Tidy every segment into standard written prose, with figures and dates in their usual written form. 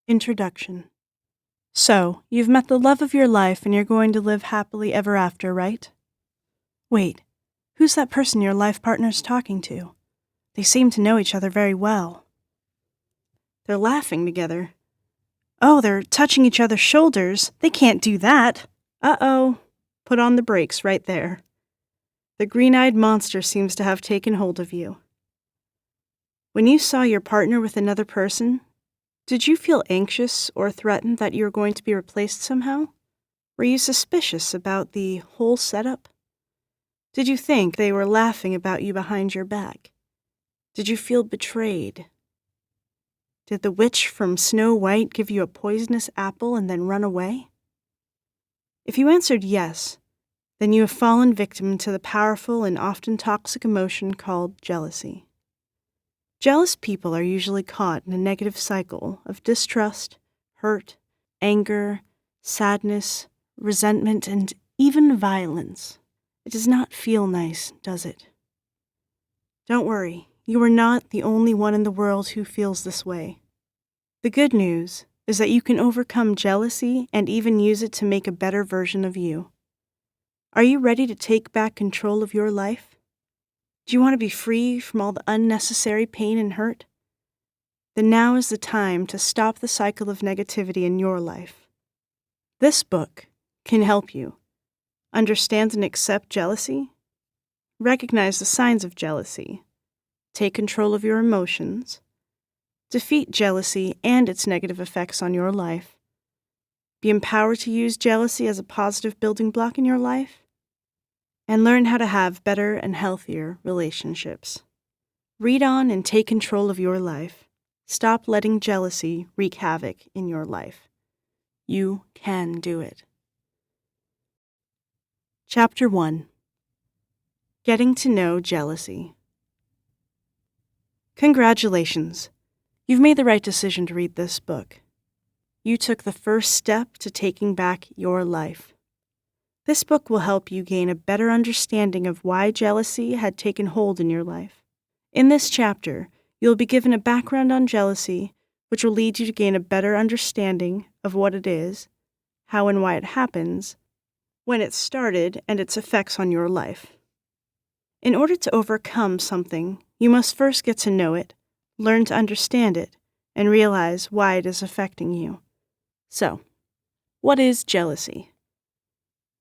Introduction. So, you've met the love of your life and you're going to live happily ever after, right? Wait, who's that person your life partner's talking to? They seem to know each other very well. They're laughing together. Oh, they're touching each other's shoulders. They can't do that. Uh-oh. Put on the brakes right there. The green-eyed monster seems to have taken hold of you. When you saw your partner with another person, did you feel anxious or threatened that you were going to be replaced somehow? Were you suspicious about the whole setup? Did you think they were laughing about you behind your back? Did you feel betrayed? Did the witch from Snow White give you a poisonous apple and then run away? If you answered yes, then you have fallen victim to the powerful and often toxic emotion called jealousy. Jealous people are usually caught in a negative cycle of distrust, hurt, anger, sadness, resentment, and even violence. It does not feel nice, does it? Don't worry, you are not the only one in the world who feels this way. The good news is that you can overcome jealousy and even use it to make a better version of you. Are you ready to take back control of your life? Do you want to be free from all the unnecessary pain and hurt? Then now is the time to stop the cycle of negativity in your life. This book can help you understand and accept jealousy, recognize the signs of jealousy, take control of your emotions, defeat jealousy and its negative effects on your life, be empowered to use jealousy as a positive building block in your life, and learn how to have better and healthier relationships. Read on and take control of your life. Stop letting jealousy wreak havoc in your life. You can do it. Chapter 1. Getting to know jealousy. Congratulations. You've made the right decision to read this book. You took the first step to taking back your life. This book will help you gain a better understanding of why jealousy had taken hold in your life. In this chapter, you'll be given a background on jealousy, which will lead you to gain a better understanding of what it is, how and why it happens, when it started, and its effects on your life. In order to overcome something, you must first get to know it, learn to understand it, and realize why it is affecting you. So, what is jealousy?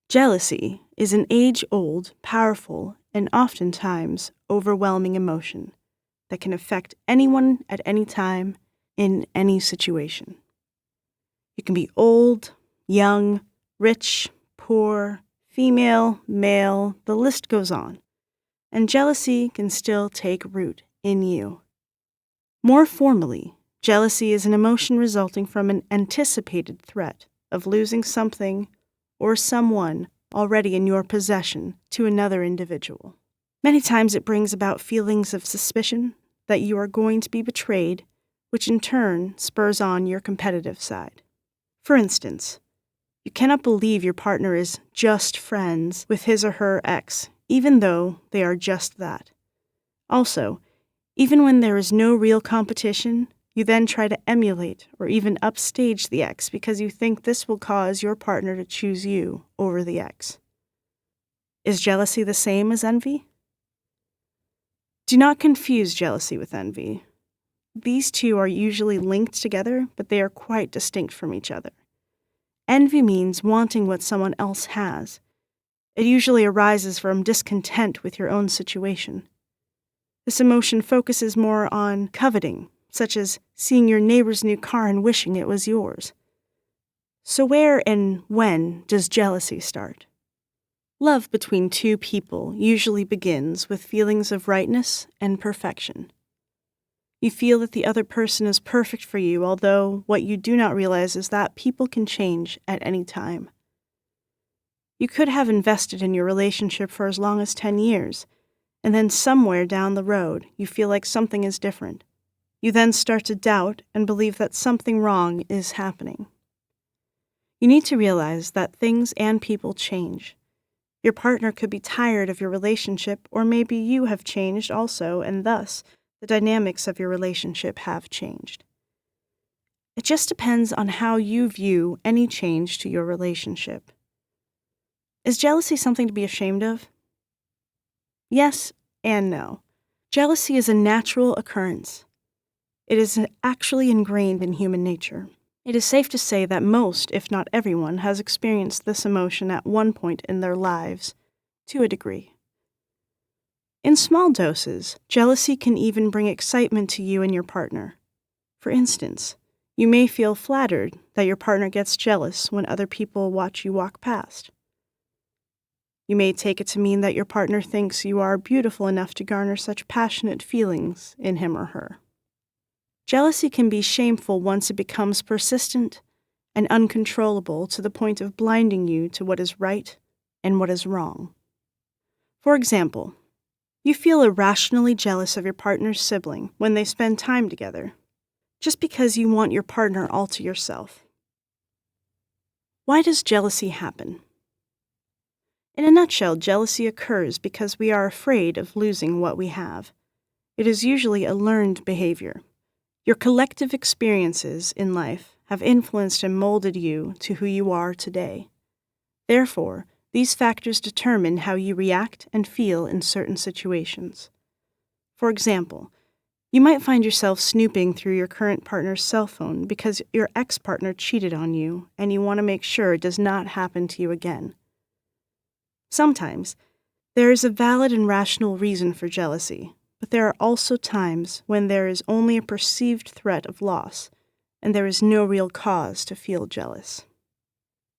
Jealousy is an age-old, powerful, and oftentimes overwhelming emotion that can affect anyone at any time, in any situation. You can be old, young, rich, poor, female, male, the list goes on, and jealousy can still take root in you. More formally, jealousy is an emotion resulting from an anticipated threat of losing something or someone already in your possession to another individual. Many times it brings about feelings of suspicion that you are going to be betrayed, which in turn spurs on your competitive side. For instance, you cannot believe your partner is just friends with his or her ex, even though they are just that. Also, even when there is no real competition, you then try to emulate or even upstage the ex because you think this will cause your partner to choose you over the ex. Is jealousy the same as envy? Do not confuse jealousy with envy. These two are usually linked together, but they are quite distinct from each other. Envy means wanting what someone else has. It usually arises from discontent with your own situation. This emotion focuses more on coveting, such as seeing your neighbor's new car and wishing it was yours. So where and when does jealousy start? Love between two people usually begins with feelings of rightness and perfection. You feel that the other person is perfect for you, although what you do not realize is that people can change at any time. You could have invested in your relationship for as long as 10 years, and then somewhere down the road, you feel like something is different. You then start to doubt and believe that something wrong is happening. You need to realize that things and people change. Your partner could be tired of your relationship, or maybe you have changed also, and thus the dynamics of your relationship have changed. It just depends on how you view any change to your relationship. Is jealousy something to be ashamed of? Yes and no. Jealousy is a natural occurrence. It is actually ingrained in human nature. It is safe to say that most, if not everyone, has experienced this emotion at one point in their lives, to a degree. In small doses, jealousy can even bring excitement to you and your partner. For instance, you may feel flattered that your partner gets jealous when other people watch you walk past. You may take it to mean that your partner thinks you are beautiful enough to garner such passionate feelings in him or her. Jealousy can be shameful once it becomes persistent and uncontrollable to the point of blinding you to what is right and what is wrong. For example, you feel irrationally jealous of your partner's sibling when they spend time together, just because you want your partner all to yourself. Why does jealousy happen? In a nutshell, jealousy occurs because we are afraid of losing what we have. It is usually a learned behavior. Your collective experiences in life have influenced and molded you to who you are today. Therefore, these factors determine how you react and feel in certain situations. For example, you might find yourself snooping through your current partner's cell phone because your ex-partner cheated on you and you want to make sure it does not happen to you again. Sometimes, there is a valid and rational reason for jealousy, but there are also times when there is only a perceived threat of loss, and there is no real cause to feel jealous.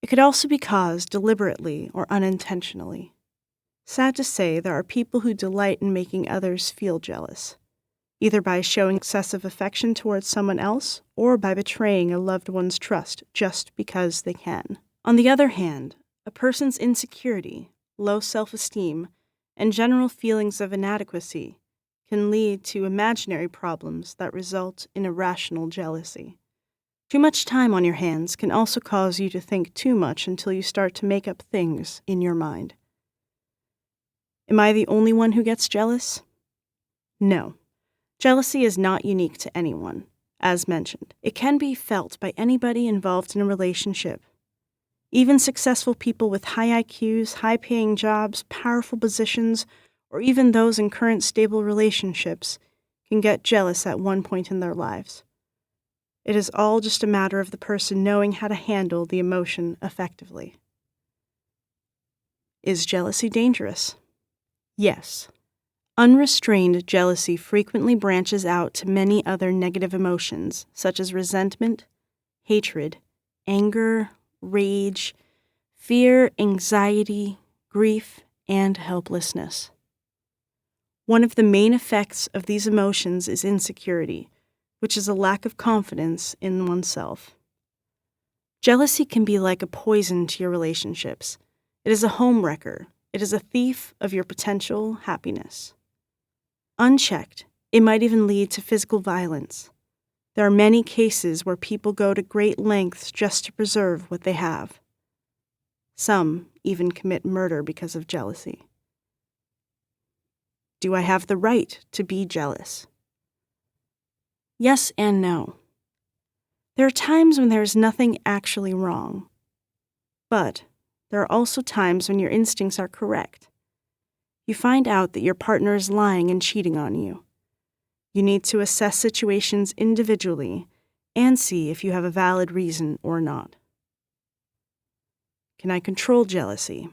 It could also be caused deliberately or unintentionally. Sad to say, there are people who delight in making others feel jealous, either by showing excessive affection towards someone else or by betraying a loved one's trust just because they can. On the other hand, a person's insecurity, low self-esteem, and general feelings of inadequacy can lead to imaginary problems that result in irrational jealousy. Too much time on your hands can also cause you to think too much until you start to make up things in your mind. Am I the only one who gets jealous? No. Jealousy is not unique to anyone. As mentioned, it can be felt by anybody involved in a relationship. Even successful people with high IQs, high-paying jobs, powerful positions, or even those in current stable relationships can get jealous at one point in their lives. It is all just a matter of the person knowing how to handle the emotion effectively. Is jealousy dangerous? Yes. Unrestrained jealousy frequently branches out to many other negative emotions, such as resentment, hatred, anger, rage, fear, anxiety, grief, and helplessness. One of the main effects of these emotions is insecurity, which is a lack of confidence in oneself. Jealousy can be like a poison to your relationships. It is a homewrecker. It is a thief of your potential happiness. Unchecked, it might even lead to physical violence. There are many cases where people go to great lengths just to preserve what they have. Some even commit murder because of jealousy. Do I have the right to be jealous? Yes and no. There are times when there is nothing actually wrong. But there are also times when your instincts are correct. You find out that your partner is lying and cheating on you. You need to assess situations individually and see if you have a valid reason or not. Can I control jealousy?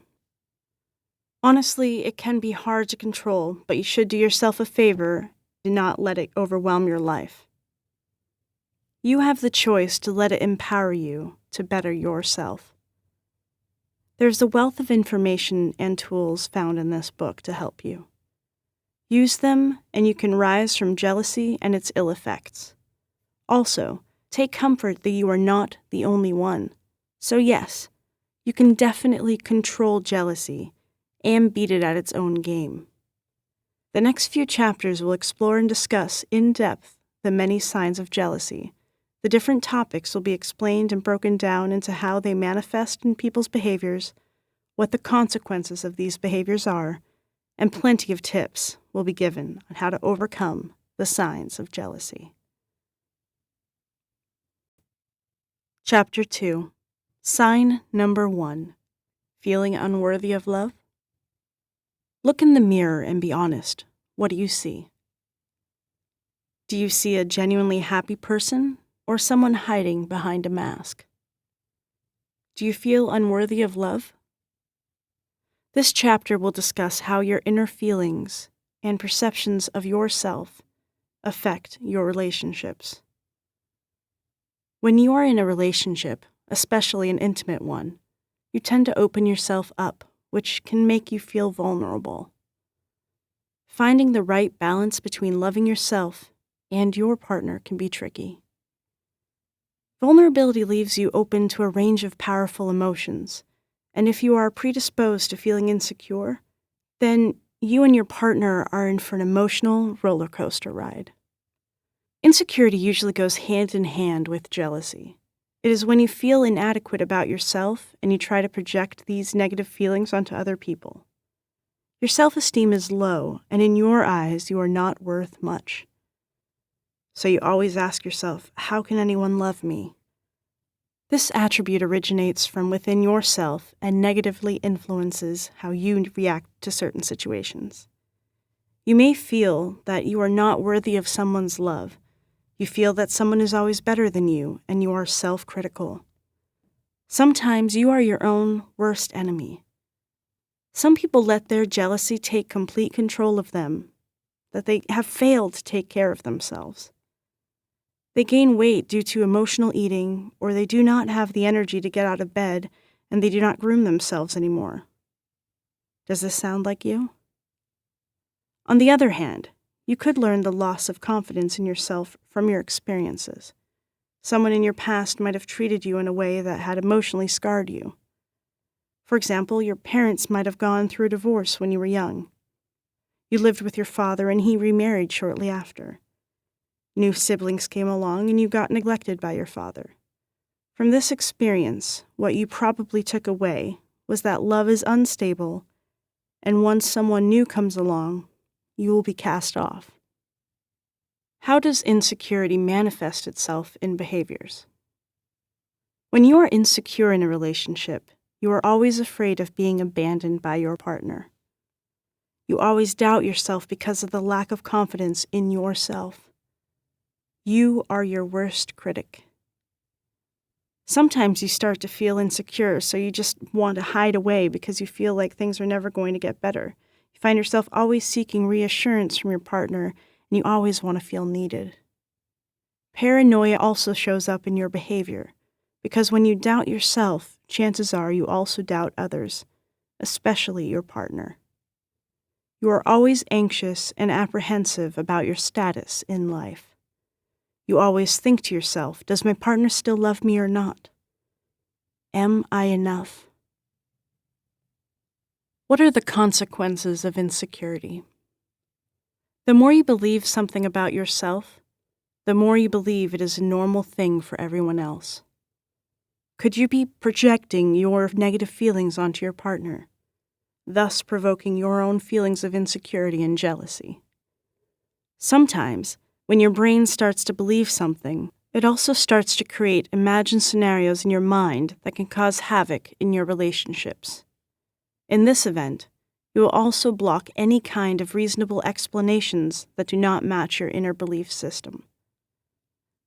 Honestly, it can be hard to control, but you should do yourself a favor and not let it overwhelm your life. You have the choice to let it empower you to better yourself. There's a wealth of information and tools found in this book to help you. Use them, and you can rise from jealousy and its ill effects. Also, take comfort that you are not the only one. So yes, you can definitely control jealousy and beat it at its own game. The next few chapters will explore and discuss in depth the many signs of jealousy. The different topics will be explained and broken down into how they manifest in people's behaviors, what the consequences of these behaviors are, and plenty of tips will be given on how to overcome the signs of jealousy. Chapter 2. Sign number 1. Feeling unworthy of love? Look in the mirror and be honest. What do you see? Do you see a genuinely happy person or someone hiding behind a mask? Do you feel unworthy of love? This chapter will discuss how your inner feelings and perceptions of yourself affect your relationships. When you are in a relationship, especially an intimate one, you tend to open yourself up, which can make you feel vulnerable. Finding the right balance between loving yourself and your partner can be tricky. Vulnerability leaves you open to a range of powerful emotions, and if you are predisposed to feeling insecure, then you and your partner are in for an emotional roller coaster ride. Insecurity usually goes hand in hand with jealousy. It is when you feel inadequate about yourself and you try to project these negative feelings onto other people. Your self-esteem is low, and in your eyes, you are not worth much. So you always ask yourself, how can anyone love me? This attribute originates from within yourself and negatively influences how you react to certain situations. You may feel that you are not worthy of someone's love. You feel that someone is always better than you, and you are self-critical. Sometimes you are your own worst enemy. Some people let their jealousy take complete control of them, that they have failed to take care of themselves. They gain weight due to emotional eating, or they do not have the energy to get out of bed, and they do not groom themselves anymore. Does this sound like you? On the other hand, you could learn the loss of confidence in yourself from your experiences. Someone in your past might have treated you in a way that had emotionally scarred you. For example, your parents might have gone through a divorce when you were young. You lived with your father and he remarried shortly after. New siblings came along and you got neglected by your father. From this experience, what you probably took away was that love is unstable, and once someone new comes along, you will be cast off. How does insecurity manifest itself in behaviors? When you are insecure in a relationship, you are always afraid of being abandoned by your partner. You always doubt yourself because of the lack of confidence in yourself. You are your worst critic. Sometimes you start to feel insecure, so you just want to hide away because you feel like things are never going to get better. You find yourself always seeking reassurance from your partner, and you always want to feel needed. Paranoia also shows up in your behavior, because when you doubt yourself, chances are you also doubt others, especially your partner. You are always anxious and apprehensive about your status in life. You always think to yourself, does my partner still love me or not? Am I enough? What are the consequences of insecurity? The more you believe something about yourself, the more you believe it is a normal thing for everyone else. Could you be projecting your negative feelings onto your partner, thus provoking your own feelings of insecurity and jealousy? Sometimes, when your brain starts to believe something, it also starts to create imagined scenarios in your mind that can cause havoc in your relationships. In this event, you will also block any kind of reasonable explanations that do not match your inner belief system.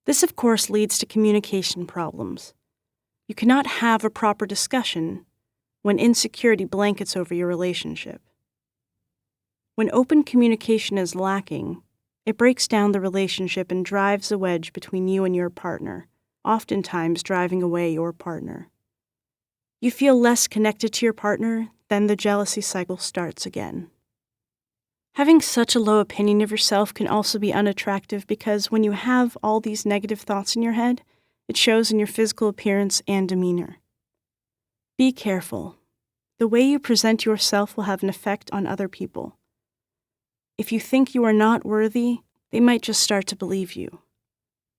This, of course, leads to communication problems. You cannot have a proper discussion when insecurity blankets over your relationship. When open communication is lacking, it breaks down the relationship and drives a wedge between you and your partner, oftentimes driving away your partner. You feel less connected to your partner, then the jealousy cycle starts again. Having such a low opinion of yourself can also be unattractive because when you have all these negative thoughts in your head, it shows in your physical appearance and demeanor. Be careful. The way you present yourself will have an effect on other people. If you think you are not worthy, they might just start to believe you.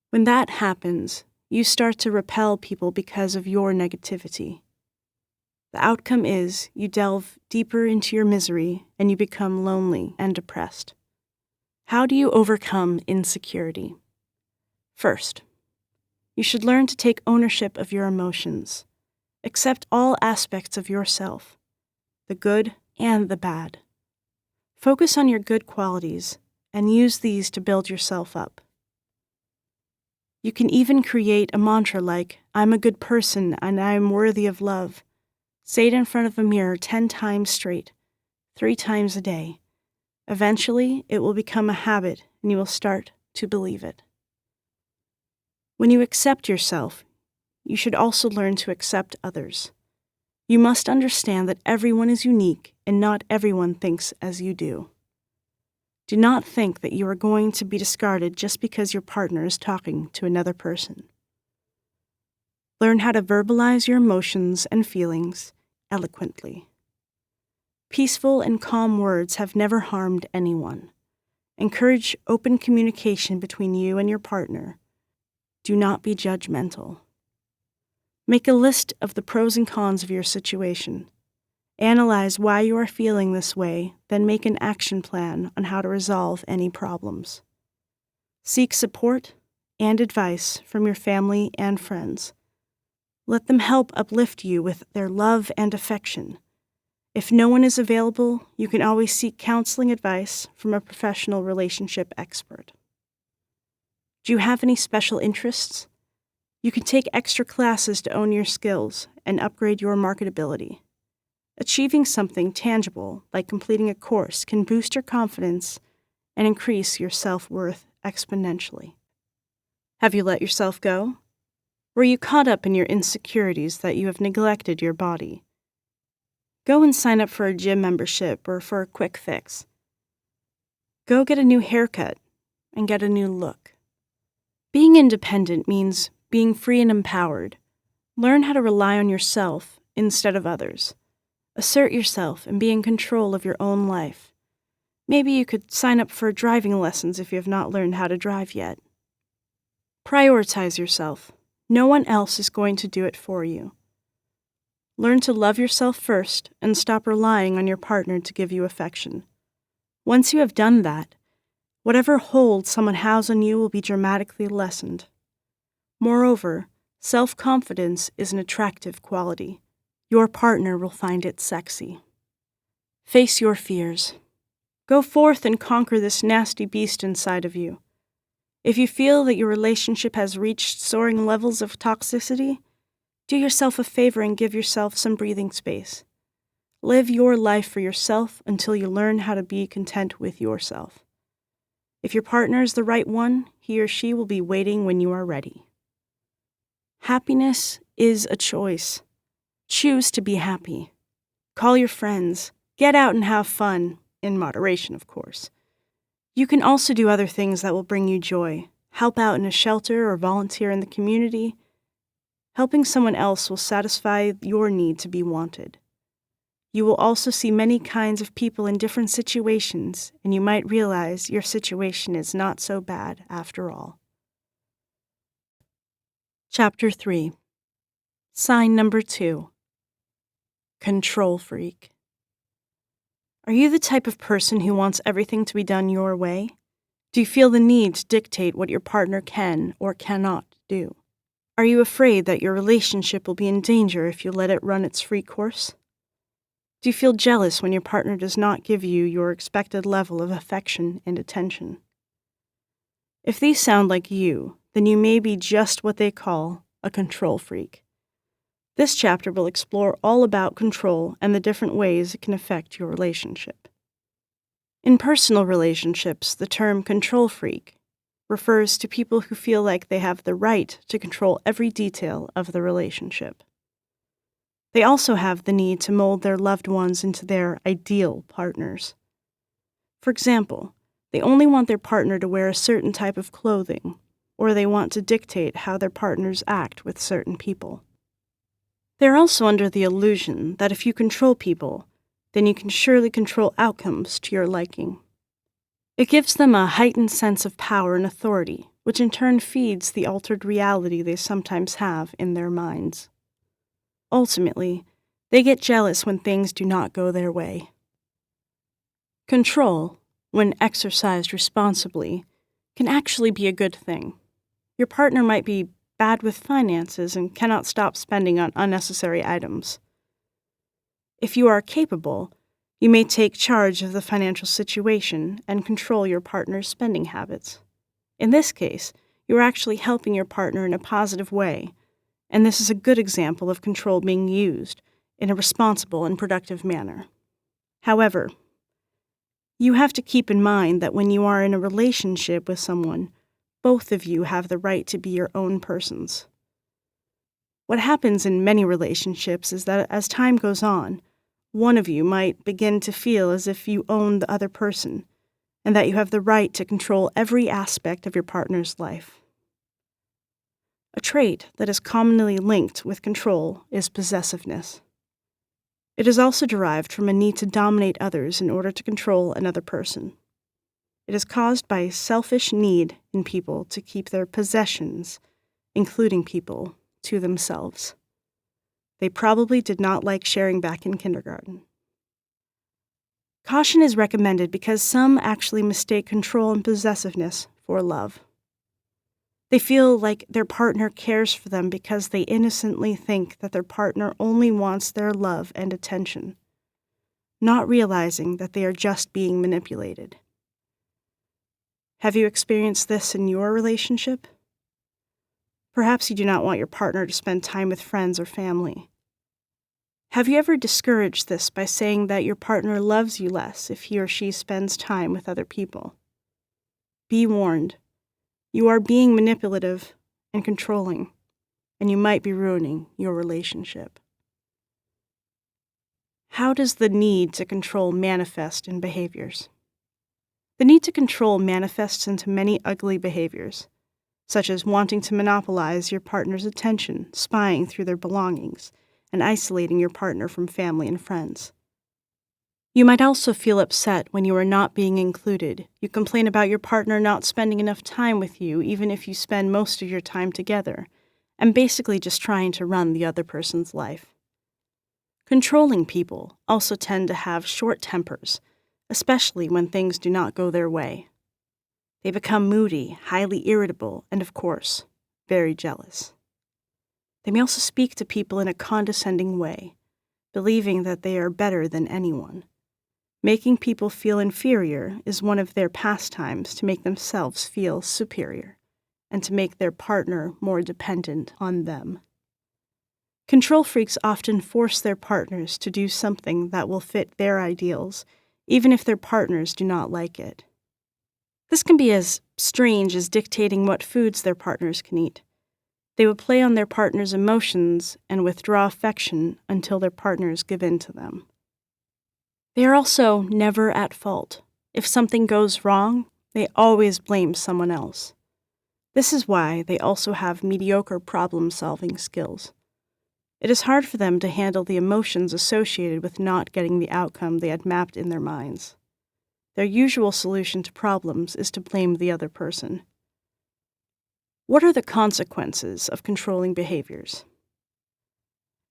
When that happens, you start to repel people because of your negativity. The outcome is you delve deeper into your misery and you become lonely and depressed. How do you overcome insecurity? First, you should learn to take ownership of your emotions. Accept all aspects of yourself, the good and the bad. Focus on your good qualities and use these to build yourself up. You can even create a mantra like, "I'm a good person and I am worthy of love." Say it in front of a mirror 10 times straight, 3 times a day. Eventually, it will become a habit and you will start to believe it. When you accept yourself, you should also learn to accept others. You must understand that everyone is unique and not everyone thinks as you do. Do not think that you are going to be discarded just because your partner is talking to another person. Learn how to verbalize your emotions and feelings eloquently. Peaceful and calm words have never harmed anyone. Encourage open communication between you and your partner. Do not be judgmental. Make a list of the pros and cons of your situation. Analyze why you are feeling this way, then make an action plan on how to resolve any problems. Seek support and advice from your family and friends. Let them help uplift you with their love and affection. If no one is available, you can always seek counseling advice from a professional relationship expert. Do you have any special interests? You can take extra classes to own your skills and upgrade your marketability. Achieving something tangible, like completing a course, can boost your confidence and increase your self-worth exponentially. Have you let yourself go? Were you caught up in your insecurities that you have neglected your body? Go and sign up for a gym membership or for a quick fix. Go get a new haircut and get a new look. Being independent means being free and empowered. Learn how to rely on yourself instead of others. Assert yourself and be in control of your own life. Maybe you could sign up for driving lessons if you have not learned how to drive yet. Prioritize yourself. No one else is going to do it for you. Learn to love yourself first and stop relying on your partner to give you affection. Once you have done that, whatever hold someone has on you will be dramatically lessened. Moreover, self-confidence is an attractive quality. Your partner will find it sexy. Face your fears. Go forth and conquer this nasty beast inside of you. If you feel that your relationship has reached soaring levels of toxicity, do yourself a favor and give yourself some breathing space. Live your life for yourself until you learn how to be content with yourself. If your partner is the right one, he or she will be waiting when you are ready. Happiness is a choice. Choose to be happy. Call your friends. Get out and have fun, in moderation, of course. You can also do other things that will bring you joy. Help out in a shelter or volunteer in the community. Helping someone else will satisfy your need to be wanted. You will also see many kinds of people in different situations, and you might realize your situation is not so bad after all. Chapter 3. Sign number 2. Control freak. Are you the type of person who wants everything to be done your way? Do you feel the need to dictate what your partner can or cannot do? Are you afraid that your relationship will be in danger if you let it run its free course? Do you feel jealous when your partner does not give you your expected level of affection and attention? If these sound like you, then you may be just what they call a control freak. This chapter will explore all about control and the different ways it can affect your relationship. In personal relationships, the term control freak refers to people who feel like they have the right to control every detail of the relationship. They also have the need to mold their loved ones into their ideal partners. For example, they only want their partner to wear a certain type of clothing, or they want to dictate how their partners act with certain people. They're also under the illusion that if you control people, then you can surely control outcomes to your liking. It gives them a heightened sense of power and authority, which in turn feeds the altered reality they sometimes have in their minds. Ultimately, They get jealous when things do not go their way. Control, when exercised responsibly, can actually be a good thing. Your partner might be bad with finances and cannot stop spending on unnecessary items. If you are capable, you may take charge of the financial situation and control your partner's spending habits. In this case, you are actually helping your partner in a positive way, and this is a good example of control being used in a responsible and productive manner. However, you have to keep in mind that when you are in a relationship with someone, both of you have the right to be your own persons. What happens in many relationships is that as time goes on, one of you might begin to feel as if you own the other person, and that you have the right to control every aspect of your partner's life. A trait that is commonly linked with control is possessiveness. It is also derived from a need to dominate others in order to control another person. It is caused by a selfish need in people to keep their possessions, including people, to themselves. They probably did not like sharing back in kindergarten. Caution is recommended because some actually mistake control and possessiveness for love. They feel like their partner cares for them because they innocently think that their partner only wants their love and attention, not realizing that they are just being manipulated. Have you experienced this in your relationship? Perhaps you do not want your partner to spend time with friends or family. Have you ever discouraged this by saying that your partner loves you less if he or she spends time with other people? Be warned. You are being manipulative and controlling, and you might be ruining your relationship. How does the need to control manifest in behaviors? The need to control manifests into many ugly behaviors, such as wanting to monopolize your partner's attention, spying through their belongings, and isolating your partner from family and friends. You might also feel upset when you are not being included. You complain about your partner not spending enough time with you, even if you spend most of your time together, and basically just trying to run the other person's life. Controlling people also tend to have short tempers, especially when things do not go their way. They become moody, highly irritable, and of course, very jealous. They may also speak to people in a condescending way, believing that they are better than anyone. Making people feel inferior is one of their pastimes to make themselves feel superior, and to make their partner more dependent on them. Control freaks often force their partners to do something that will fit their ideals, even if their partners do not like it. This can be as strange as dictating what foods their partners can eat. They will play on their partner's emotions and withdraw affection until their partners give in to them. They are also never at fault. If something goes wrong, they always blame someone else. This is why they also have mediocre problem-solving skills. It is hard for them to handle the emotions associated with not getting the outcome they had mapped in their minds. Their usual solution to problems is to blame the other person. What are the consequences of controlling behaviors?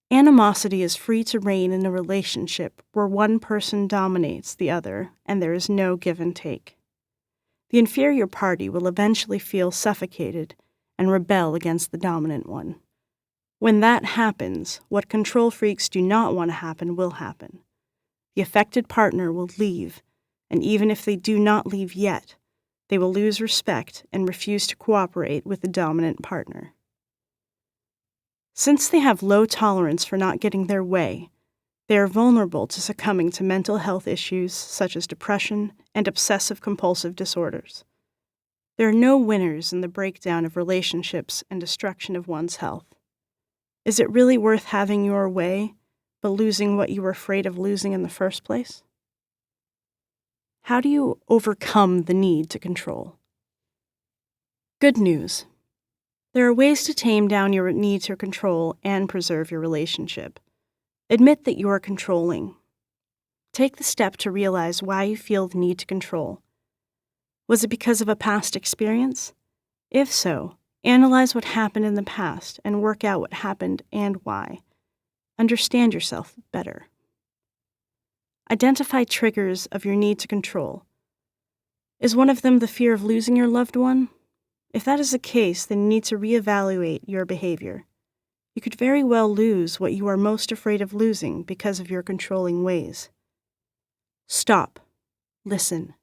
Animosity is free to reign in a relationship where one person dominates the other and there is no give and take. The inferior party will eventually feel suffocated and rebel against the dominant one. When that happens, what control freaks do not want to happen will happen. The affected partner will leave, and even if they do not leave yet, they will lose respect and refuse to cooperate with the dominant partner. Since they have low tolerance for not getting their way, they are vulnerable to succumbing to mental health issues such as depression and obsessive-compulsive disorders. There are no winners in the breakdown of relationships and destruction of one's health. Is it really worth having your way, but losing what you were afraid of losing in the first place? How do you overcome the need to control? Good news. There are ways to tame down your need to control and preserve your relationship. Admit that you are controlling. Take the step to realize why you feel the need to control. Was it because of a past experience? If so, analyze what happened in the past and work out what happened and why. understand yourself better. Identify triggers of your need to control. Is one of them the fear of losing your loved one? If that is the case, then you need to reevaluate your behavior. You could very well lose what you are most afraid of losing because of your controlling ways. Stop. Listen.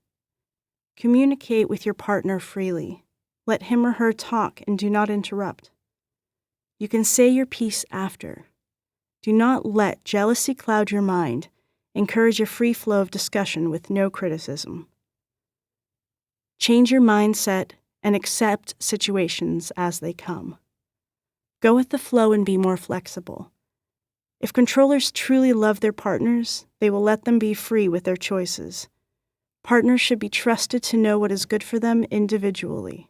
Communicate with your partner freely. Let him or her talk and do not interrupt. You can say your piece after. Do not let jealousy cloud your mind. Encourage a free flow of discussion with no criticism. Change your mindset and accept situations as they come. Go with the flow and be more flexible. If controllers truly love their partners, they will let them be free with their choices. Partners should be trusted to know what is good for them individually.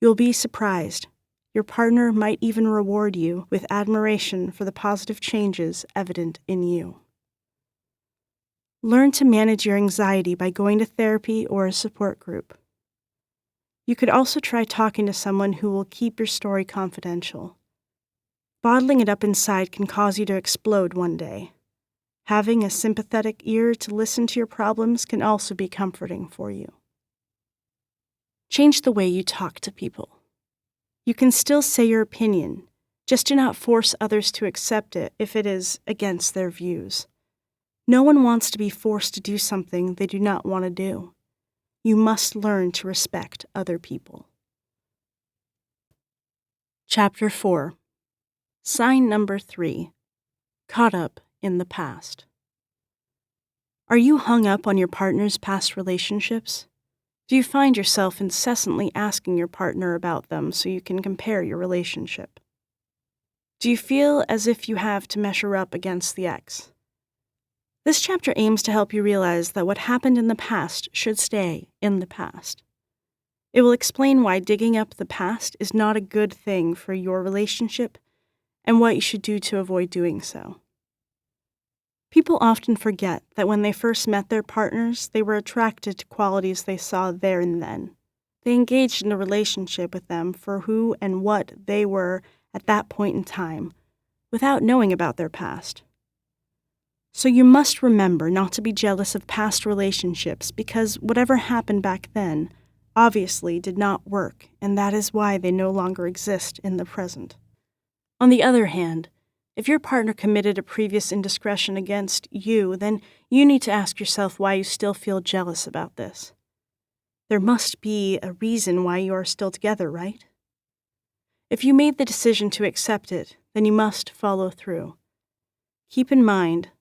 You'll be surprised. Your partner might even reward you with admiration for the positive changes evident in you. Learn to manage your anxiety by going to therapy or a support group. You could also try talking to someone who will keep your story confidential. Bottling it up inside can cause you to explode one day. Having a sympathetic ear to listen to your problems can also be comforting for you. Change the way you talk to people. You can still say your opinion, just do not force others to accept it if it is against their views. No one wants to be forced to do something they do not want to do. You must learn to respect other people. Chapter 4. Sign number 3. Caught up in the past. Are you hung up on your partner's past relationships? Do you find yourself incessantly asking your partner about them so you can compare your relationship? Do you feel as if you have to measure up against the ex? This chapter aims to help you realize that what happened in the past should stay in the past. It will explain why digging up the past is not a good thing for your relationship and what you should do to avoid doing so. People often forget that when they first met their partners, they were attracted to qualities they saw there and then. They engaged in a relationship with them for who and what they were at that point in time, without knowing about their past. So you must remember not to be jealous of past relationships because whatever happened back then obviously did not work, and that is why they no longer exist in the present. On the other hand, if your partner committed a previous indiscretion against you, then you need to ask yourself why you still feel jealous about this. There must be a reason why you are still together, right? If you made the decision to accept it, then you must follow through. Keep in mind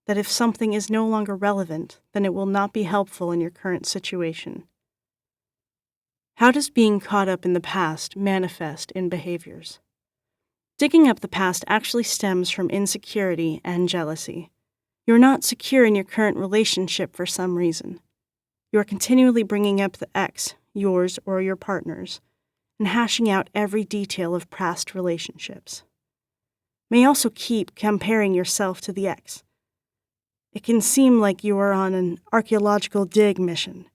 that if something is no longer relevant, then it will not be helpful in your current situation. How does being caught up in the past manifest in behaviors? Digging up the past actually stems from insecurity and jealousy. You're not secure in your current relationship for some reason. You are continually bringing up the ex, yours or your partner's, and hashing out every detail of past relationships. May also keep comparing yourself to the ex. It can seem like you are on an archaeological dig mission,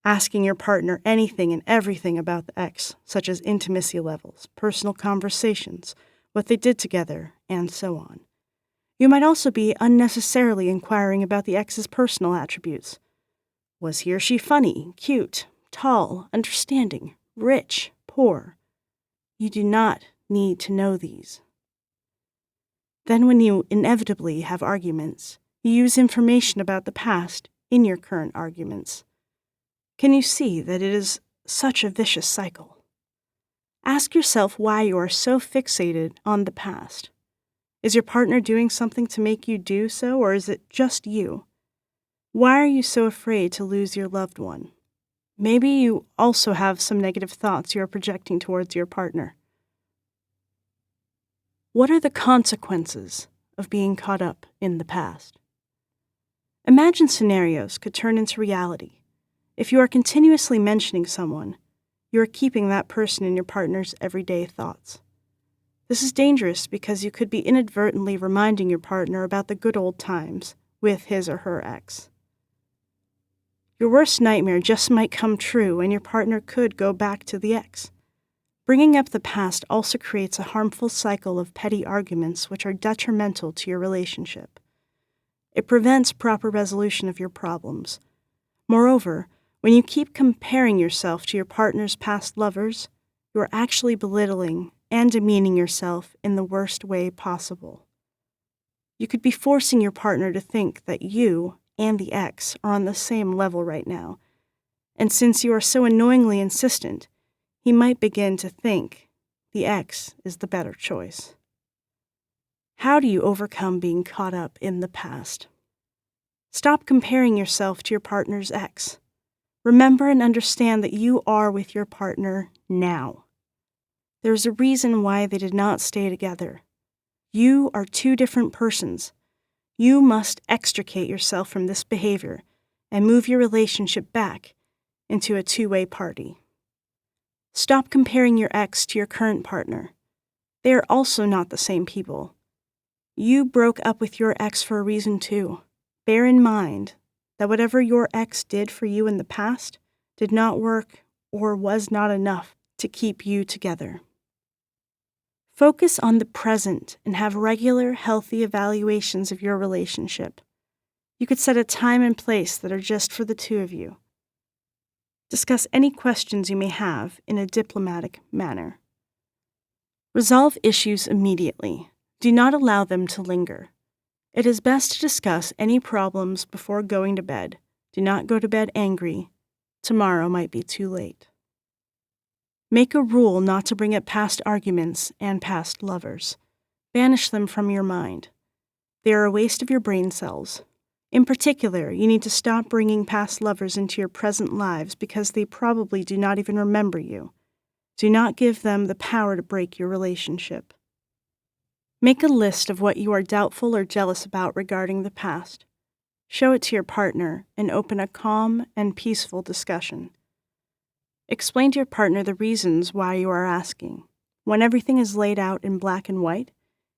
asking your partner anything and everything about the ex, such as intimacy levels, personal conversations, what they did together, and so on. You might also be unnecessarily inquiring about the ex's personal attributes. Was he or she funny, cute, tall, understanding, rich, poor? You do not need to know these. Then when you inevitably have arguments, you use information about the past in your current arguments. Can you see that it is such a vicious cycle? Ask yourself why you are so fixated on the past. Is your partner doing something to make you do so, or is it just you? Why are you so afraid to lose your loved one? Maybe you also have some negative thoughts you are projecting towards your partner. What are the consequences of being caught up in the past? Imagine scenarios could turn into reality. If you are continuously mentioning someone, you are keeping that person in your partner's everyday thoughts. This is dangerous because you could be inadvertently reminding your partner about the good old times with his or her ex. Your worst nightmare just might come true and your partner could go back to the ex. Bringing up the past also creates a harmful cycle of petty arguments which are detrimental to your relationship. It prevents proper resolution of your problems. Moreover, when you keep comparing yourself to your partner's past lovers, you are actually belittling and demeaning yourself in the worst way possible. You could be forcing your partner to think that you and the ex are on the same level right now, and since you are so annoyingly insistent, he might begin to think the ex is the better choice. How do you overcome being caught up in the past? Stop comparing yourself to your partner's ex. Remember and understand that you are with your partner now. There is a reason why they did not stay together. You are two different persons. You must extricate yourself from this behavior and move your relationship back into a two-way party. Stop comparing your ex to your current partner. They are also not the same people. You broke up with your ex for a reason too. Bear in mind that whatever your ex did for you in the past did not work or was not enough to keep you together. Focus on the present and have regular, healthy evaluations of your relationship. You could set a time and place that are just for the two of you. Discuss any questions you may have in a diplomatic manner. Resolve issues immediately. Do not allow them to linger. It is best to discuss any problems before going to bed. Do not go to bed angry. Tomorrow might be too late. Make a rule not to bring up past arguments and past lovers. Banish them from your mind. They are a waste of your brain cells. In particular, you need to stop bringing past lovers into your present lives because they probably do not even remember you. Do not give them the power to break your relationship. Make a list of what you are doubtful or jealous about regarding the past. Show it to your partner and open a calm and peaceful discussion. Explain to your partner the reasons why you are asking. When everything is laid out in black and white,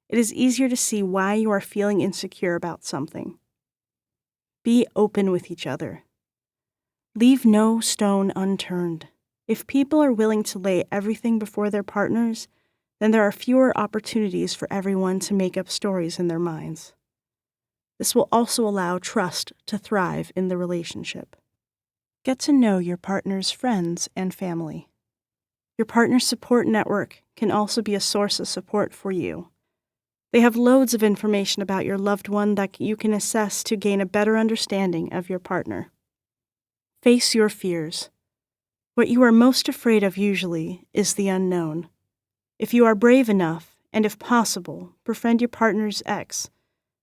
it is easier to see why you are feeling insecure about something. Be open with each other. Leave no stone unturned. If people are willing to lay everything before their partners, then there are fewer opportunities for everyone to make up stories in their minds. This will also allow trust to thrive in the relationship. Get to know your partner's friends and family. Your partner's support network can also be a source of support for you. They have loads of information about your loved one that you can assess to gain a better understanding of your partner. Face your fears. What you are most afraid of usually is the unknown. If you are brave enough, and if possible, befriend your partner's ex,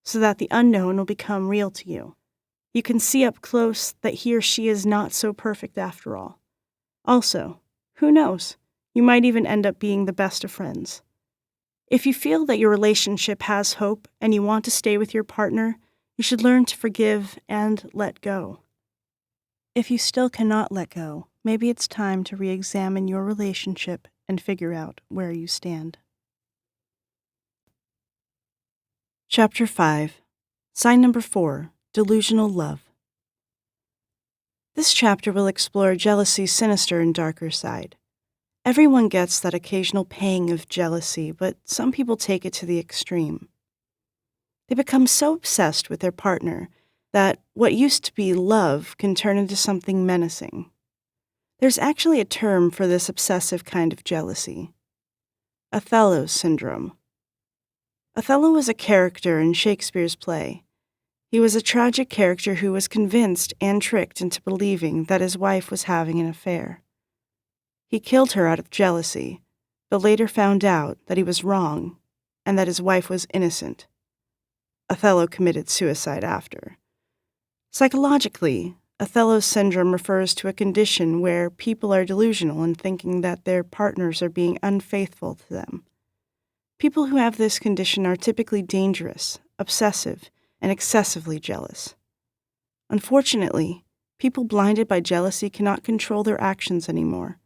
so that the unknown will become real to you. You can see up close that he or she is not so perfect after all. Also, who knows? You might even end up being the best of friends. If you feel that your relationship has hope and you want to stay with your partner, you should learn to forgive and let go. If you still cannot let go, maybe it's time to re-examine your relationship and figure out where you stand. Chapter 5. Sign number 4. Delusional Love. This chapter will explore jealousy's sinister and darker side. Everyone gets that occasional pang of jealousy, but some people take it to the extreme. They become so obsessed with their partner that what used to be love can turn into something menacing. There's actually a term for this obsessive kind of jealousy: Othello's syndrome. Othello was a character in Shakespeare's play. He was a tragic character who was convinced and tricked into believing that his wife was having an affair. He killed her out of jealousy, but later found out that he was wrong and that his wife was innocent. Othello committed suicide after. Psychologically, Othello's syndrome refers to a condition where people are delusional in thinking that their partners are being unfaithful to them. People who have this condition are typically dangerous, obsessive, and excessively jealous. Unfortunately, people blinded by jealousy cannot control their actions anymore.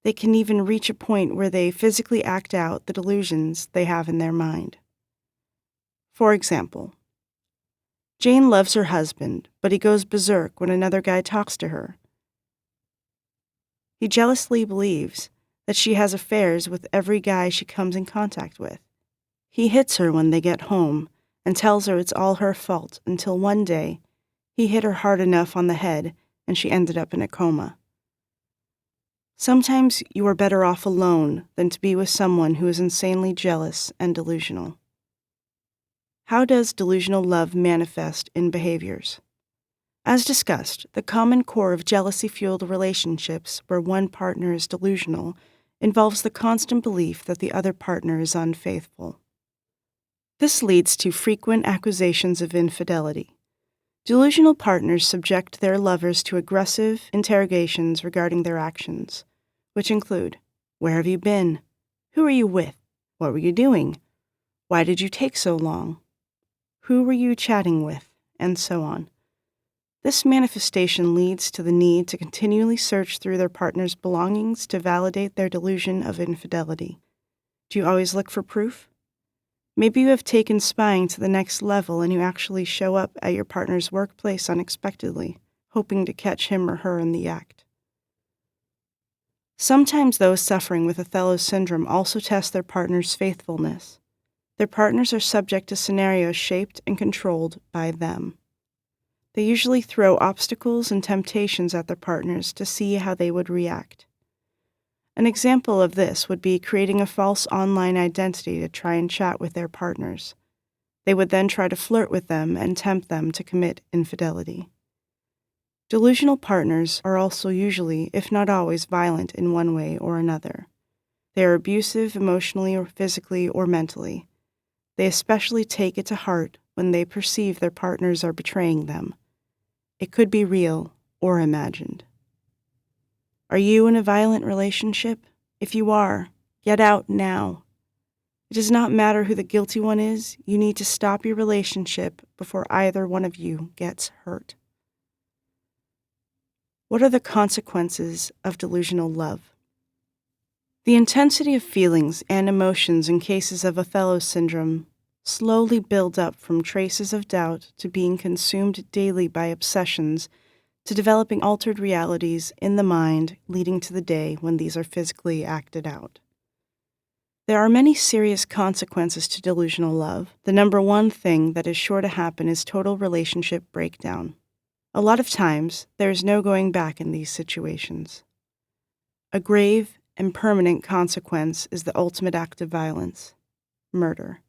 They can even reach a point where they physically act out the delusions they have in their mind. For example, Jane loves her husband, but he goes berserk when another guy talks to her. He jealously believes that she has affairs with every guy she comes in contact with. He hits her when they get home and tells her it's all her fault until one day he hit her hard enough on the head and she ended up in a coma. Sometimes you are better off alone than to be with someone who is insanely jealous and delusional. How does delusional love manifest in behaviors? As discussed, the common core of jealousy-fueled relationships where one partner is delusional involves the constant belief that the other partner is unfaithful. This leads to frequent accusations of infidelity. Delusional partners subject their lovers to aggressive interrogations regarding their actions, which include, "Where have you been? Who are you with? What were you doing? Why did you take so long? Who were you chatting with?" and so on. This manifestation leads to the need to continually search through their partner's belongings to validate their delusion of infidelity. Do you always look for proof? Maybe you have taken spying to the next level and you actually show up at your partner's workplace unexpectedly, hoping to catch him or her in the act. Sometimes those suffering with Othello syndrome also test their partner's faithfulness. Their partners are subject to scenarios shaped and controlled by them. They usually throw obstacles and temptations at their partners to see how they would react. An example of this would be creating a false online identity to try and chat with their partners. They would then try to flirt with them and tempt them to commit infidelity. Delusional partners are also usually, if not always, violent in one way or another. They are abusive emotionally or physically or mentally. They especially take it to heart when they perceive their partners are betraying them. It could be real or imagined. Are you in a violent relationship? If you are, get out now. It does not matter who the guilty one is, you need to stop your relationship before either one of you gets hurt. What are the consequences of delusional love? The intensity of feelings and emotions in cases of Othello syndrome slowly build up from traces of doubt to being consumed daily by obsessions to developing altered realities in the mind, leading to the day when these are physically acted out. There are many serious consequences to delusional love. The number one thing that is sure to happen is total relationship breakdown. A lot of times, there is no going back in these situations. A grave and permanent consequence is the ultimate act of violence: murder.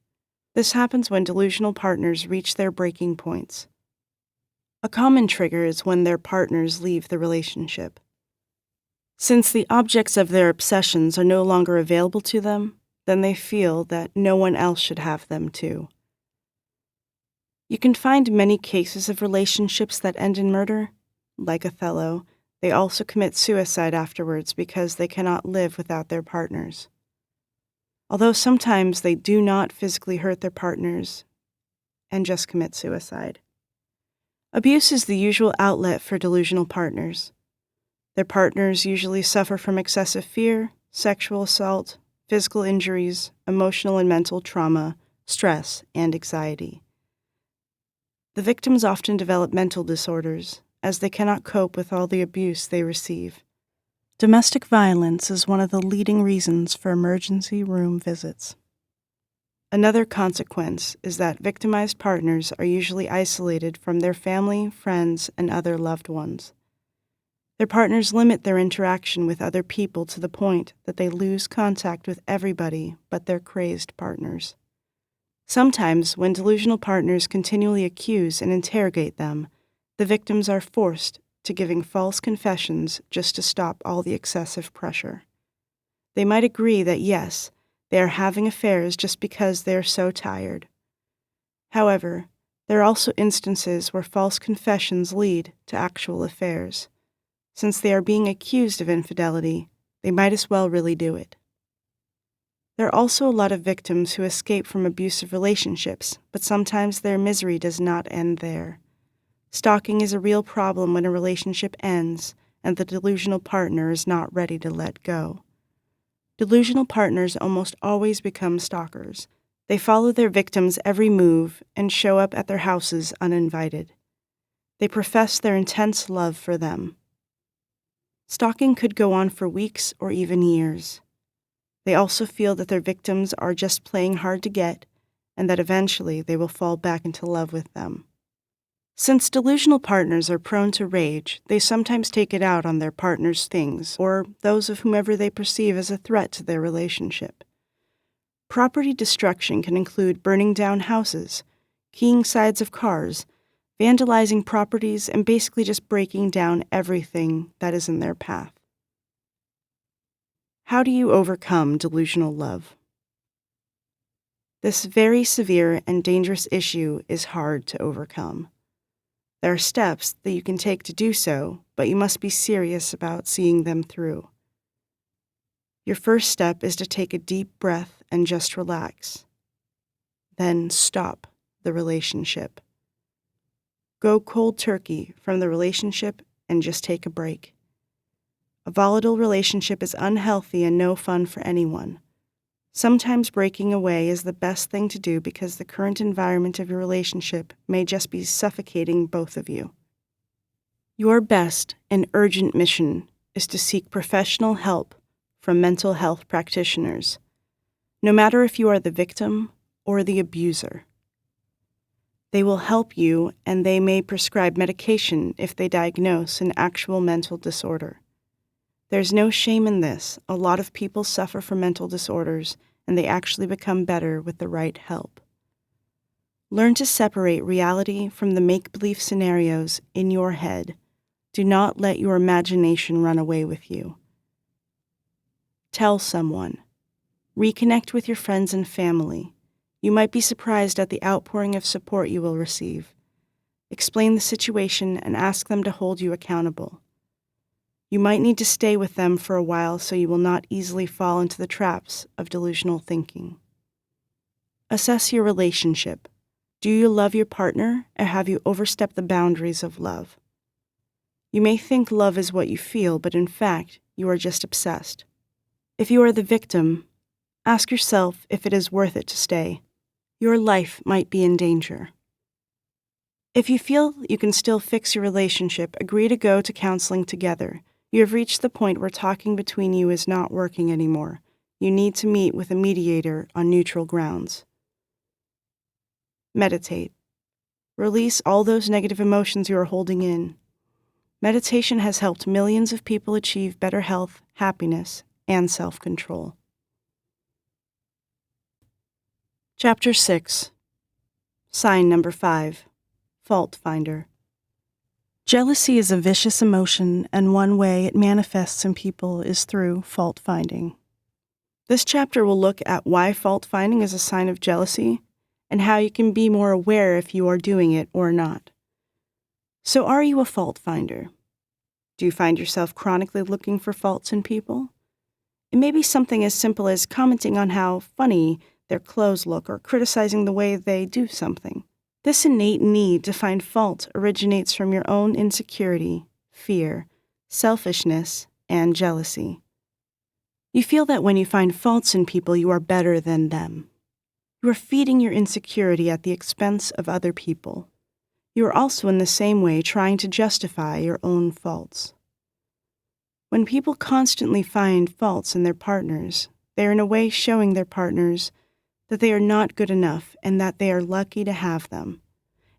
This happens when delusional partners reach their breaking points. A common trigger is when their partners leave the relationship. Since the objects of their obsessions are no longer available to them, then they feel that no one else should have them too. You can find many cases of relationships that end in murder. Like Othello, they also commit suicide afterwards because they cannot live without their partners. Although sometimes they do not physically hurt their partners and just commit suicide. Abuse is the usual outlet for delusional partners. Their partners usually suffer from excessive fear, sexual assault, physical injuries, emotional and mental trauma, stress, and anxiety. The victims often develop mental disorders, as they cannot cope with all the abuse they receive. Domestic violence is one of the leading reasons for emergency room visits. Another consequence is that victimized partners are usually isolated from their family, friends, and other loved ones. Their partners limit their interaction with other people to the point that they lose contact with everybody but their crazed partners. Sometimes, when delusional partners continually accuse and interrogate them, the victims are forced to giving false confessions just to stop all the excessive pressure. They might agree that yes, they are having affairs just because they are so tired. However, there are also instances where false confessions lead to actual affairs. Since they are being accused of infidelity, they might as well really do it. There are also a lot of victims who escape from abusive relationships, but sometimes their misery does not end there. Stalking is a real problem when a relationship ends and the delusional partner is not ready to let go. Delusional partners almost always become stalkers. They follow their victims' every move and show up at their houses uninvited. They profess their intense love for them. Stalking could go on for weeks or even years. They also feel that their victims are just playing hard to get and that eventually they will fall back into love with them. Since delusional partners are prone to rage, they sometimes take it out on their partner's things or those of whomever they perceive as a threat to their relationship. Property destruction can include burning down houses, keying sides of cars, vandalizing properties, and basically just breaking down everything that is in their path. How do you overcome delusional love? This very severe and dangerous issue is hard to overcome. There are steps that you can take to do so, but you must be serious about seeing them through. Your first step is to take a deep breath and just relax. Then stop the relationship. Go cold turkey from the relationship and just take a break. A volatile relationship is unhealthy and no fun for anyone. Sometimes breaking away is the best thing to do because the current environment of your relationship may just be suffocating both of you. Your best and urgent mission is to seek professional help from mental health practitioners, no matter if you are the victim or the abuser. They will help you, and they may prescribe medication if they diagnose an actual mental disorder. There's no shame in this. A lot of people suffer from mental disorders, and they actually become better with the right help. Learn to separate reality from the make-believe scenarios in your head. Do not let your imagination run away with you. Tell someone. Reconnect with your friends and family. You might be surprised at the outpouring of support you will receive. Explain the situation and ask them to hold you accountable. You might need to stay with them for a while so you will not easily fall into the traps of delusional thinking. Assess your relationship. Do you love your partner, or have you overstepped the boundaries of love? You may think love is what you feel, but in fact, you are just obsessed. If you are the victim, ask yourself if it is worth it to stay. Your life might be in danger. If you feel you can still fix your relationship, agree to go to counseling together. You have reached the point where talking between you is not working anymore. You need to meet with a mediator on neutral grounds. Meditate. Release all those negative emotions you are holding in. Meditation has helped millions of people achieve better health, happiness, and self-control. Chapter 6. Sign number 5. Fault Finder. Jealousy is a vicious emotion, and one way it manifests in people is through fault-finding. This chapter will look at why fault-finding is a sign of jealousy and how you can be more aware if you are doing it or not. So are you a fault-finder? Do you find yourself chronically looking for faults in people? It may be something as simple as commenting on how funny their clothes look or criticizing the way they do something. This innate need to find fault originates from your own insecurity, fear, selfishness, and jealousy. You feel that when you find faults in people, you are better than them. You are feeding your insecurity at the expense of other people. You are also in the same way trying to justify your own faults. When people constantly find faults in their partners, they are in a way showing their partners that they are not good enough and that they are lucky to have them.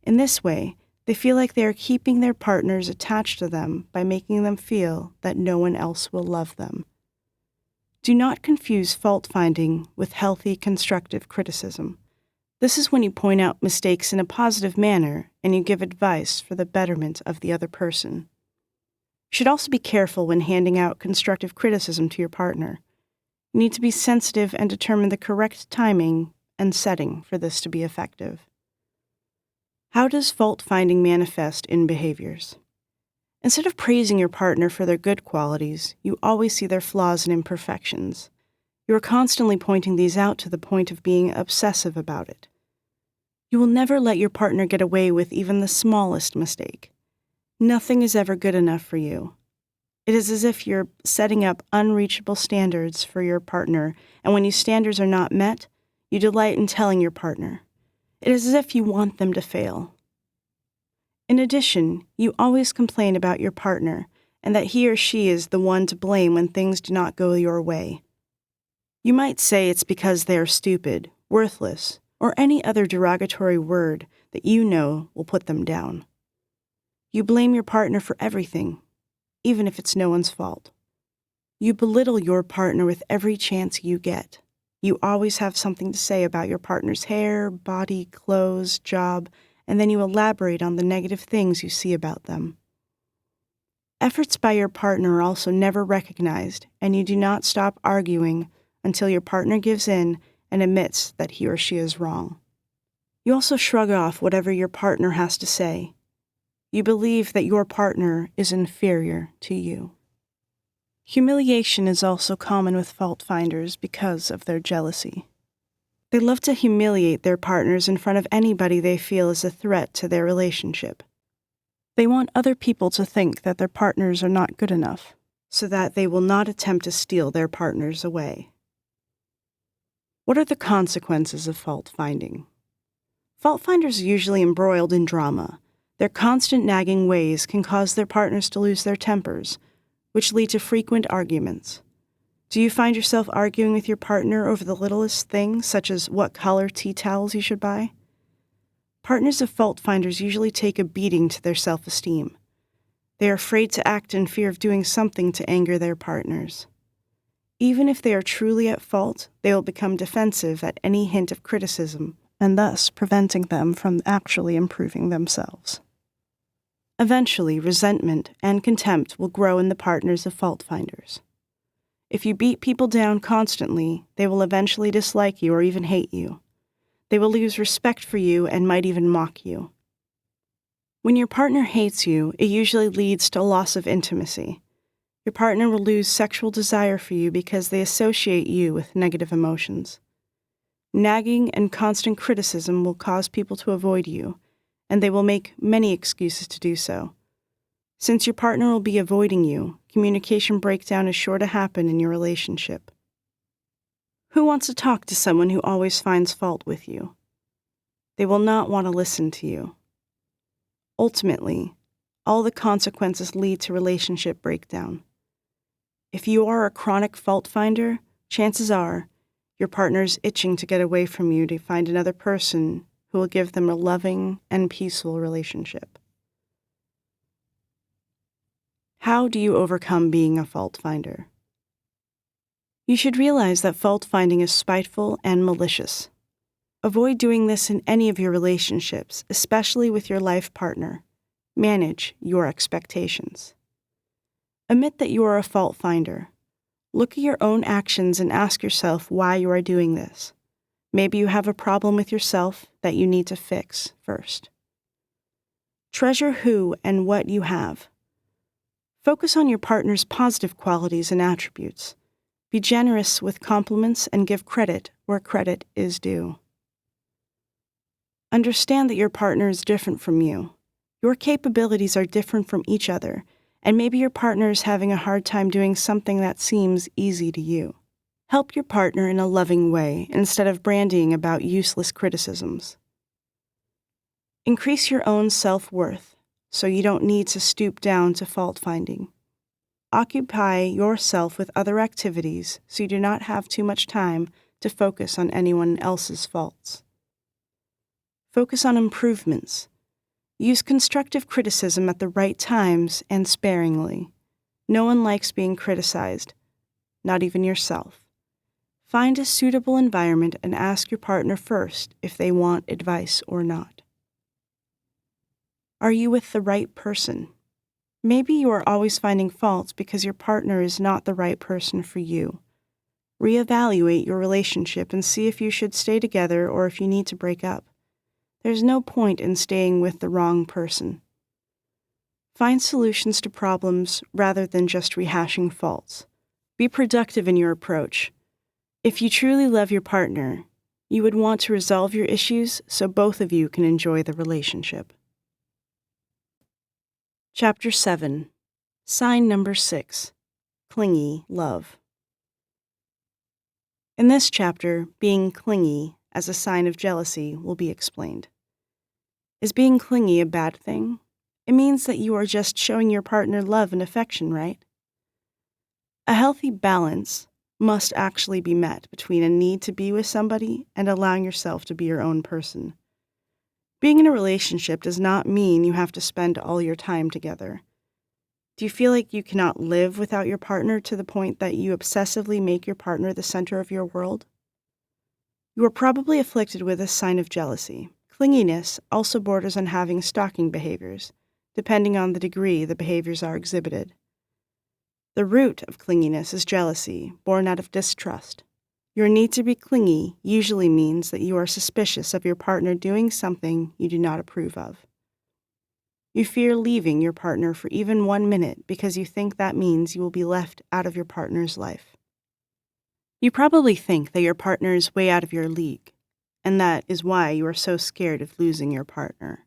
In this way, they feel like they are keeping their partners attached to them by making them feel that no one else will love them. Do not confuse fault-finding with healthy, constructive criticism. This is when you point out mistakes in a positive manner and you give advice for the betterment of the other person. You should also be careful when handing out constructive criticism to your partner. You need to be sensitive and determine the correct timing and setting for this to be effective. How does fault-finding manifest in behaviors? Instead of praising your partner for their good qualities, you always see their flaws and imperfections. You are constantly pointing these out to the point of being obsessive about it. You will never let your partner get away with even the smallest mistake. Nothing is ever good enough for you. It is as if you're setting up unreachable standards for your partner, and when these standards are not met, you delight in telling your partner. It is as if you want them to fail. In addition, you always complain about your partner, and that he or she is the one to blame when things do not go your way. You might say it's because they are stupid, worthless, or any other derogatory word that you know will put them down. You blame your partner for everything, even if it's no one's fault. You belittle your partner with every chance you get. You always have something to say about your partner's hair, body, clothes, job, and then you elaborate on the negative things you see about them. Efforts by your partner are also never recognized, and you do not stop arguing until your partner gives in and admits that he or she is wrong. You also shrug off whatever your partner has to say. You believe that your partner is inferior to you. Humiliation is also common with fault finders because of their jealousy. They love to humiliate their partners in front of anybody they feel is a threat to their relationship. They want other people to think that their partners are not good enough, so that they will not attempt to steal their partners away. What are the consequences of fault finding? Fault finders are usually embroiled in drama. Their constant nagging ways can cause their partners to lose their tempers, which lead to frequent arguments. Do you find yourself arguing with your partner over the littlest things, such as what color tea towels you should buy? Partners of fault finders usually take a beating to their self-esteem. They are afraid to act in fear of doing something to anger their partners. Even if they are truly at fault, they will become defensive at any hint of criticism, and thus preventing them from actually improving themselves. Eventually, resentment and contempt will grow in the partners of fault finders. If you beat people down constantly, they will eventually dislike you or even hate you. They will lose respect for you and might even mock you. When your partner hates you, it usually leads to a loss of intimacy. Your partner will lose sexual desire for you because they associate you with negative emotions. Nagging and constant criticism will cause people to avoid you, and they will make many excuses to do so. Since your partner will be avoiding you, communication breakdown is sure to happen in your relationship. Who wants to talk to someone who always finds fault with you? They will not want to listen to you. Ultimately, all the consequences lead to relationship breakdown. If you are a chronic fault finder, chances are your partner's itching to get away from you to find another person who will give them a loving and peaceful relationship. How do you overcome being a fault finder? You should realize that fault finding is spiteful and malicious. Avoid doing this in any of your relationships, especially with your life partner. Manage your expectations. Admit that you are a fault finder. Look at your own actions and ask yourself why you are doing this. Maybe you have a problem with yourself that you need to fix first. Treasure who and what you have. Focus on your partner's positive qualities and attributes. Be generous with compliments and give credit where credit is due. Understand that your partner is different from you. Your capabilities are different from each other, and maybe your partner is having a hard time doing something that seems easy to you. Help your partner in a loving way instead of brandying about useless criticisms. Increase your own self-worth so you don't need to stoop down to fault finding. Occupy yourself with other activities so you do not have too much time to focus on anyone else's faults. Focus on improvements. Use constructive criticism at the right times and sparingly. No one likes being criticized, not even yourself. Find a suitable environment and ask your partner first if they want advice or not. Are you with the right person? Maybe you are always finding faults because your partner is not the right person for you. Reevaluate your relationship and see if you should stay together or if you need to break up. There's no point in staying with the wrong person. Find solutions to problems rather than just rehashing faults. Be productive in your approach. If you truly love your partner, you would want to resolve your issues so both of you can enjoy the relationship. Chapter 7. Sign number 6. Clingy love. In this chapter, being clingy as a sign of jealousy will be explained. Is being clingy a bad thing? It means that you are just showing your partner love and affection, right? A healthy balance must actually be met between a need to be with somebody and allowing yourself to be your own person. Being in a relationship does not mean you have to spend all your time together. Do you feel like you cannot live without your partner to the point that you obsessively make your partner the center of your world? You are probably afflicted with a sign of jealousy. Clinginess also borders on having stalking behaviors, depending on the degree the behaviors are exhibited. The root of clinginess is jealousy, born out of distrust. Your need to be clingy usually means that you are suspicious of your partner doing something you do not approve of. You fear leaving your partner for even 1 minute because you think that means you will be left out of your partner's life. You probably think that your partner is way out of your league, and that is why you are so scared of losing your partner.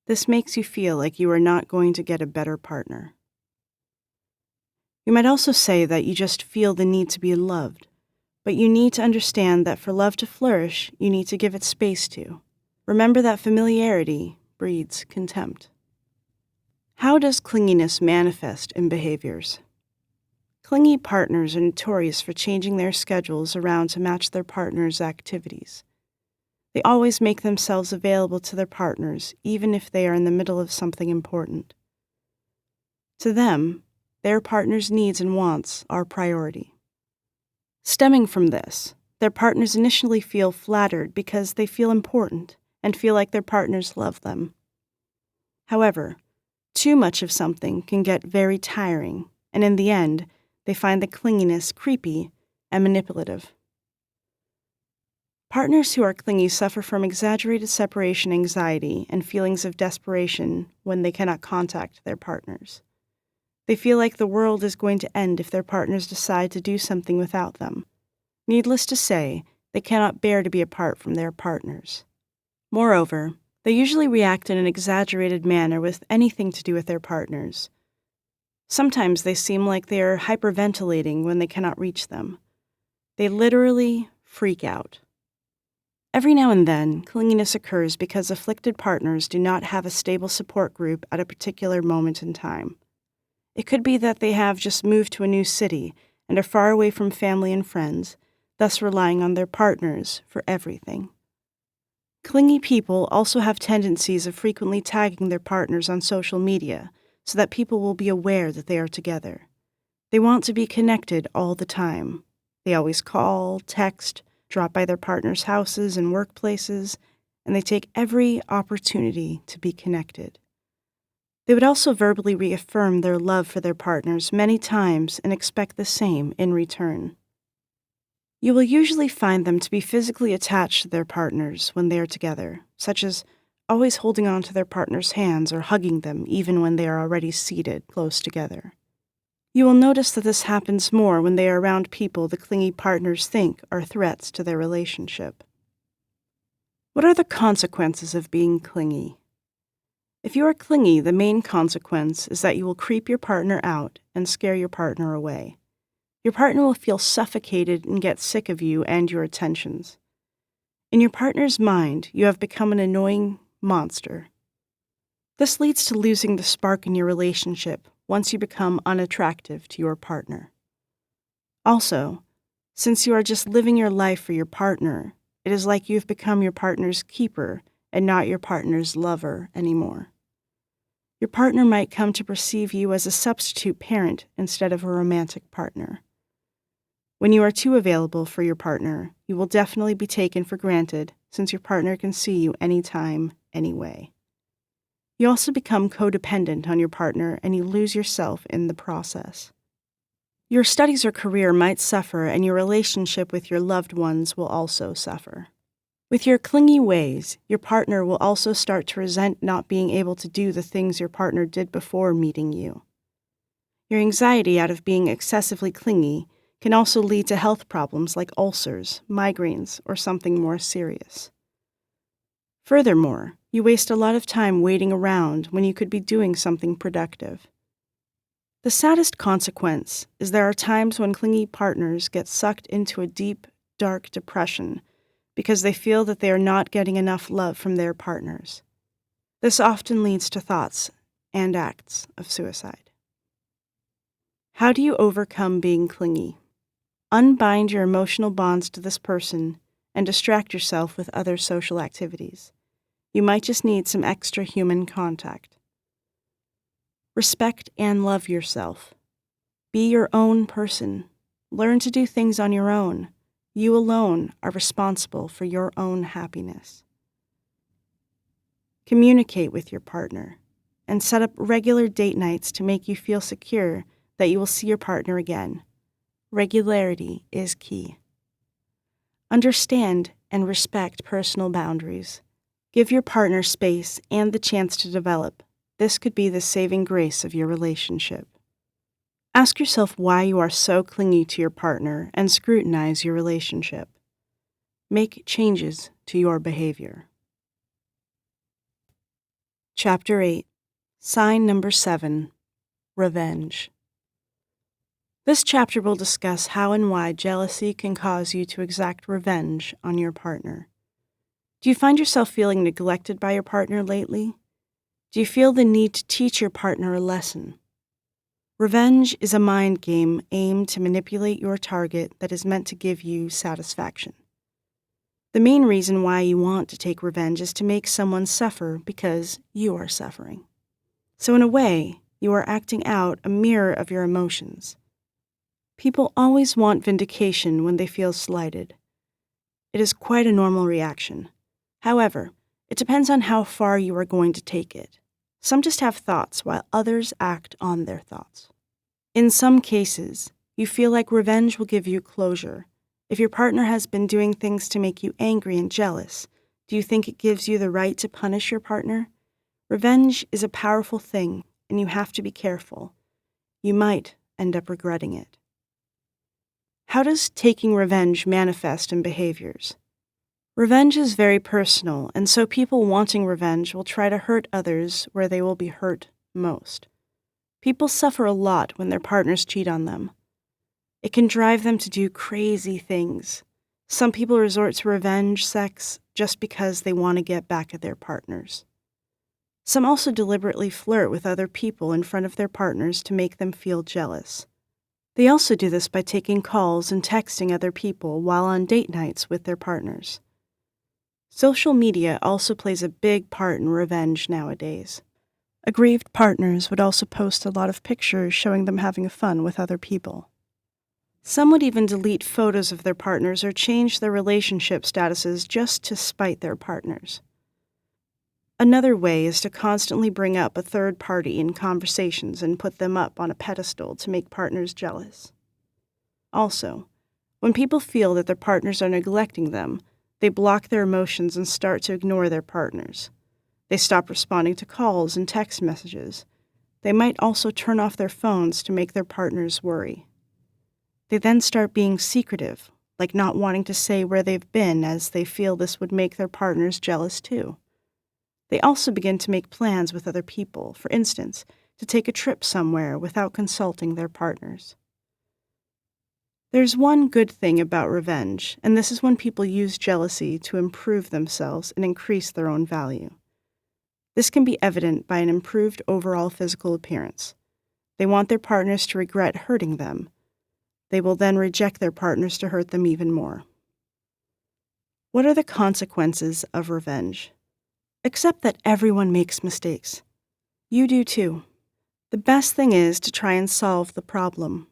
This makes you feel like you are not going to get a better partner. You might also say that you just feel the need to be loved, but you need to understand that for love to flourish, you need to give it space to. Remember that familiarity breeds contempt. How does clinginess manifest in behaviors? Clingy partners are notorious for changing their schedules around to match their partner's activities. They always make themselves available to their partners, even if they are in the middle of something important. To them, their partner's needs and wants are priority. Stemming from this, their partners initially feel flattered because they feel important and feel like their partners love them. However, too much of something can get very tiring, and in the end, they find the clinginess creepy and manipulative. Partners who are clingy suffer from exaggerated separation anxiety and feelings of desperation when they cannot contact their partners. They feel like the world is going to end if their partners decide to do something without them. Needless to say, they cannot bear to be apart from their partners. Moreover, they usually react in an exaggerated manner with anything to do with their partners. Sometimes they seem like they are hyperventilating when they cannot reach them. They literally freak out. Every now and then, clinginess occurs because afflicted partners do not have a stable support group at a particular moment in time. It could be that they have just moved to a new city and are far away from family and friends, thus relying on their partners for everything. Clingy people also have tendencies of frequently tagging their partners on social media so that people will be aware that they are together. They want to be connected all the time. They always call, text, drop by their partners' houses and workplaces, and they take every opportunity to be connected. They would also verbally reaffirm their love for their partners many times and expect the same in return. You will usually find them to be physically attached to their partners when they are together, such as always holding on to their partner's hands or hugging them even when they are already seated close together. You will notice that this happens more when they are around people the clingy partners think are threats to their relationship. What are the consequences of being clingy? If you are clingy, the main consequence is that you will creep your partner out and scare your partner away. Your partner will feel suffocated and get sick of you and your attentions. In your partner's mind, you have become an annoying monster. This leads to losing the spark in your relationship once you become unattractive to your partner. Also, since you are just living your life for your partner, it is like you have become your partner's keeper and not your partner's lover anymore. Your partner might come to perceive you as a substitute parent instead of a romantic partner. When you are too available for your partner, you will definitely be taken for granted since your partner can see you anytime, anyway. You also become codependent on your partner and you lose yourself in the process. Your studies or career might suffer and your relationship with your loved ones will also suffer. With your clingy ways, your partner will also start to resent not being able to do the things your partner did before meeting you. Your anxiety out of being excessively clingy can also lead to health problems like ulcers, migraines, or something more serious. Furthermore, you waste a lot of time waiting around when you could be doing something productive. The saddest consequence is there are times when clingy partners get sucked into a deep, dark depression because they feel that they are not getting enough love from their partners. This often leads to thoughts and acts of suicide. How do you overcome being clingy? Unbind your emotional bonds to this person and distract yourself with other social activities. You might just need some extra human contact. Respect and love yourself. Be your own person. Learn to do things on your own. You alone are responsible for your own happiness. Communicate with your partner and set up regular date nights to make you feel secure that you will see your partner again. Regularity is key. Understand and respect personal boundaries. Give your partner space and the chance to develop. This could be the saving grace of your relationship. Ask yourself why you are so clingy to your partner and scrutinize your relationship. Make changes to your behavior. Chapter 8. Sign number 7. Revenge. This chapter will discuss how and why jealousy can cause you to exact revenge on your partner. Do you find yourself feeling neglected by your partner lately? Do you feel the need to teach your partner a lesson? Revenge is a mind game aimed to manipulate your target that is meant to give you satisfaction. The main reason why you want to take revenge is to make someone suffer because you are suffering. So in a way, you are acting out a mirror of your emotions. People always want vindication when they feel slighted. It is quite a normal reaction. However, it depends on how far you are going to take it. Some just have thoughts while others act on their thoughts. In some cases, you feel like revenge will give you closure. If your partner has been doing things to make you angry and jealous, do you think it gives you the right to punish your partner? Revenge is a powerful thing, and you have to be careful. You might end up regretting it. How does taking revenge manifest in behaviors? Revenge is very personal, and so people wanting revenge will try to hurt others where they will be hurt most. People suffer a lot when their partners cheat on them. It can drive them to do crazy things. Some people resort to revenge sex just because they want to get back at their partners. Some also deliberately flirt with other people in front of their partners to make them feel jealous. They also do this by taking calls and texting other people while on date nights with their partners. Social media also plays a big part in revenge nowadays. Aggrieved partners would also post a lot of pictures showing them having fun with other people. Some would even delete photos of their partners or change their relationship statuses just to spite their partners. Another way is to constantly bring up a third party in conversations and put them up on a pedestal to make partners jealous. Also, when people feel that their partners are neglecting them, they block their emotions and start to ignore their partners. They stop responding to calls and text messages. They might also turn off their phones to make their partners worry. They then start being secretive, like not wanting to say where they've been as they feel this would make their partners jealous too. They also begin to make plans with other people, for instance, to take a trip somewhere without consulting their partners. There's one good thing about revenge, and this is when people use jealousy to improve themselves and increase their own value. This can be evident by an improved overall physical appearance. They want their partners to regret hurting them. They will then reject their partners to hurt them even more. What are the consequences of revenge? Accept that everyone makes mistakes. You do too. The best thing is to try and solve the problem.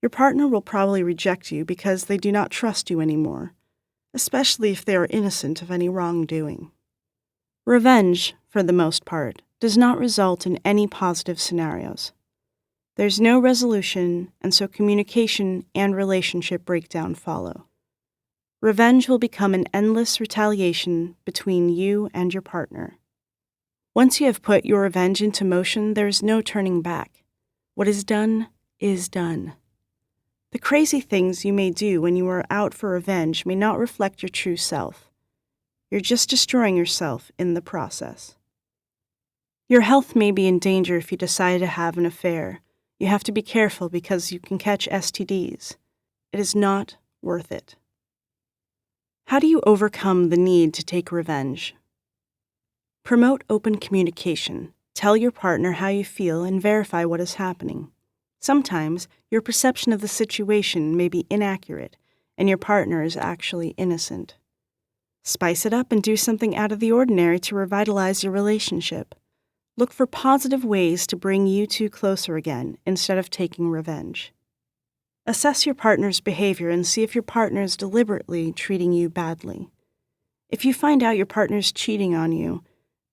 Your partner will probably reject you because they do not trust you anymore, especially if they are innocent of any wrongdoing. Revenge, for the most part, does not result in any positive scenarios. There's no resolution, and so communication and relationship breakdown follow. Revenge will become an endless retaliation between you and your partner. Once you have put your revenge into motion, there is no turning back. What is done is done. The crazy things you may do when you are out for revenge may not reflect your true self. You're just destroying yourself in the process. Your health may be in danger if you decide to have an affair. You have to be careful because you can catch STDs. It is not worth it. How do you overcome the need to take revenge? Promote open communication. Tell your partner how you feel and verify what is happening. Sometimes your perception of the situation may be inaccurate, and your partner is actually innocent. Spice it up and do something out of the ordinary to revitalize your relationship. Look for positive ways to bring you two closer again instead of taking revenge. Assess your partner's behavior and see if your partner is deliberately treating you badly. If you find out your partner is cheating on you,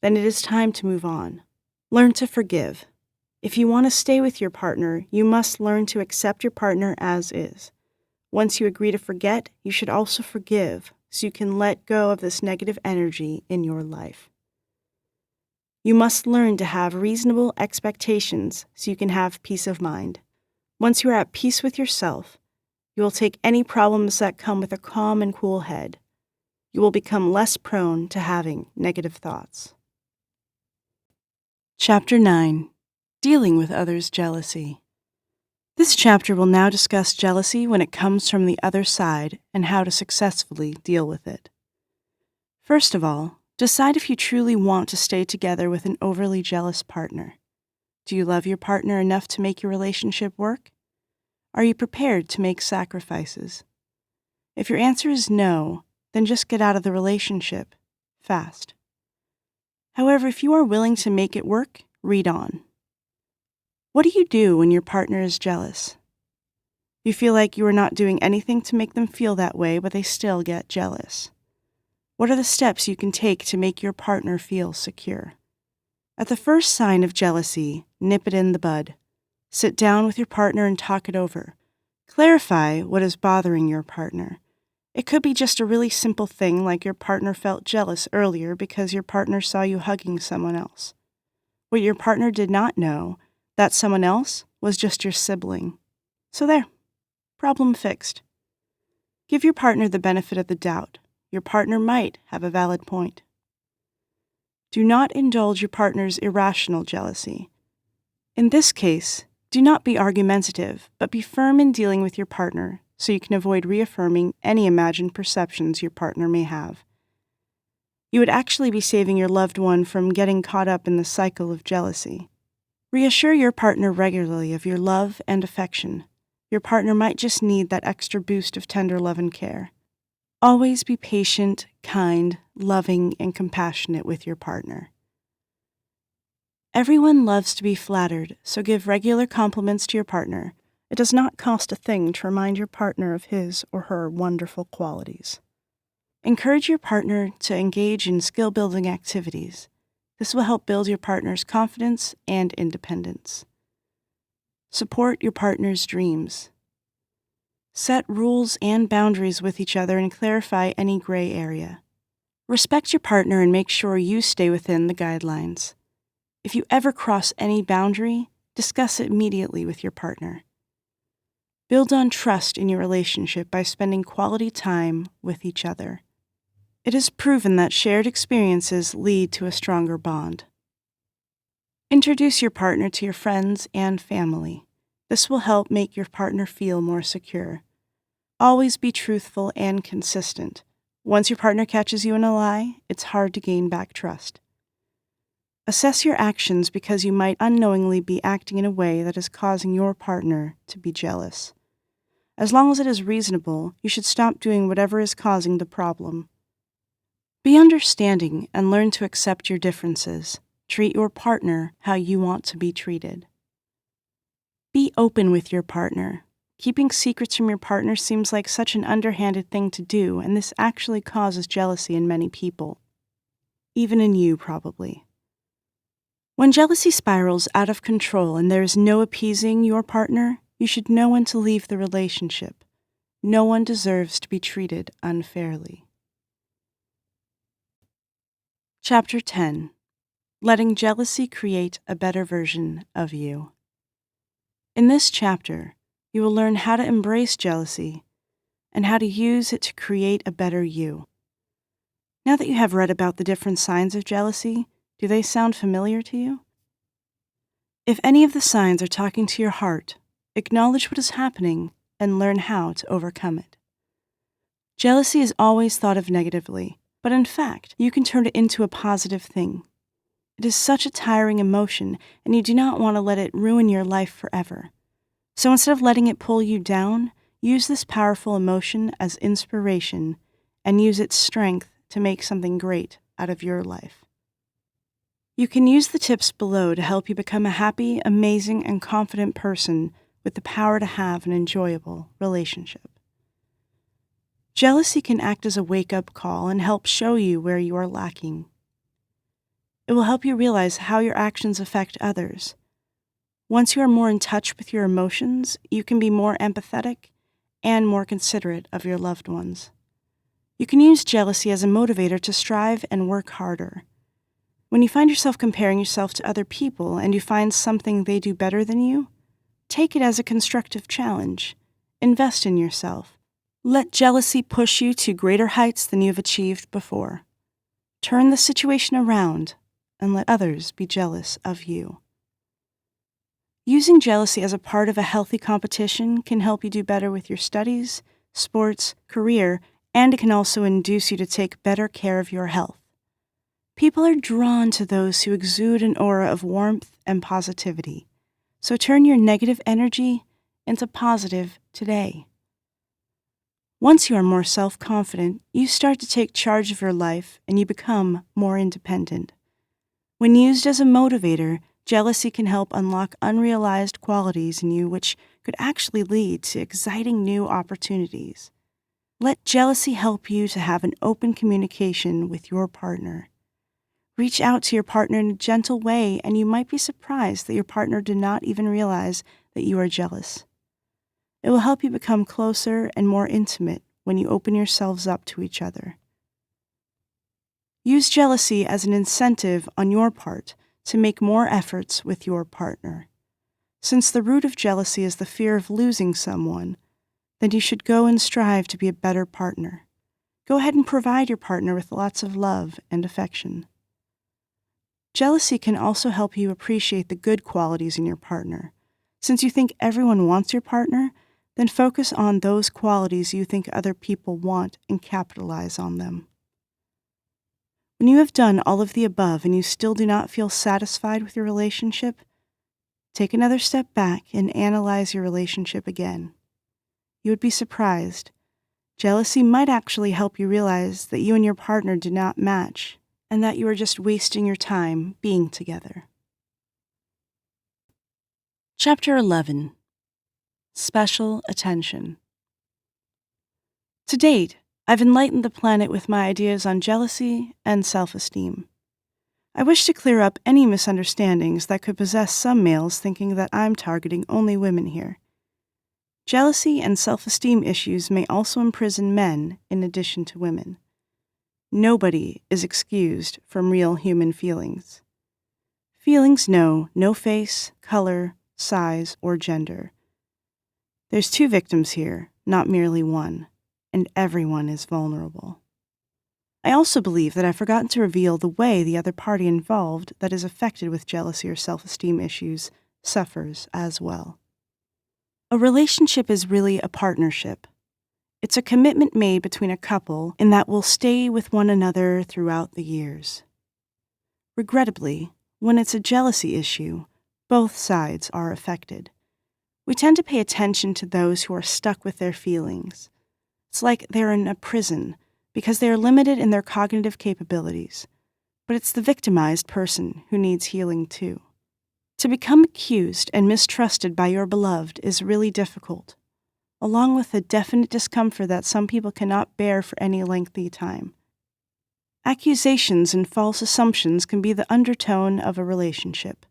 then it is time to move on. Learn to forgive. If you want to stay with your partner, you must learn to accept your partner as is. Once you agree to forget, you should also forgive so you can let go of this negative energy in your life. You must learn to have reasonable expectations so you can have peace of mind. Once you are at peace with yourself, you will take any problems that come with a calm and cool head. You will become less prone to having negative thoughts. Chapter 9. Dealing with others' jealousy. This chapter will now discuss jealousy when it comes from the other side and how to successfully deal with it. First of all, decide if you truly want to stay together with an overly jealous partner. Do you love your partner enough to make your relationship work? Are you prepared to make sacrifices? If your answer is no, then just get out of the relationship fast. However, if you are willing to make it work, read on. What do you do when your partner is jealous? You feel like you are not doing anything to make them feel that way, but they still get jealous. What are the steps you can take to make your partner feel secure? At the first sign of jealousy, nip it in the bud. Sit down with your partner and talk it over. Clarify what is bothering your partner. It could be just a really simple thing like your partner felt jealous earlier because your partner saw you hugging someone else. What your partner did not know, that someone else was just your sibling. So there, problem fixed. Give your partner the benefit of the doubt. Your partner might have a valid point. Do not indulge your partner's irrational jealousy. In this case, do not be argumentative, but be firm in dealing with your partner so you can avoid reaffirming any imagined perceptions your partner may have. You would actually be saving your loved one from getting caught up in the cycle of jealousy. Reassure your partner regularly of your love and affection. Your partner might just need that extra boost of tender love and care. Always be patient, kind, loving, and compassionate with your partner. Everyone loves to be flattered, so give regular compliments to your partner. It does not cost a thing to remind your partner of his or her wonderful qualities. Encourage your partner to engage in skill-building activities. This will help build your partner's confidence and independence. Support your partner's dreams. Set rules and boundaries with each other and clarify any gray area. Respect your partner and make sure you stay within the guidelines. If you ever cross any boundary, discuss it immediately with your partner. Build on trust in your relationship by spending quality time with each other. It is proven that shared experiences lead to a stronger bond. Introduce your partner to your friends and family. This will help make your partner feel more secure. Always be truthful and consistent. Once your partner catches you in a lie, it's hard to gain back trust. Assess your actions because you might unknowingly be acting in a way that is causing your partner to be jealous. As long as it is reasonable, you should stop doing whatever is causing the problem. Be understanding and learn to accept your differences. Treat your partner how you want to be treated. Be open with your partner. Keeping secrets from your partner seems like such an underhanded thing to do, and this actually causes jealousy in many people. Even in you, probably. When jealousy spirals out of control and there is no appeasing your partner, you should know when to leave the relationship. No one deserves to be treated unfairly. Chapter 10. Letting jealousy create a better version of you. In this chapter, you will learn how to embrace jealousy and how to use it to create a better you. Now that you have read about the different signs of jealousy, do they sound familiar to you? If any of the signs are talking to your heart, acknowledge what is happening and learn how to overcome it. Jealousy is always thought of negatively, but in fact, you can turn it into a positive thing. It is such a tiring emotion, and you do not want to let it ruin your life forever. So instead of letting it pull you down, use this powerful emotion as inspiration and use its strength to make something great out of your life. You can use the tips below to help you become a happy, amazing, and confident person with the power to have an enjoyable relationship. Jealousy can act as a wake-up call and help show you where you are lacking. It will help you realize how your actions affect others. Once you are more in touch with your emotions, you can be more empathetic and more considerate of your loved ones. You can use jealousy as a motivator to strive and work harder. When you find yourself comparing yourself to other people and you find something they do better than you, take it as a constructive challenge. Invest in yourself. Let jealousy push you to greater heights than you've achieved before. Turn the situation around and let others be jealous of you. Using jealousy as a part of a healthy competition can help you do better with your studies, sports, career, and it can also induce you to take better care of your health. People are drawn to those who exude an aura of warmth and positivity. So turn your negative energy into positive today. Once you are more self-confident, you start to take charge of your life and you become more independent. When used as a motivator, jealousy can help unlock unrealized qualities in you which could actually lead to exciting new opportunities. Let jealousy help you to have an open communication with your partner. Reach out to your partner in a gentle way, and you might be surprised that your partner did not even realize that you are jealous. It will help you become closer and more intimate when you open yourselves up to each other. Use jealousy as an incentive on your part to make more efforts with your partner. Since the root of jealousy is the fear of losing someone, then you should go and strive to be a better partner. Go ahead and provide your partner with lots of love and affection. Jealousy can also help you appreciate the good qualities in your partner. Since you think everyone wants your partner, then focus on those qualities you think other people want and capitalize on them. When you have done all of the above and you still do not feel satisfied with your relationship, take another step back and analyze your relationship again. You would be surprised. Jealousy might actually help you realize that you and your partner do not match and that you are just wasting your time being together. Chapter 11. Special Attention. To date, I've enlightened the planet with my ideas on jealousy and self-esteem. I wish to clear up any misunderstandings that could possess some males thinking that I'm targeting only women here. Jealousy and self-esteem issues may also imprison men in addition to women. Nobody is excused from real human feelings. Feelings know no face, color, size, or gender. There's two victims here, not merely one, and everyone is vulnerable. I also believe that I've forgotten to reveal the way the other party involved that is affected with jealousy or self-esteem issues suffers as well. A relationship is really a partnership. It's a commitment made between a couple in that we'll stay with one another throughout the years. Regrettably, when it's a jealousy issue, both sides are affected. We tend to pay attention to those who are stuck with their feelings. It's like they're in a prison because they are limited in their cognitive capabilities, but it's the victimized person who needs healing too. To become accused and mistrusted by your beloved is really difficult, along with a definite discomfort that some people cannot bear for any lengthy time. Accusations and false assumptions can be the undertone of a relationship,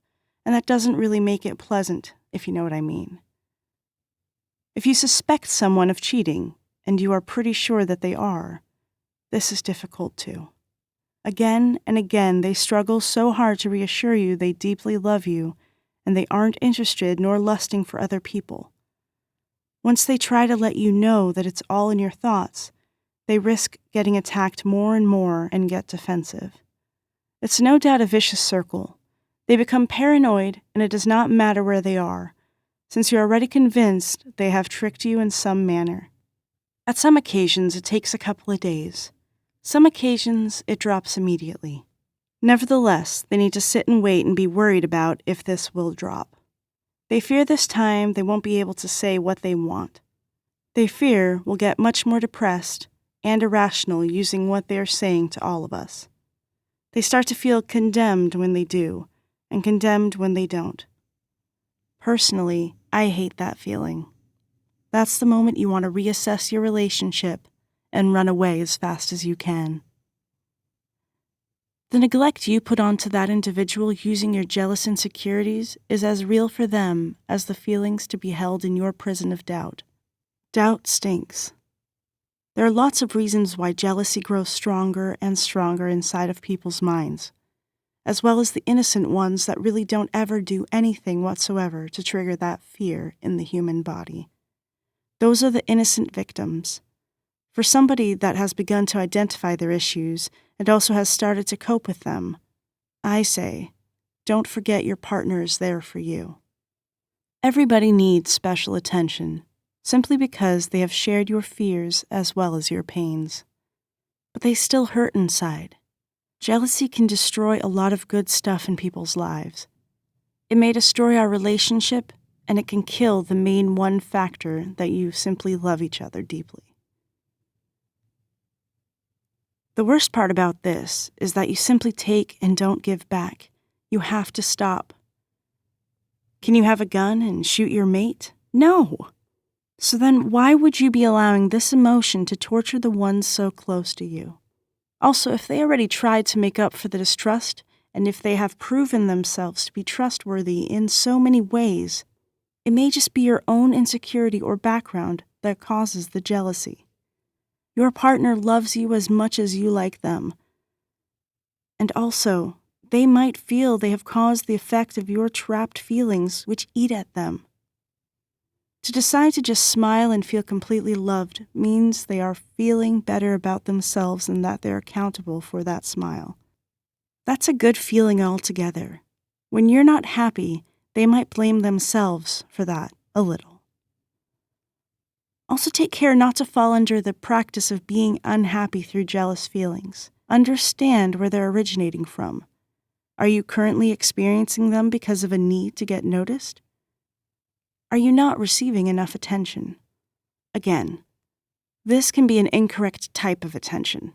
and that doesn't really make it pleasant, if you know what I mean. If you suspect someone of cheating, and you are pretty sure that they are, this is difficult too. Again and again, they struggle so hard to reassure you they deeply love you, and they aren't interested nor lusting for other people. Once they try to let you know that it's all in your thoughts, they risk getting attacked more and more and get defensive. It's no doubt a vicious circle. They become paranoid, and it does not matter where they are, since you're already convinced they have tricked you in some manner. At some occasions, it takes a couple of days. Some occasions, it drops immediately. Nevertheless, they need to sit and wait and be worried about if this will drop. They fear this time they won't be able to say what they want. They fear will get much more depressed and irrational using what they are saying to all of us. They start to feel condemned when they do, and condemned when they don't. Personally, I hate that feeling. That's the moment you want to reassess your relationship and run away as fast as you can. The neglect you put onto that individual using your jealous insecurities is as real for them as the feelings to be held in your prison of doubt. Doubt stinks. There are lots of reasons why jealousy grows stronger and stronger inside of people's minds, as well as the innocent ones that really don't ever do anything whatsoever to trigger that fear in the human body. Those are the innocent victims. For somebody that has begun to identify their issues and also has started to cope with them, I say, don't forget your partner is there for you. Everybody needs special attention, simply because they have shared your fears as well as your pains. But they still hurt inside. Jealousy can destroy a lot of good stuff in people's lives. It may destroy our relationship, and it can kill the main one factor that you simply love each other deeply. The worst part about this is that you simply take and don't give back. You have to stop. Can you have a gun and shoot your mate? No. So then why would you be allowing this emotion to torture the ones so close to you? Also, if they already tried to make up for the distrust, and if they have proven themselves to be trustworthy in so many ways, it may just be your own insecurity or background that causes the jealousy. Your partner loves you as much as you like them. And also, they might feel they have caused the effect of your trapped feelings which eat at them. To decide to just smile and feel completely loved means they are feeling better about themselves and that they're accountable for that smile. That's a good feeling altogether. When you're not happy, they might blame themselves for that a little. Also take care not to fall under the practice of being unhappy through jealous feelings. Understand where they're originating from. Are you currently experiencing them because of a need to get noticed? Are you not receiving enough attention? Again, this can be an incorrect type of attention.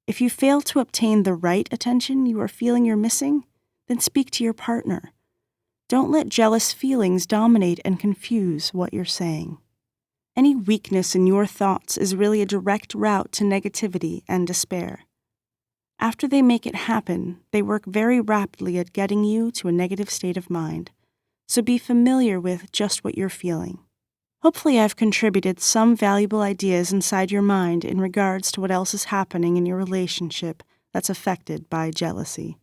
If you fail to obtain the right attention you are feeling you're missing, then speak to your partner. Don't let jealous feelings dominate and confuse what you're saying. Any weakness in your thoughts is really a direct route to negativity and despair. After they make it happen, they work very rapidly at getting you to a negative state of mind. So be familiar with just what you're feeling. Hopefully I've contributed some valuable ideas inside your mind in regards to what else is happening in your relationship that's affected by jealousy.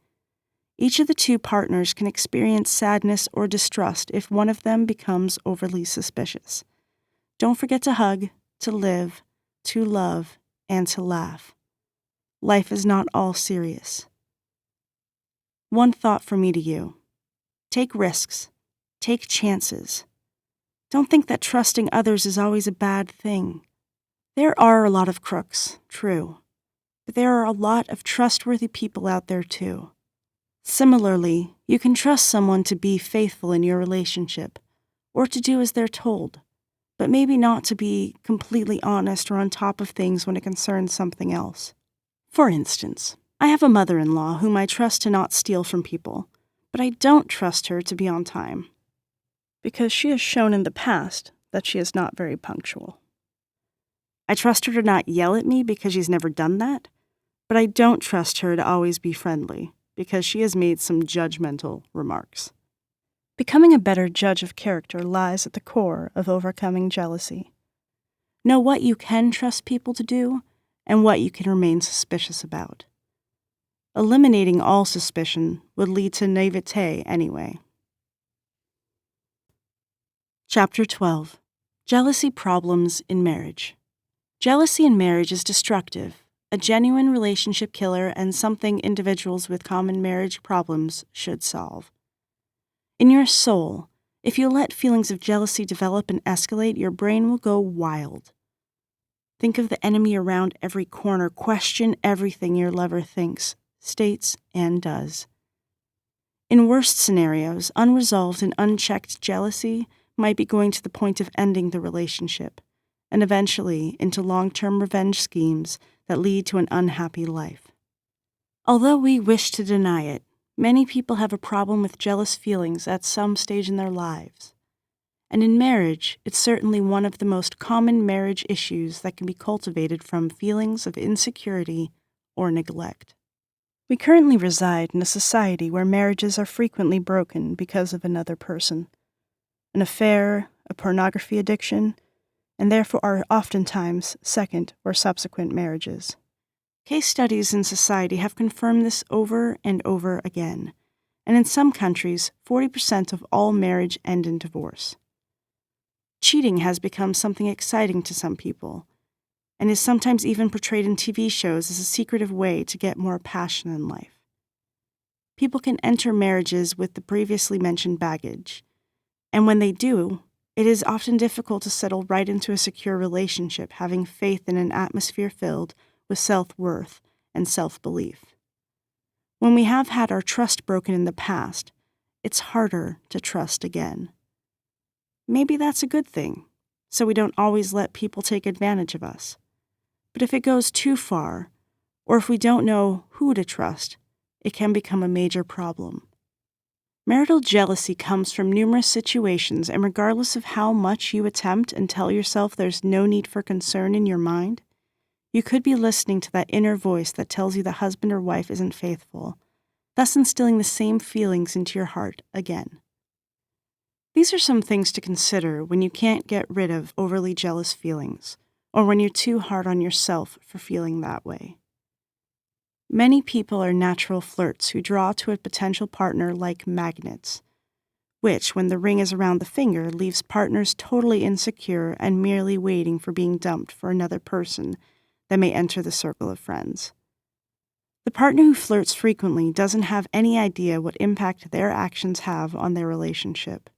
Each of the two partners can experience sadness or distrust if one of them becomes overly suspicious. Don't forget to hug, to live, to love, and to laugh. Life is not all serious. One thought from me to you. Take risks. Take chances. Don't think that trusting others is always a bad thing. There are a lot of crooks, true, but there are a lot of trustworthy people out there too. Similarly, you can trust someone to be faithful in your relationship, or to do as they're told, but maybe not to be completely honest or on top of things when it concerns something else. For instance, I have a mother-in-law whom I trust to not steal from people, but I don't trust her to be on time, because she has shown in the past that she is not very punctual. I trust her to not yell at me because she's never done that, but I don't trust her to always be friendly because she has made some judgmental remarks. Becoming a better judge of character lies at the core of overcoming jealousy. Know what you can trust people to do and what you can remain suspicious about. Eliminating all suspicion would lead to naivete anyway. Chapter 12. Jealousy Problems in Marriage. Jealousy in marriage is destructive, a genuine relationship killer, and something individuals with common marriage problems should solve. In your soul, if you let feelings of jealousy develop and escalate, your brain will go wild. Think of the enemy around every corner, question everything your lover thinks, states, and does. In worst scenarios, unresolved and unchecked jealousy might be going to the point of ending the relationship, and eventually into long-term revenge schemes that lead to an unhappy life. Although we wish to deny it, many people have a problem with jealous feelings at some stage in their lives. And in marriage, it's certainly one of the most common marriage issues that can be cultivated from feelings of insecurity or neglect. We currently reside in a society where marriages are frequently broken because of another person, an affair, a pornography addiction, and therefore are oftentimes second or subsequent marriages. Case studies in society have confirmed this over and over again, and in some countries, 40% of all marriage end in divorce. Cheating has become something exciting to some people, and is sometimes even portrayed in TV shows as a secretive way to get more passion in life. People can enter marriages with the previously mentioned baggage, and when they do, it is often difficult to settle right into a secure relationship, having faith in an atmosphere filled with self-worth and self-belief. When we have had our trust broken in the past, it's harder to trust again. Maybe that's a good thing, so we don't always let people take advantage of us. But if it goes too far, or if we don't know who to trust, it can become a major problem. Marital jealousy comes from numerous situations, and regardless of how much you attempt and tell yourself there's no need for concern in your mind, you could be listening to that inner voice that tells you the husband or wife isn't faithful, thus instilling the same feelings into your heart again. These are some things to consider when you can't get rid of overly jealous feelings, or when you're too hard on yourself for feeling that way. Many people are natural flirts who draw to a potential partner like magnets, which, when the ring is around the finger, leaves partners totally insecure and merely waiting for being dumped for another person that may enter the circle of friends. The partner who flirts frequently doesn't have any idea what impact their actions have on their relationship.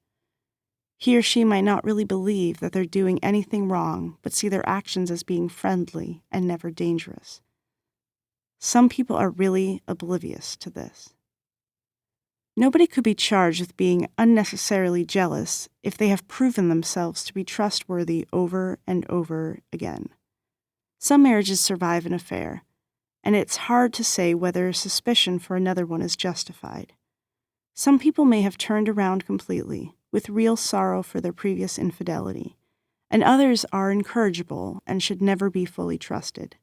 He or she might not really believe that they're doing anything wrong, but see their actions as being friendly and never dangerous. Some people are really oblivious to this. Nobody could be charged with being unnecessarily jealous if they have proven themselves to be trustworthy over and over again. Some marriages survive an affair, and it's hard to say whether suspicion for another one is justified. Some people may have turned around completely, with real sorrow for their previous infidelity, and others are incorrigible and should never be fully trusted.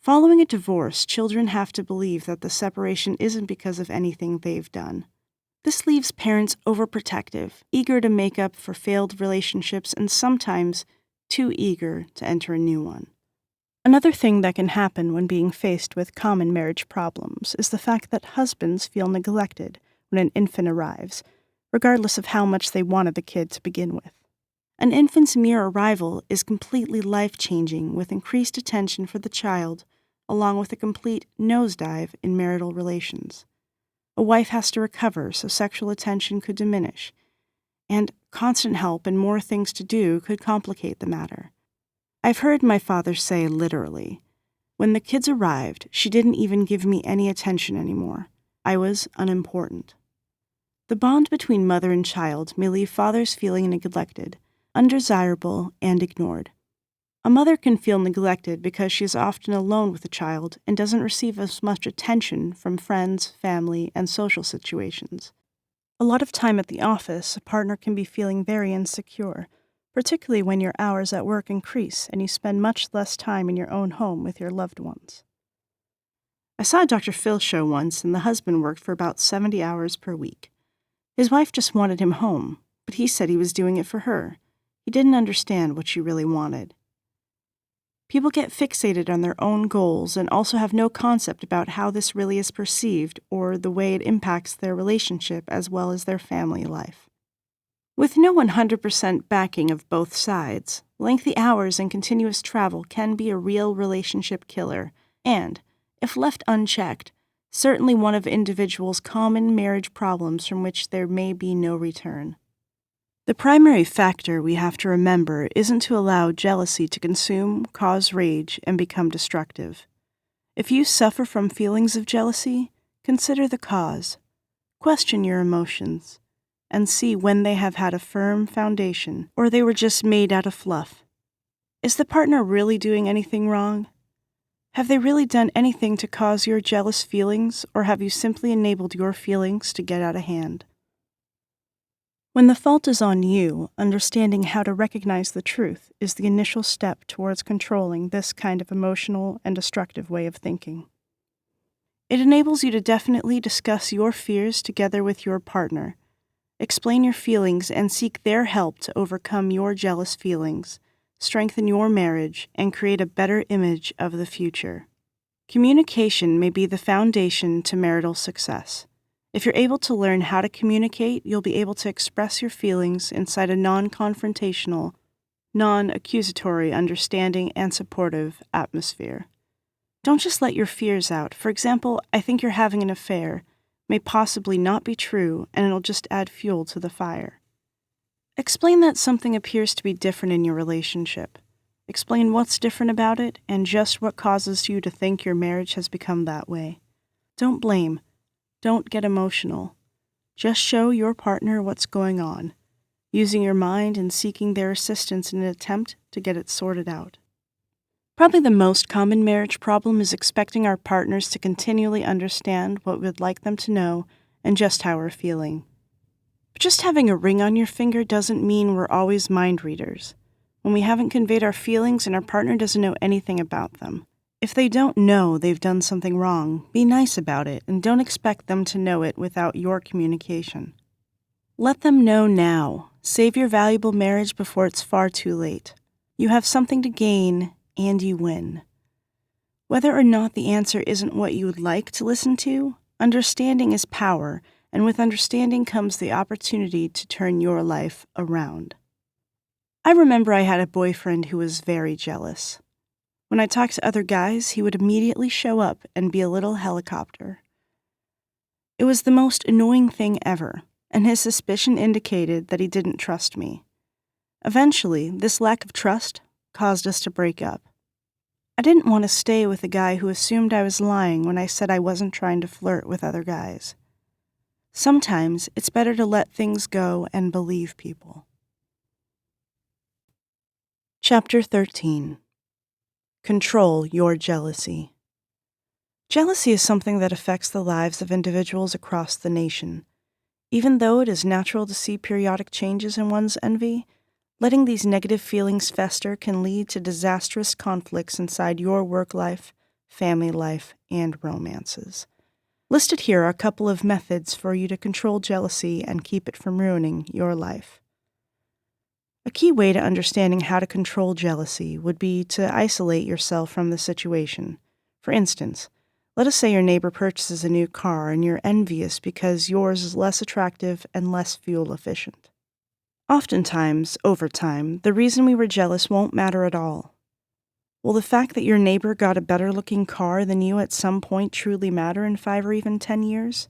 Following a divorce, children have to believe that the separation isn't because of anything they've done. This leaves parents overprotective, eager to make up for failed relationships, and sometimes too eager to enter a new one. Another thing that can happen when being faced with common marriage problems is the fact that husbands feel neglected when an infant arrives, regardless of how much they wanted the kid to begin with. An infant's mere arrival is completely life-changing, with increased attention for the child, along with a complete nosedive in marital relations. A wife has to recover, so sexual attention could diminish, and constant help and more things to do could complicate the matter. I've heard my father say literally, "When the kids arrived, she didn't even give me any attention anymore. I was unimportant." The bond between mother and child may leave fathers feeling neglected, undesirable, and ignored. A mother can feel neglected because she is often alone with the child and doesn't receive as much attention from friends, family, and social situations. A lot of time at the office, a partner can be feeling very insecure, particularly when your hours at work increase and you spend much less time in your own home with your loved ones. I saw a Dr. Phil show once, and the husband worked for about 70 hours per week. His wife just wanted him home, but he said he was doing it for her. He didn't understand what she really wanted. People get fixated on their own goals and also have no concept about how this really is perceived or the way it impacts their relationship as well as their family life. With no 100% backing of both sides, lengthy hours and continuous travel can be a real relationship killer and, if left unchecked, certainly one of individuals' common marriage problems from which there may be no return. The primary factor we have to remember isn't to allow jealousy to consume, cause rage, and become destructive. If you suffer from feelings of jealousy, consider the cause, question your emotions, and see when they have had a firm foundation or they were just made out of fluff. Is the partner really doing anything wrong? Have they really done anything to cause your jealous feelings, or have you simply enabled your feelings to get out of hand? When the fault is on you, understanding how to recognize the truth is the initial step towards controlling this kind of emotional and destructive way of thinking. It enables you to definitely discuss your fears together with your partner, explain your feelings, and seek their help to overcome your jealous feelings, strengthen your marriage, and create a better image of the future. Communication may be the foundation to marital success. If you're able to learn how to communicate, you'll be able to express your feelings inside a non-confrontational, non-accusatory, understanding, and supportive atmosphere. Don't just let your fears out. For example, "I think you're having an affair," may possibly not be true, and it'll just add fuel to the fire. Explain that something appears to be different in your relationship. Explain what's different about it and just what causes you to think your marriage has become that way. Don't blame. Don't get emotional. Just show your partner what's going on, using your mind and seeking their assistance in an attempt to get it sorted out. Probably the most common marriage problem is expecting our partners to continually understand what we'd like them to know and just how we're feeling. But just having a ring on your finger doesn't mean we're always mind readers. When we haven't conveyed our feelings and our partner doesn't know anything about them. If they don't know they've done something wrong, be nice about it and don't expect them to know it without your communication. Let them know now. Save your valuable marriage before it's far too late. You have something to gain, and you win. Whether or not the answer isn't what you would like to listen to, understanding is power, and with understanding comes the opportunity to turn your life around. I remember I had a boyfriend who was very jealous. When I talked to other guys, he would immediately show up and be a little helicopter. It was the most annoying thing ever, and his suspicion indicated that he didn't trust me. Eventually, this lack of trust caused us to break up. I didn't want to stay with a guy who assumed I was lying when I said I wasn't trying to flirt with other guys. Sometimes it's better to let things go and believe people. Chapter 13. Control your jealousy. Jealousy is something that affects the lives of individuals across the nation. Even though it is natural to see periodic changes in one's envy, letting these negative feelings fester can lead to disastrous conflicts inside your work life, family life, and romances. Listed here are a couple of methods for you to control jealousy and keep it from ruining your life. A key way to understanding how to control jealousy would be to isolate yourself from the situation. For instance, let us say your neighbor purchases a new car and you're envious because yours is less attractive and less fuel efficient. Oftentimes, over time, the reason we were jealous won't matter at all. Will the fact that your neighbor got a better-looking car than you at some point truly matter in 5 or even 10 years?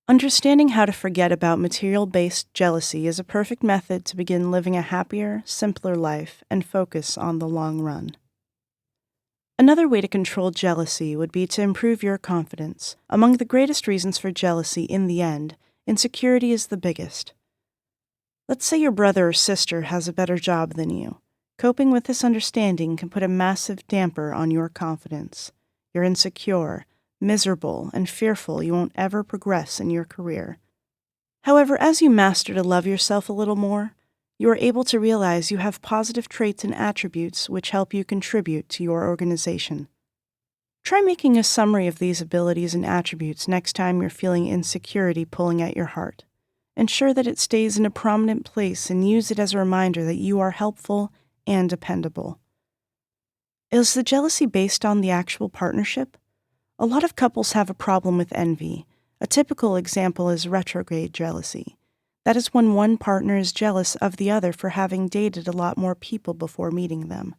Understanding how to forget about material-based jealousy is a perfect method to begin living a happier, simpler life and focus on the long run. Another way to control jealousy would be to improve your confidence. Among the greatest reasons for jealousy in the end, insecurity is the biggest. Let's say your brother or sister has a better job than you. Coping with this understanding can put a massive damper on your confidence. You're insecure, miserable, and fearful you won't ever progress in your career. However, as you master to love yourself a little more, you are able to realize you have positive traits and attributes which help you contribute to your organization. Try making a summary of these abilities and attributes next time you're feeling insecurity pulling at your heart. Ensure that it stays in a prominent place and use it as a reminder that you are helpful and dependable. Is the jealousy based on the actual partnership? A lot of couples have a problem with envy. A typical example is retrograde jealousy. That is when one partner is jealous of the other for having dated a lot more people before meeting them.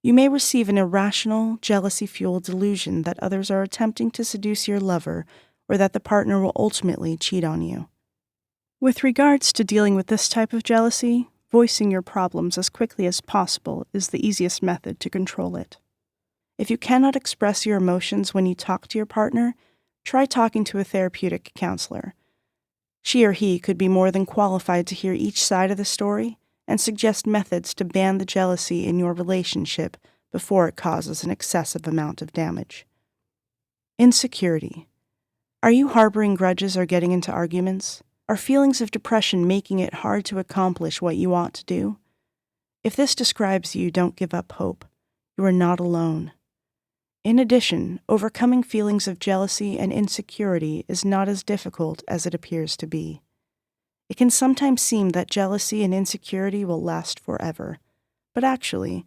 You may receive an irrational, jealousy-fueled delusion that others are attempting to seduce your lover or that the partner will ultimately cheat on you. With regards to dealing with this type of jealousy, voicing your problems as quickly as possible is the easiest method to control it. If you cannot express your emotions when you talk to your partner, try talking to a therapeutic counselor. She or he could be more than qualified to hear each side of the story and suggest methods to ban the jealousy in your relationship before it causes an excessive amount of damage. Insecurity. Are you harboring grudges or getting into arguments? Are feelings of depression making it hard to accomplish what you want to do? If this describes you, don't give up hope. You are not alone. In addition, overcoming feelings of jealousy and insecurity is not as difficult as it appears to be. It can sometimes seem that jealousy and insecurity will last forever, but actually,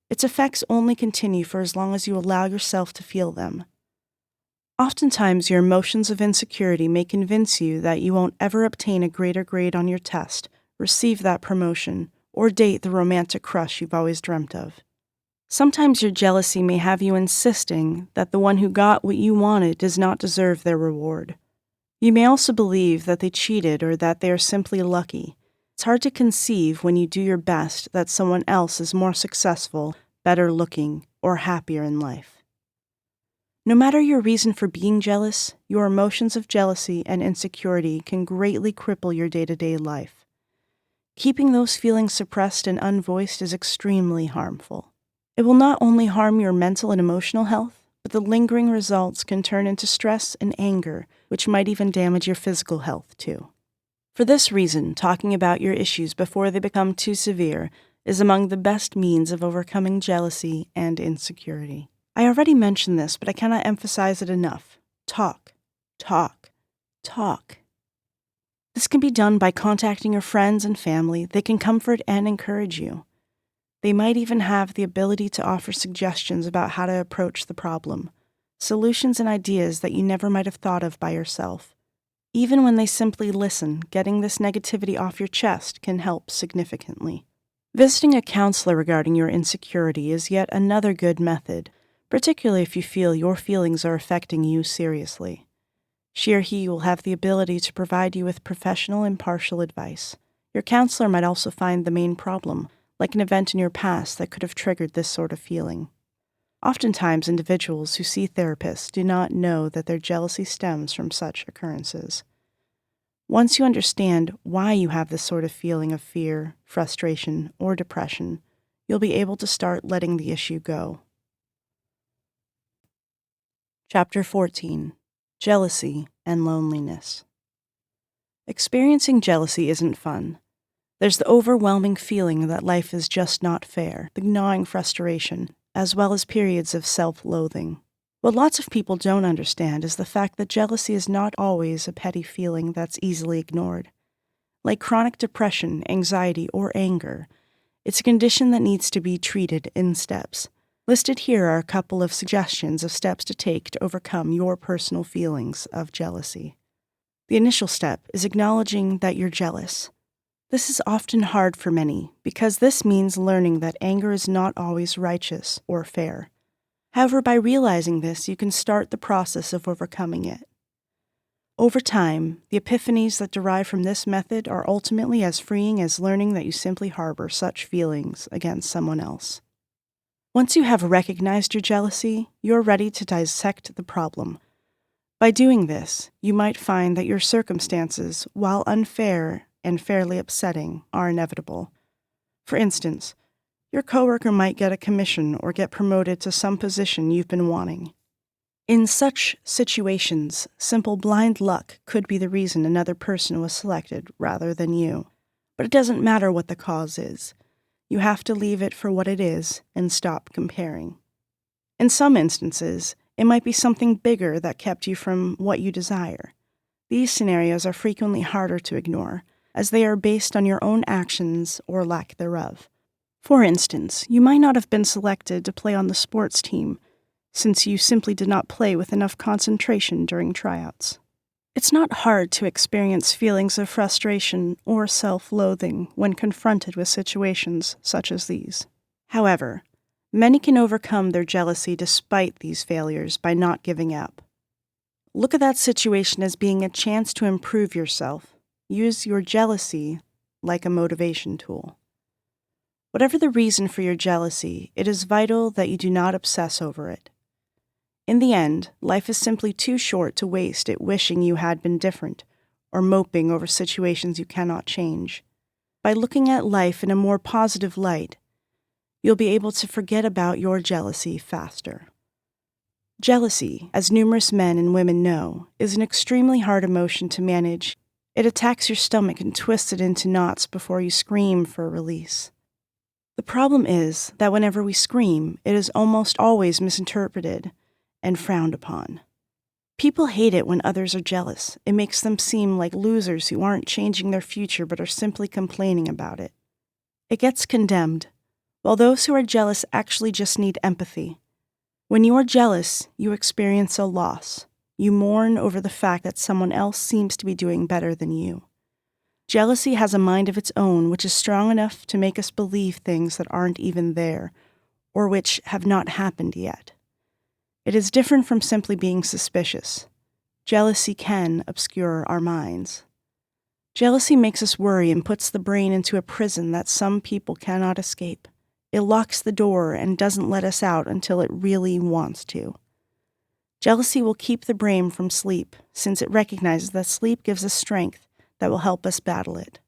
its effects only continue for as long as you allow yourself to feel them. Oftentimes, your emotions of insecurity may convince you that you won't ever obtain a greater grade on your test, receive that promotion, or date the romantic crush you've always dreamt of. Sometimes your jealousy may have you insisting that the one who got what you wanted does not deserve their reward. You may also believe that they cheated or that they are simply lucky. It's hard to conceive when you do your best that someone else is more successful, better looking, or happier in life. No matter your reason for being jealous, your emotions of jealousy and insecurity can greatly cripple your day-to-day life. Keeping those feelings suppressed and unvoiced is extremely harmful. It will not only harm your mental and emotional health, but the lingering results can turn into stress and anger, which might even damage your physical health too. For this reason, talking about your issues before they become too severe is among the best means of overcoming jealousy and insecurity. I already mentioned this, but I cannot emphasize it enough. Talk, talk, talk. This can be done by contacting your friends and family. They can comfort and encourage you. They might even have the ability to offer suggestions about how to approach the problem, solutions and ideas that you never might have thought of by yourself. Even when they simply listen, getting this negativity off your chest can help significantly. Visiting a counselor regarding your insecurity is yet another good method, particularly if you feel your feelings are affecting you seriously. She or he will have the ability to provide you with professional, impartial advice. Your counselor might also find the main problem, like an event in your past that could have triggered this sort of feeling. Oftentimes, individuals who see therapists do not know that their jealousy stems from such occurrences. Once you understand why you have this sort of feeling of fear, frustration, or depression, you'll be able to start letting the issue go. Chapter 14. Jealousy and Loneliness. Experiencing jealousy isn't fun. There's the overwhelming feeling that life is just not fair, the gnawing frustration, as well as periods of self-loathing. What lots of people don't understand is the fact that jealousy is not always a petty feeling that's easily ignored. Like chronic depression, anxiety, or anger, it's a condition that needs to be treated in steps. Listed here are a couple of suggestions of steps to take to overcome your personal feelings of jealousy. The initial step is acknowledging that you're jealous. This is often hard for many because this means learning that anger is not always righteous or fair. However, by realizing this, you can start the process of overcoming it. Over time, the epiphanies that derive from this method are ultimately as freeing as learning that you simply harbor such feelings against someone else. Once you have recognized your jealousy, you're ready to dissect the problem. By doing this, you might find that your circumstances, while unfair and fairly upsetting, are inevitable. For instance, your coworker might get a commission or get promoted to some position you've been wanting. In such situations, simple blind luck could be the reason another person was selected rather than you. But it doesn't matter what the cause is. You have to leave it for what it is and stop comparing. In some instances, it might be something bigger that kept you from what you desire. These scenarios are frequently harder to ignore, as they are based on your own actions or lack thereof. For instance, you might not have been selected to play on the sports team, since you simply did not play with enough concentration during tryouts. It's not hard to experience feelings of frustration or self-loathing when confronted with situations such as these. However, many can overcome their jealousy despite these failures by not giving up. Look at that situation as being a chance to improve yourself. Use your jealousy like a motivation tool. Whatever the reason for your jealousy, it is vital that you do not obsess over it. In the end, life is simply too short to waste it wishing you had been different or moping over situations you cannot change. By looking at life in a more positive light, you'll be able to forget about your jealousy faster. Jealousy, as numerous men and women know, is an extremely hard emotion to manage. It attacks your stomach and twists it into knots before you scream for a release. The problem is that whenever we scream, it is almost always misinterpreted and frowned upon. People hate it when others are jealous. It makes them seem like losers who aren't changing their future but are simply complaining about it. It gets condemned, while those who are jealous actually just need empathy. When you are jealous, you experience a loss. You mourn over the fact that someone else seems to be doing better than you. Jealousy has a mind of its own which is strong enough to make us believe things that aren't even there, or which have not happened yet. It is different from simply being suspicious. Jealousy can obscure our minds. Jealousy makes us worry and puts the brain into a prison that some people cannot escape. It locks the door and doesn't let us out until it really wants to. Jealousy will keep the brain from sleep, since it recognizes that sleep gives us strength that will help us battle it.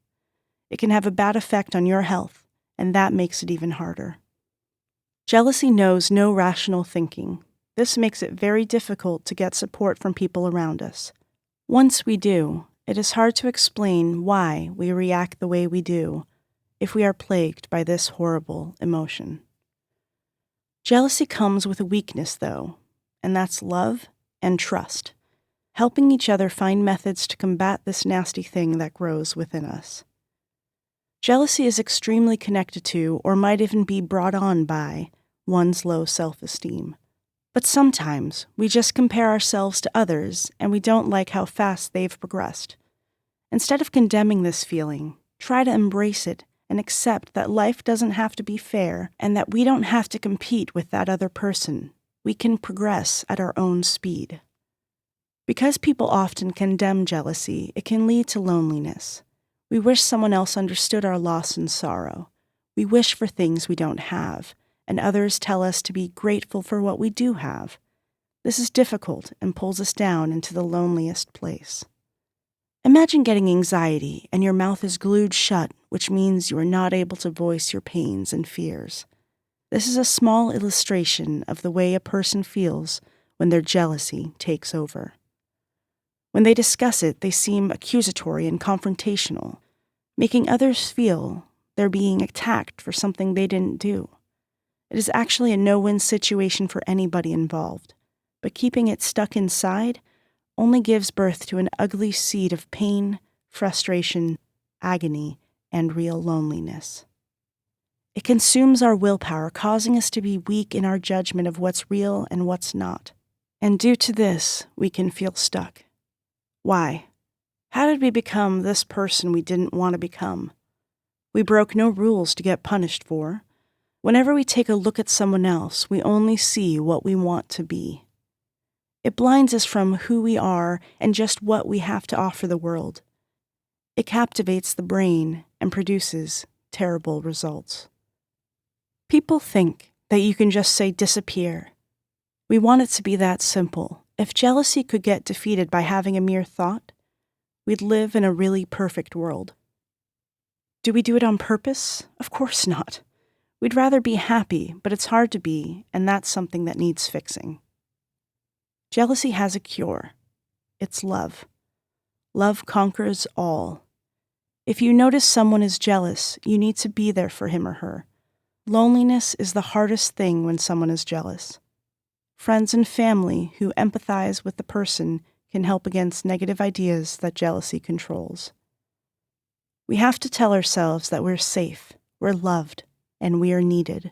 It can have a bad effect on your health, and that makes it even harder. Jealousy knows no rational thinking. This makes it very difficult to get support from people around us. Once we do, it is hard to explain why we react the way we do if we are plagued by this horrible emotion. Jealousy comes with a weakness, though, and that's love and trust, helping each other find methods to combat this nasty thing that grows within us. Jealousy is extremely connected to, or might even be brought on by, one's low self-esteem. But sometimes we just compare ourselves to others and we don't like how fast they've progressed. Instead of condemning this feeling, try to embrace it and accept that life doesn't have to be fair and that we don't have to compete with that other person. We can progress at our own speed. Because people often condemn jealousy, it can lead to loneliness. We wish someone else understood our loss and sorrow. We wish for things we don't have, and others tell us to be grateful for what we do have. This is difficult and pulls us down into the loneliest place. Imagine getting anxiety and your mouth is glued shut, which means you are not able to voice your pains and fears. This is a small illustration of the way a person feels when their jealousy takes over. When they discuss it, they seem accusatory and confrontational, making others feel they're being attacked for something they didn't do. It is actually a no-win situation for anybody involved, but keeping it stuck inside only gives birth to an ugly seed of pain, frustration, agony, and real loneliness. It consumes our willpower, causing us to be weak in our judgment of what's real and what's not. And due to this, we can feel stuck. Why? How did we become this person we didn't want to become? We broke no rules to get punished for. Whenever we take a look at someone else, we only see what we want to be. It blinds us from who we are and just what we have to offer the world. It captivates the brain and produces terrible results. People think that you can just say disappear. We want it to be that simple. If jealousy could get defeated by having a mere thought, we'd live in a really perfect world. Do we do it on purpose? Of course not. We'd rather be happy, but it's hard to be, and that's something that needs fixing. Jealousy has a cure. It's love. Love conquers all. If you notice someone is jealous, you need to be there for him or her. Loneliness is the hardest thing when someone is jealous. Friends and family who empathize with the person can help against negative ideas that jealousy controls. We have to tell ourselves that we're safe, we're loved, and we are needed.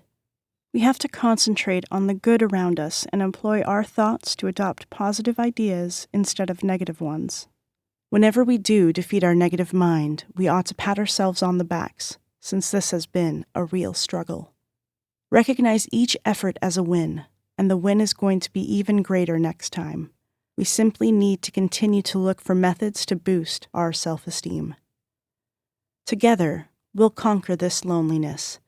We have to concentrate on the good around us and employ our thoughts to adopt positive ideas instead of negative ones. Whenever we do defeat our negative mind, we ought to pat ourselves on the backs, since this has been a real struggle. Recognize each effort as a win, and the win is going to be even greater next time. We simply need to continue to look for methods to boost our self-esteem. Together, we'll conquer this loneliness.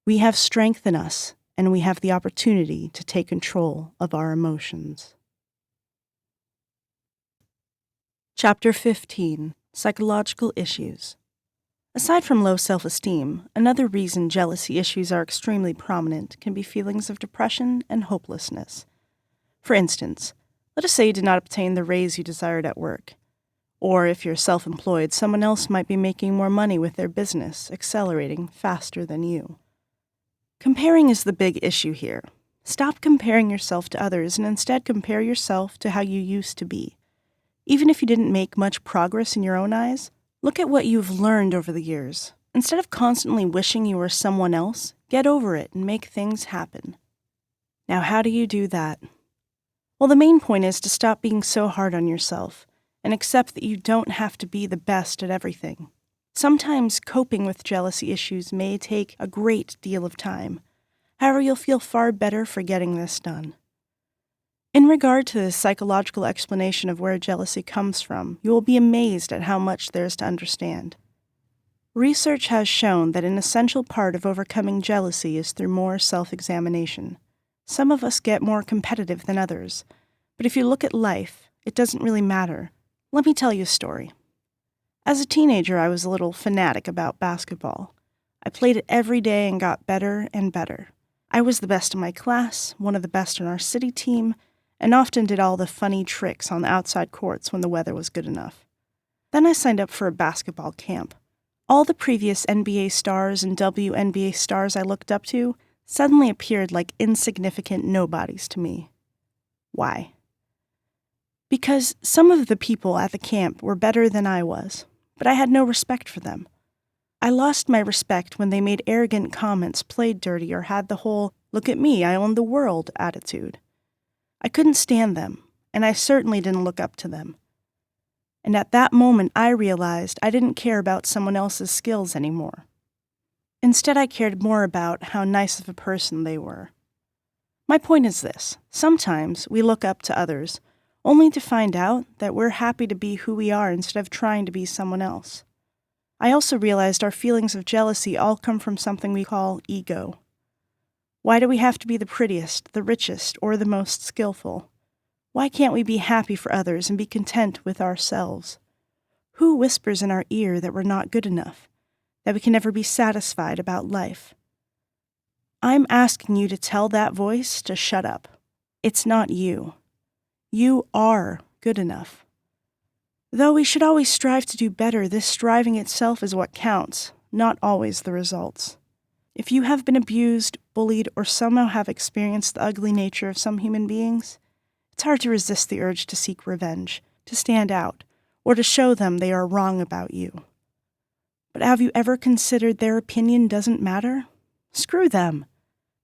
We have strength in us, and we have the opportunity to take control of our emotions. Chapter 15. Psychological Issues. Aside from low self-esteem, another reason jealousy issues are extremely prominent can be feelings of depression and hopelessness. For instance, let us say you did not obtain the raise you desired at work. Or if you're self-employed, someone else might be making more money with their business, accelerating faster than you. Comparing is the big issue here. Stop comparing yourself to others and instead compare yourself to how you used to be. Even if you didn't make much progress in your own eyes, look at what you've learned over the years. Instead of constantly wishing you were someone else, get over it and make things happen. Now, how do you do that? Well, the main point is to stop being so hard on yourself and accept that you don't have to be the best at everything. Sometimes coping with jealousy issues may take a great deal of time. However, you'll feel far better for getting this done. In regard to the psychological explanation of where jealousy comes from, you will be amazed at how much there is to understand. Research has shown that an essential part of overcoming jealousy is through more self-examination. Some of us get more competitive than others, but if you look at life, it doesn't really matter. Let me tell you a story. As a teenager, I was a little fanatic about basketball. I played it every day and got better and better. I was the best in my class, one of the best on our city team, and often did all the funny tricks on the outside courts when the weather was good enough. Then I signed up for a basketball camp. All the previous NBA stars and WNBA stars I looked up to suddenly appeared like insignificant nobodies to me. Why? Because some of the people at the camp were better than I was, but I had no respect for them. I lost my respect when they made arrogant comments, played dirty, or had the whole, "look at me, I own the world" attitude. I couldn't stand them, and I certainly didn't look up to them. And at that moment, I realized I didn't care about someone else's skills anymore. Instead, I cared more about how nice of a person they were. My point is this: sometimes we look up to others, only to find out that we're happy to be who we are instead of trying to be someone else. I also realized our feelings of jealousy all come from something we call ego. Why do we have to be the prettiest, the richest, or the most skillful? Why can't we be happy for others and be content with ourselves? Who whispers in our ear that we're not good enough, that we can never be satisfied about life? I'm asking you to tell that voice to shut up. It's not you. You are good enough. Though we should always strive to do better, this striving itself is what counts, not always the results. If you have been abused, bullied, or somehow have experienced the ugly nature of some human beings, it's hard to resist the urge to seek revenge, to stand out, or to show them they are wrong about you. But have you ever considered their opinion doesn't matter? Screw them.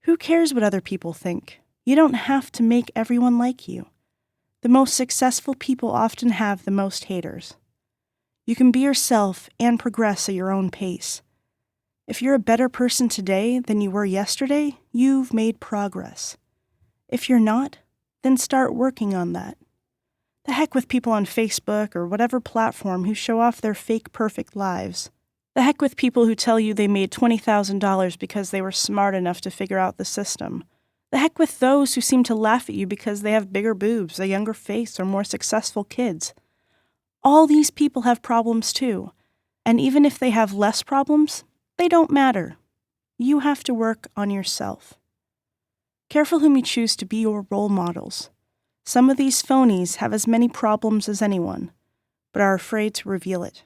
Who cares what other people think? You don't have to make everyone like you. The most successful people often have the most haters. You can be yourself and progress at your own pace. If you're a better person today than you were yesterday, you've made progress. If you're not, then start working on that. The heck with people on Facebook or whatever platform who show off their fake perfect lives. The heck with people who tell you they made $20,000 because they were smart enough to figure out the system. The heck with those who seem to laugh at you because they have bigger boobs, a younger face, or more successful kids. All these people have problems too, and even if they have less problems, they don't matter. You have to work on yourself. Careful whom you choose to be your role models. Some of these phonies have as many problems as anyone, but are afraid to reveal it.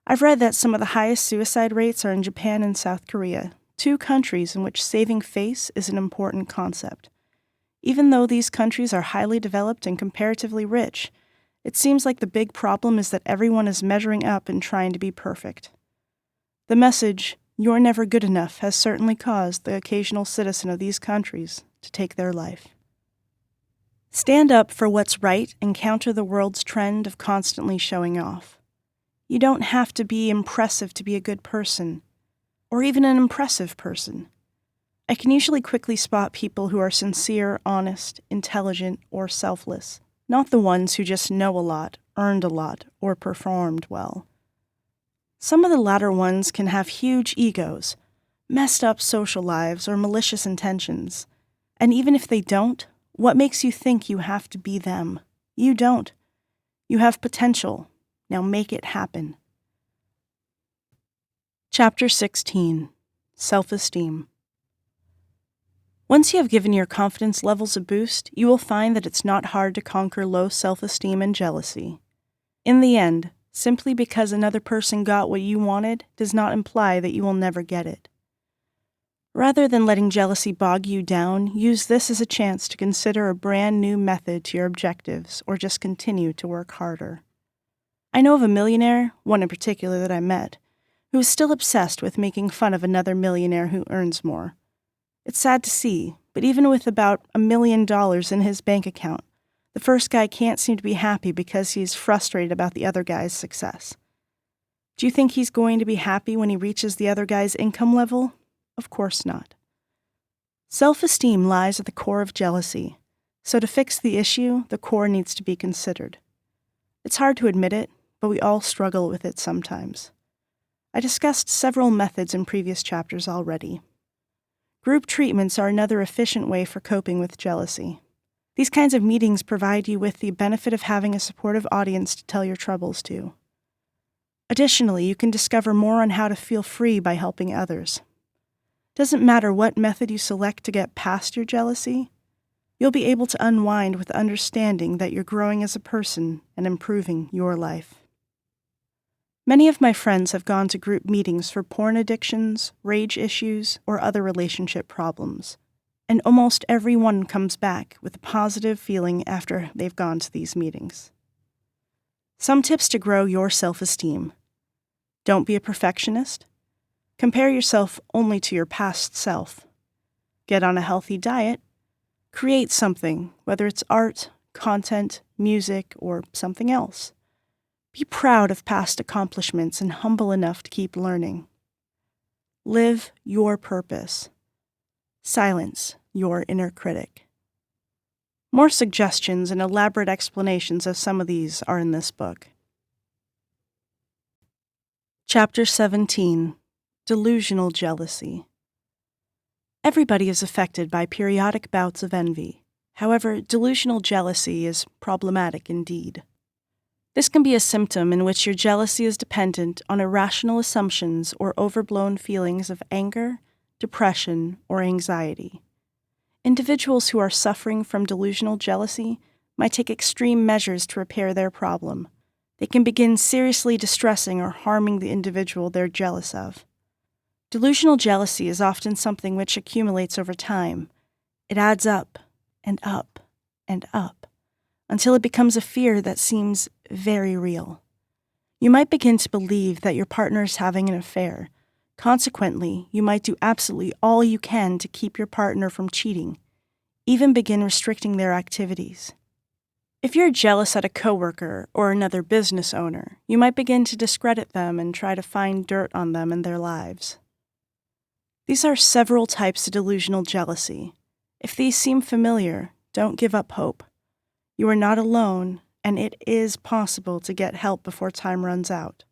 I've read that some of the highest suicide rates are in Japan and South Korea, 2 countries in which saving face is an important concept. Even though these countries are highly developed and comparatively rich, it seems like the big problem is that everyone is measuring up and trying to be perfect. The message, "you're never good enough," has certainly caused the occasional citizen of these countries to take their life. Stand up for what's right and counter the world's trend of constantly showing off. You don't have to be impressive to be a good person, or even an impressive person. I can usually quickly spot people who are sincere, honest, intelligent, or selfless, not the ones who just know a lot, earned a lot, or performed well. Some of the latter ones can have huge egos, messed up social lives, or malicious intentions. And even if they don't, what makes you think you have to be them? You don't. You have potential. Now make it happen. Chapter 16. Self-Esteem. Once you have given your confidence levels a boost, you will find that it's not hard to conquer low self-esteem and jealousy. In the end, simply because another person got what you wanted does not imply that you will never get it. Rather than letting jealousy bog you down, use this as a chance to consider a brand new method to your objectives, or just continue to work harder. I know of a millionaire, one in particular that I met, who is still obsessed with making fun of another millionaire who earns more. It's sad to see, but even with about $1 million in his bank account, the first guy can't seem to be happy because he's frustrated about the other guy's success. Do you think he's going to be happy when he reaches the other guy's income level? Of course not. Self-esteem lies at the core of jealousy, so to fix the issue, the core needs to be considered. It's hard to admit it, but we all struggle with it sometimes. I discussed several methods in previous chapters already. Group treatments are another efficient way for coping with jealousy. These kinds of meetings provide you with the benefit of having a supportive audience to tell your troubles to. Additionally, you can discover more on how to feel free by helping others. Doesn't matter what method you select to get past your jealousy, you'll be able to unwind with the understanding that you're growing as a person and improving your life. Many of my friends have gone to group meetings for porn addictions, rage issues, or other relationship problems, and almost everyone comes back with a positive feeling after they've gone to these meetings. Some tips to grow your self-esteem. Don't be a perfectionist. Compare yourself only to your past self. Get on a healthy diet. Create something, whether it's art, content, music, or something else. Be proud of past accomplishments and humble enough to keep learning. Live your purpose. Silence your inner critic. More suggestions and elaborate explanations of some of these are in this book. Chapter 17. Delusional Jealousy. Everybody is affected by periodic bouts of envy. However, delusional jealousy is problematic indeed. This can be a symptom in which your jealousy is dependent on irrational assumptions or overblown feelings of anger, depression, or anxiety. Individuals who are suffering from delusional jealousy might take extreme measures to repair their problem. They can begin seriously distressing or harming the individual they're jealous of. Delusional jealousy is often something which accumulates over time. It adds up and up and up, until it becomes a fear that seems very real. You might begin to believe that your partner is having an affair. Consequently, you might do absolutely all you can to keep your partner from cheating, even begin restricting their activities. If you're jealous at a coworker or another business owner, you might begin to discredit them and try to find dirt on them and their lives. These are several types of delusional jealousy. If these seem familiar, don't give up hope. You are not alone, and it is possible to get help before time runs out.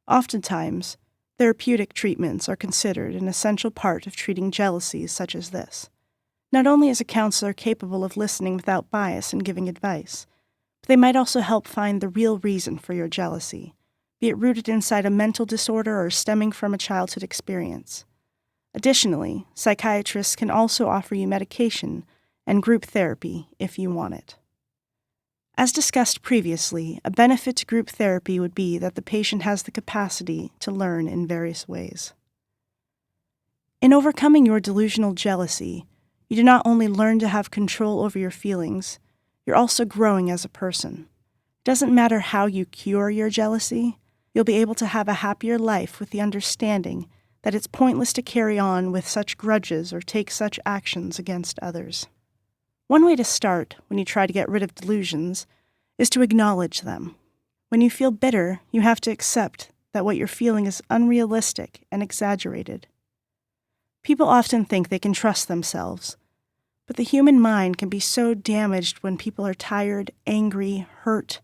Oftentimes, therapeutic treatments are considered an essential part of treating jealousies such as this. Not only is a counselor capable of listening without bias and giving advice, but they might also help find the real reason for your jealousy, be it rooted inside a mental disorder or stemming from a childhood experience. Additionally, psychiatrists can also offer you medication and group therapy if you want it. As discussed previously, a benefit to group therapy would be that the patient has the capacity to learn in various ways. In overcoming your delusional jealousy, you do not only learn to have control over your feelings, you're also growing as a person. It doesn't matter how you cure your jealousy, you'll be able to have a happier life with the understanding that it's pointless to carry on with such grudges or take such actions against others. One way to start when you try to get rid of delusions is to acknowledge them. When you feel bitter, you have to accept that what you're feeling is unrealistic and exaggerated. People often think they can trust themselves, but the human mind can be so damaged when people are tired, angry, hurt,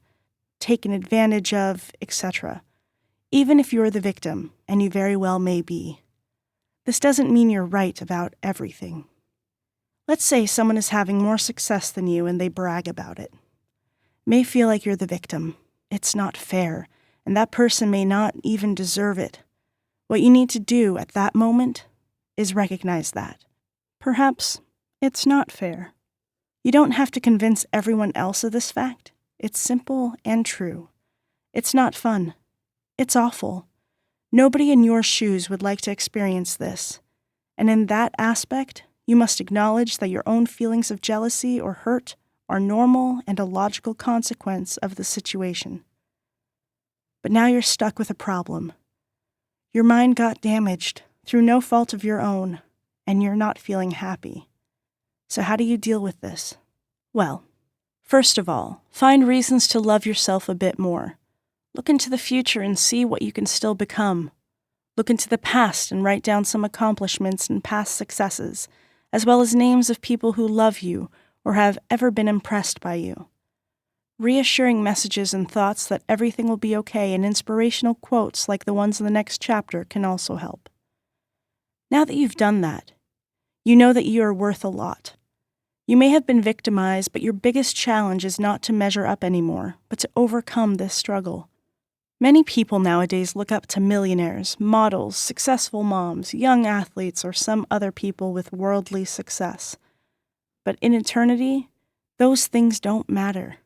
taken advantage of, etc., even if you're the victim, and you very well may be. This doesn't mean you're right about everything. Let's say someone is having more success than you and they brag about it. It may feel like you're the victim. It's not fair, and that person may not even deserve it. What you need to do at that moment is recognize that. Perhaps it's not fair. You don't have to convince everyone else of this fact. It's simple and true. It's not fun. It's awful. Nobody in your shoes would like to experience this. And in that aspect, you must acknowledge that your own feelings of jealousy or hurt are normal and a logical consequence of the situation. But now you're stuck with a problem. Your mind got damaged through no fault of your own, and you're not feeling happy. So how do you deal with this? Well, first of all, find reasons to love yourself a bit more. Look into the future and see what you can still become. Look into the past and write down some accomplishments and past successes, as well as names of people who love you or have ever been impressed by you. Reassuring messages and thoughts that everything will be okay and inspirational quotes like the ones in the next chapter can also help. Now that you've done that, you know that you are worth a lot. You may have been victimized, but your biggest challenge is not to measure up anymore, but to overcome this struggle. Many people nowadays look up to millionaires, models, successful moms, young athletes, or some other people with worldly success. But in eternity, those things don't matter.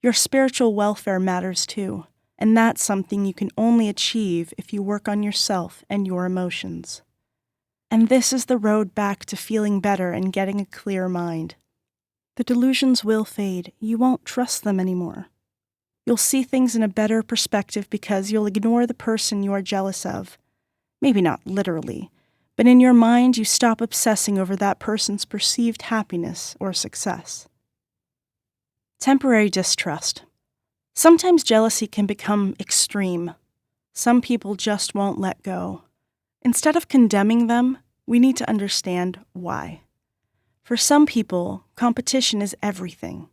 Your spiritual welfare matters too, and that's something you can only achieve if you work on yourself and your emotions. And this is the road back to feeling better and getting a clear mind. The delusions will fade. You won't trust them anymore. You'll see things in a better perspective because you'll ignore the person you are jealous of. Maybe not literally, but in your mind you stop obsessing over that person's perceived happiness or success. Temporary distrust. Sometimes jealousy can become extreme. Some people just won't let go. Instead of condemning them, we need to understand why. For some people, competition is everything.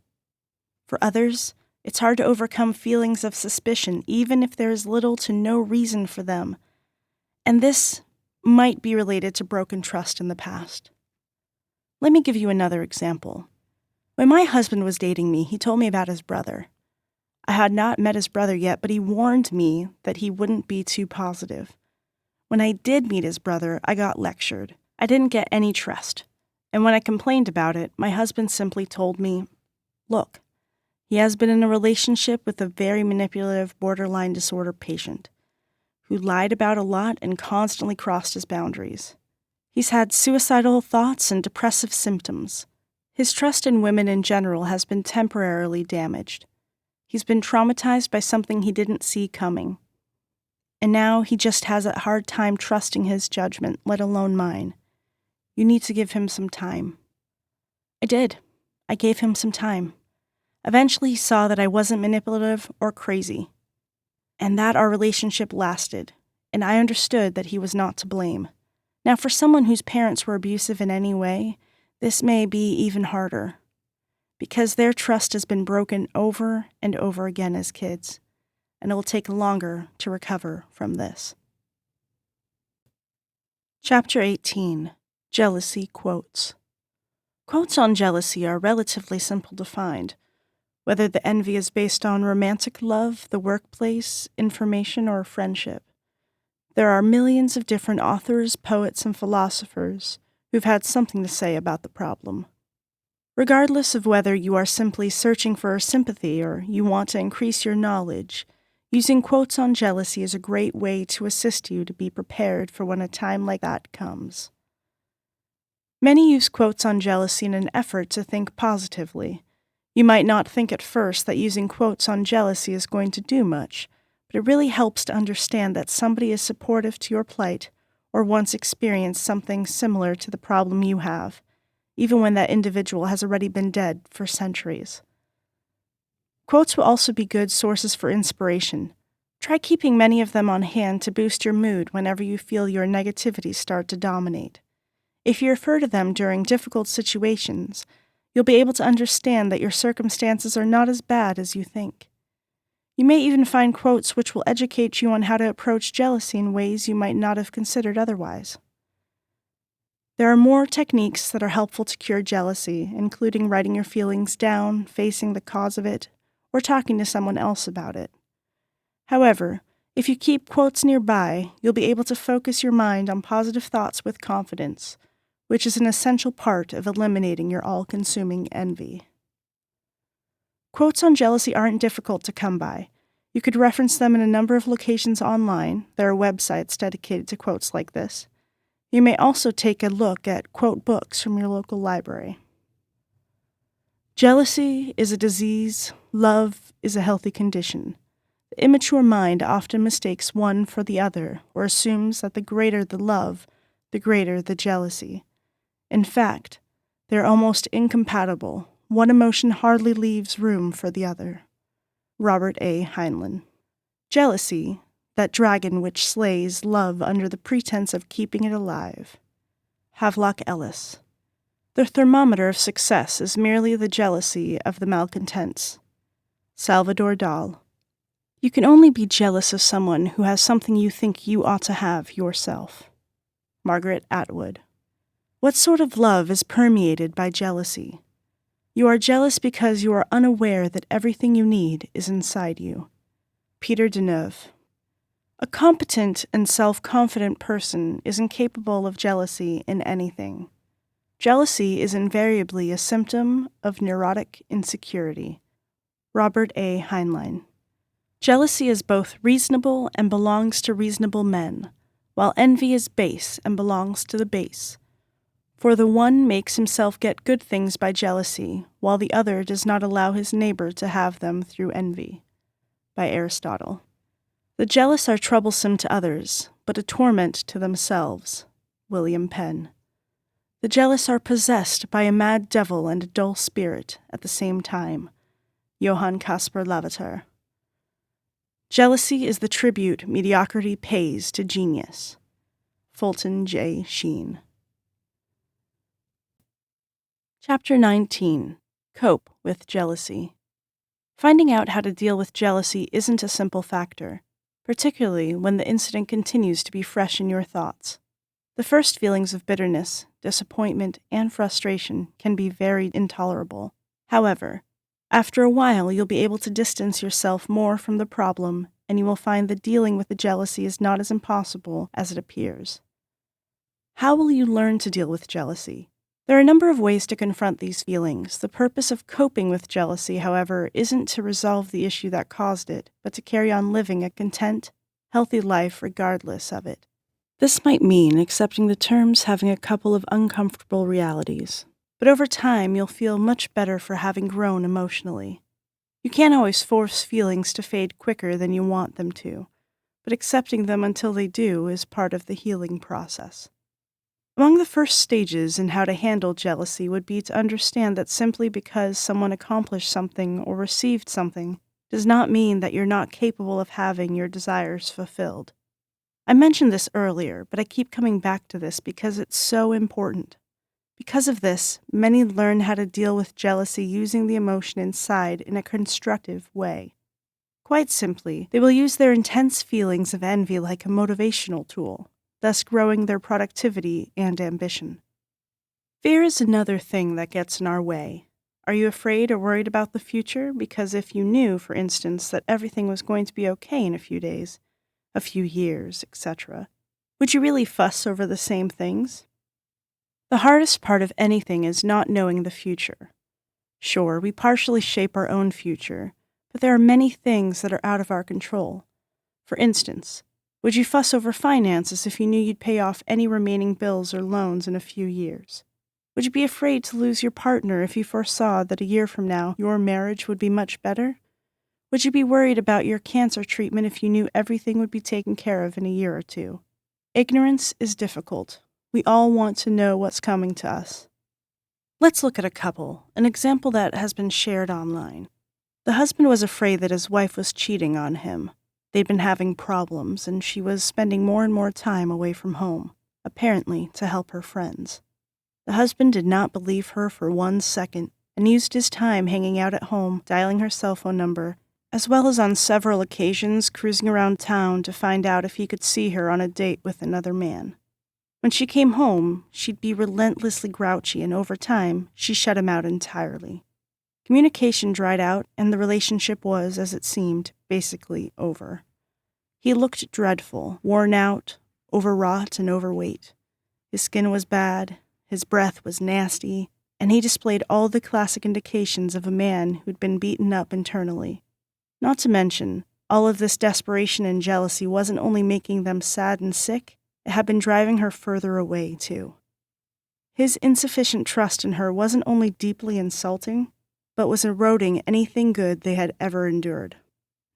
For others, it's hard to overcome feelings of suspicion, even if there is little to no reason for them. And this might be related to broken trust in the past. Let me give you another example. When my husband was dating me, he told me about his brother. I had not met his brother yet, but he warned me that he wouldn't be too positive. When I did meet his brother, I got lectured. I didn't get any trust. And when I complained about it, my husband simply told me, "Look, he has been in a relationship with a very manipulative borderline disorder patient who lied about a lot and constantly crossed his boundaries. He's had suicidal thoughts and depressive symptoms. His trust in women in general has been temporarily damaged. He's been traumatized by something he didn't see coming. And now he just has a hard time trusting his judgment, let alone mine. You need to give him some time." I did. I gave him some time. Eventually he saw that I wasn't manipulative or crazy, and that our relationship lasted, and I understood that he was not to blame. Now, for someone whose parents were abusive in any way, this may be even harder, because their trust has been broken over and over again as kids, and it will take longer to recover from this. Chapter 18. Jealousy Quotes. Quotes on jealousy are relatively simple to find, whether the envy is based on romantic love, the workplace, information, or friendship. There are millions of different authors, poets, and philosophers who've had something to say about the problem. Regardless of whether you are simply searching for sympathy or you want to increase your knowledge, using quotes on jealousy is a great way to assist you to be prepared for when a time like that comes. Many use quotes on jealousy in an effort to think positively. You might not think at first that using quotes on jealousy is going to do much, but it really helps to understand that somebody is supportive to your plight or once experienced something similar to the problem you have, even when that individual has already been dead for centuries. Quotes will also be good sources for inspiration. Try keeping many of them on hand to boost your mood whenever you feel your negativity start to dominate. If you refer to them during difficult situations, you'll be able to understand that your circumstances are not as bad as you think. You may even find quotes which will educate you on how to approach jealousy in ways you might not have considered otherwise. There are more techniques that are helpful to cure jealousy, including writing your feelings down, facing the cause of it, or talking to someone else about it. However, if you keep quotes nearby, you'll be able to focus your mind on positive thoughts with confidence, which is an essential part of eliminating your all-consuming envy. Quotes on jealousy aren't difficult to come by. You could reference them in a number of locations online. There are websites dedicated to quotes like this. You may also take a look at quote books from your local library. Jealousy is a disease. Love is a healthy condition. The immature mind often mistakes one for the other or assumes that the greater the love, the greater the jealousy. In fact, they're almost incompatible. One emotion hardly leaves room for the other. Robert A. Heinlein. Jealousy, that dragon which slays love under the pretense of keeping it alive. Havelock Ellis. The thermometer of success is merely the jealousy of the malcontents. Salvador Dali. You can only be jealous of someone who has something you think you ought to have yourself. Margaret Atwood. What sort of love is permeated by jealousy? You are jealous because you are unaware that everything you need is inside you. Peter Deneuve. A competent and self-confident person is incapable of jealousy in anything. Jealousy is invariably a symptom of neurotic insecurity. Robert A. Heinlein. Jealousy is both reasonable and belongs to reasonable men, while envy is base and belongs to the base. For the one makes himself get good things by jealousy, while the other does not allow his neighbor to have them through envy. By Aristotle. The jealous are troublesome to others, but a torment to themselves. William Penn. The jealous are possessed by a mad devil and a dull spirit at the same time. Johann Caspar Lavater. Jealousy is the tribute mediocrity pays to genius. Fulton J. Sheen. Chapter 19. Cope with Jealousy. Finding out how to deal with jealousy isn't a simple factor, particularly when the incident continues to be fresh in your thoughts. The first feelings of bitterness, disappointment, and frustration can be very intolerable. However, after a while you'll be able to distance yourself more from the problem, and you will find that dealing with the jealousy is not as impossible as it appears. How will you learn to deal with jealousy? There are a number of ways to confront these feelings. The purpose of coping with jealousy, however, isn't to resolve the issue that caused it, but to carry on living a content, healthy life regardless of it. This might mean accepting the terms having a couple of uncomfortable realities, but over time you'll feel much better for having grown emotionally. You can't always force feelings to fade quicker than you want them to, but accepting them until they do is part of the healing process. Among the first stages in how to handle jealousy would be to understand that simply because someone accomplished something or received something does not mean that you're not capable of having your desires fulfilled. I mentioned this earlier, but I keep coming back to this because it's so important. Because of this, many learn how to deal with jealousy using the emotion inside in a constructive way. Quite simply, they will use their intense feelings of envy like a motivational tool, thus growing their productivity and ambition. Fear is another thing that gets in our way. Are you afraid or worried about the future? Because if you knew, for instance, that everything was going to be okay in a few days, a few years, etc., would you really fuss over the same things? The hardest part of anything is not knowing the future. Sure, we partially shape our own future, but there are many things that are out of our control. For instance, would you fuss over finances if you knew you'd pay off any remaining bills or loans in a few years? Would you be afraid to lose your partner if you foresaw that a year from now your marriage would be much better? Would you be worried about your cancer treatment if you knew everything would be taken care of in a year or two? Ignorance is difficult. We all want to know what's coming to us. Let's look at a couple, an example that has been shared online. The husband was afraid that his wife was cheating on him. They'd been having problems, and she was spending more and more time away from home, apparently to help her friends. The husband did not believe her for 1 second and used his time hanging out at home, dialing her cell phone number, as well as on several occasions cruising around town to find out if he could see her on a date with another man. When she came home, she'd be relentlessly grouchy, and over time, she shut him out entirely. Communication dried out, and the relationship was, as it seemed, basically over. He looked dreadful, worn out, overwrought, and overweight. His skin was bad, his breath was nasty, and he displayed all the classic indications of a man who'd been beaten up internally. Not to mention, all of this desperation and jealousy wasn't only making them sad and sick, it had been driving her further away, too. His insufficient trust in her wasn't only deeply insulting, but was eroding anything good they had ever endured.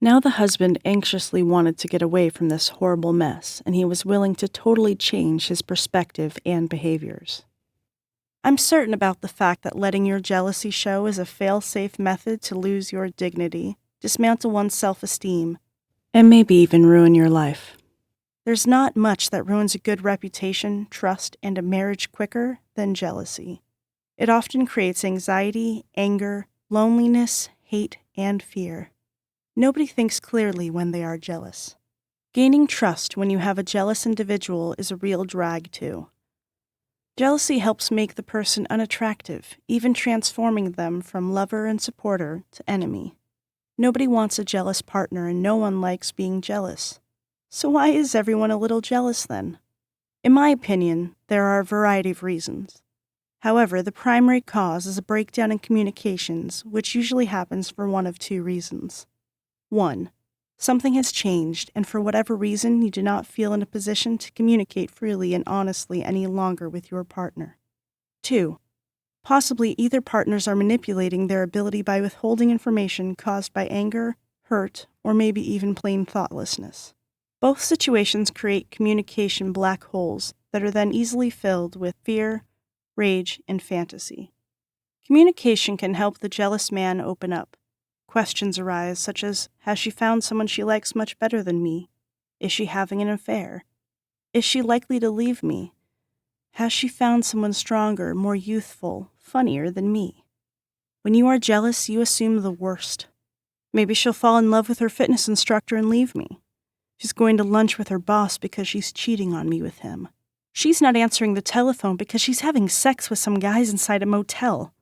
Now the husband anxiously wanted to get away from this horrible mess, and he was willing to totally change his perspective and behaviors. I'm certain about the fact that letting your jealousy show is a fail-safe method to lose your dignity, dismantle one's self-esteem, and maybe even ruin your life. There's not much that ruins a good reputation, trust, and a marriage quicker than jealousy. It often creates anxiety, anger, loneliness, hate, and fear. Nobody thinks clearly when they are jealous. Gaining trust when you have a jealous individual is a real drag, too. Jealousy helps make the person unattractive, even transforming them from lover and supporter to enemy. Nobody wants a jealous partner, and no one likes being jealous. So why is everyone a little jealous then? In my opinion, there are a variety of reasons. However, the primary cause is a breakdown in communications, which usually happens for one of two reasons. 1. Something has changed, and for whatever reason, you do not feel in a position to communicate freely and honestly any longer with your partner. 2. Possibly either partners are manipulating their ability by withholding information caused by anger, hurt, or maybe even plain thoughtlessness. Both situations create communication black holes that are then easily filled with fear, rage, and fantasy. Communication can help the jealous man open up. Questions arise such as, has she found someone she likes much better than me? Is she having an affair? Is she likely to leave me? Has she found someone stronger, more youthful, funnier than me? When you are jealous, you assume the worst. Maybe she'll fall in love with her fitness instructor and leave me. She's going to lunch with her boss because she's cheating on me with him. She's not answering the telephone because she's having sex with some guys inside a motel.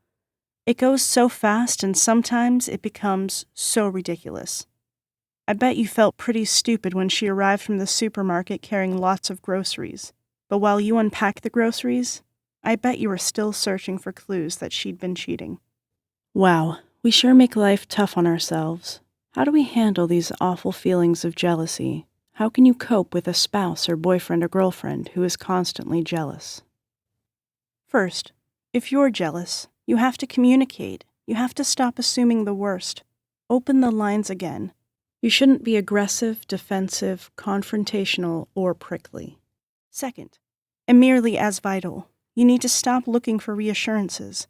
It goes so fast, and sometimes it becomes so ridiculous. I bet you felt pretty stupid when she arrived from the supermarket carrying lots of groceries. But while you unpacked the groceries, I bet you were still searching for clues that she'd been cheating. Wow, we sure make life tough on ourselves. How do we handle these awful feelings of jealousy? How can you cope with a spouse or boyfriend or girlfriend who is constantly jealous? First, if you're jealous, you have to communicate. You have to stop assuming the worst. Open the lines again. You shouldn't be aggressive, defensive, confrontational, or prickly. Second, and merely as vital, you need to stop looking for reassurances.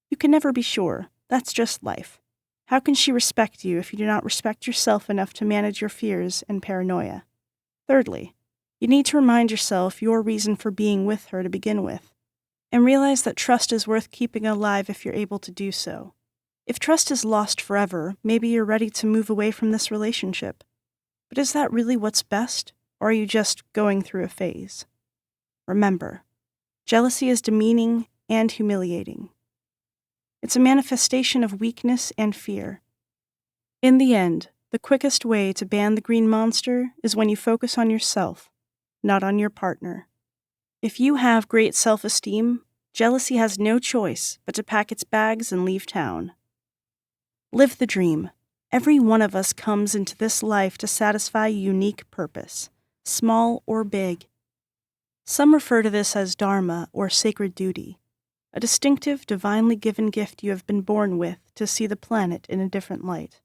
You can never be sure. That's just life. How can she respect you if you do not respect yourself enough to manage your fears and paranoia? Thirdly, you need to remind yourself your reason for being with her to begin with, and realize that trust is worth keeping alive if you're able to do so. If trust is lost forever, maybe you're ready to move away from this relationship. But is that really what's best, or are you just going through a phase? Remember, jealousy is demeaning and humiliating. It's a manifestation of weakness and fear. In the end, the quickest way to ban the green monster is when you focus on yourself, not on your partner. If you have great self-esteem, jealousy has no choice but to pack its bags and leave town. Live the dream. Every one of us comes into this life to satisfy a unique purpose, small or big. Some refer to this as dharma or sacred duty, a distinctive, divinely given gift you have been born with to see the planet in a different light.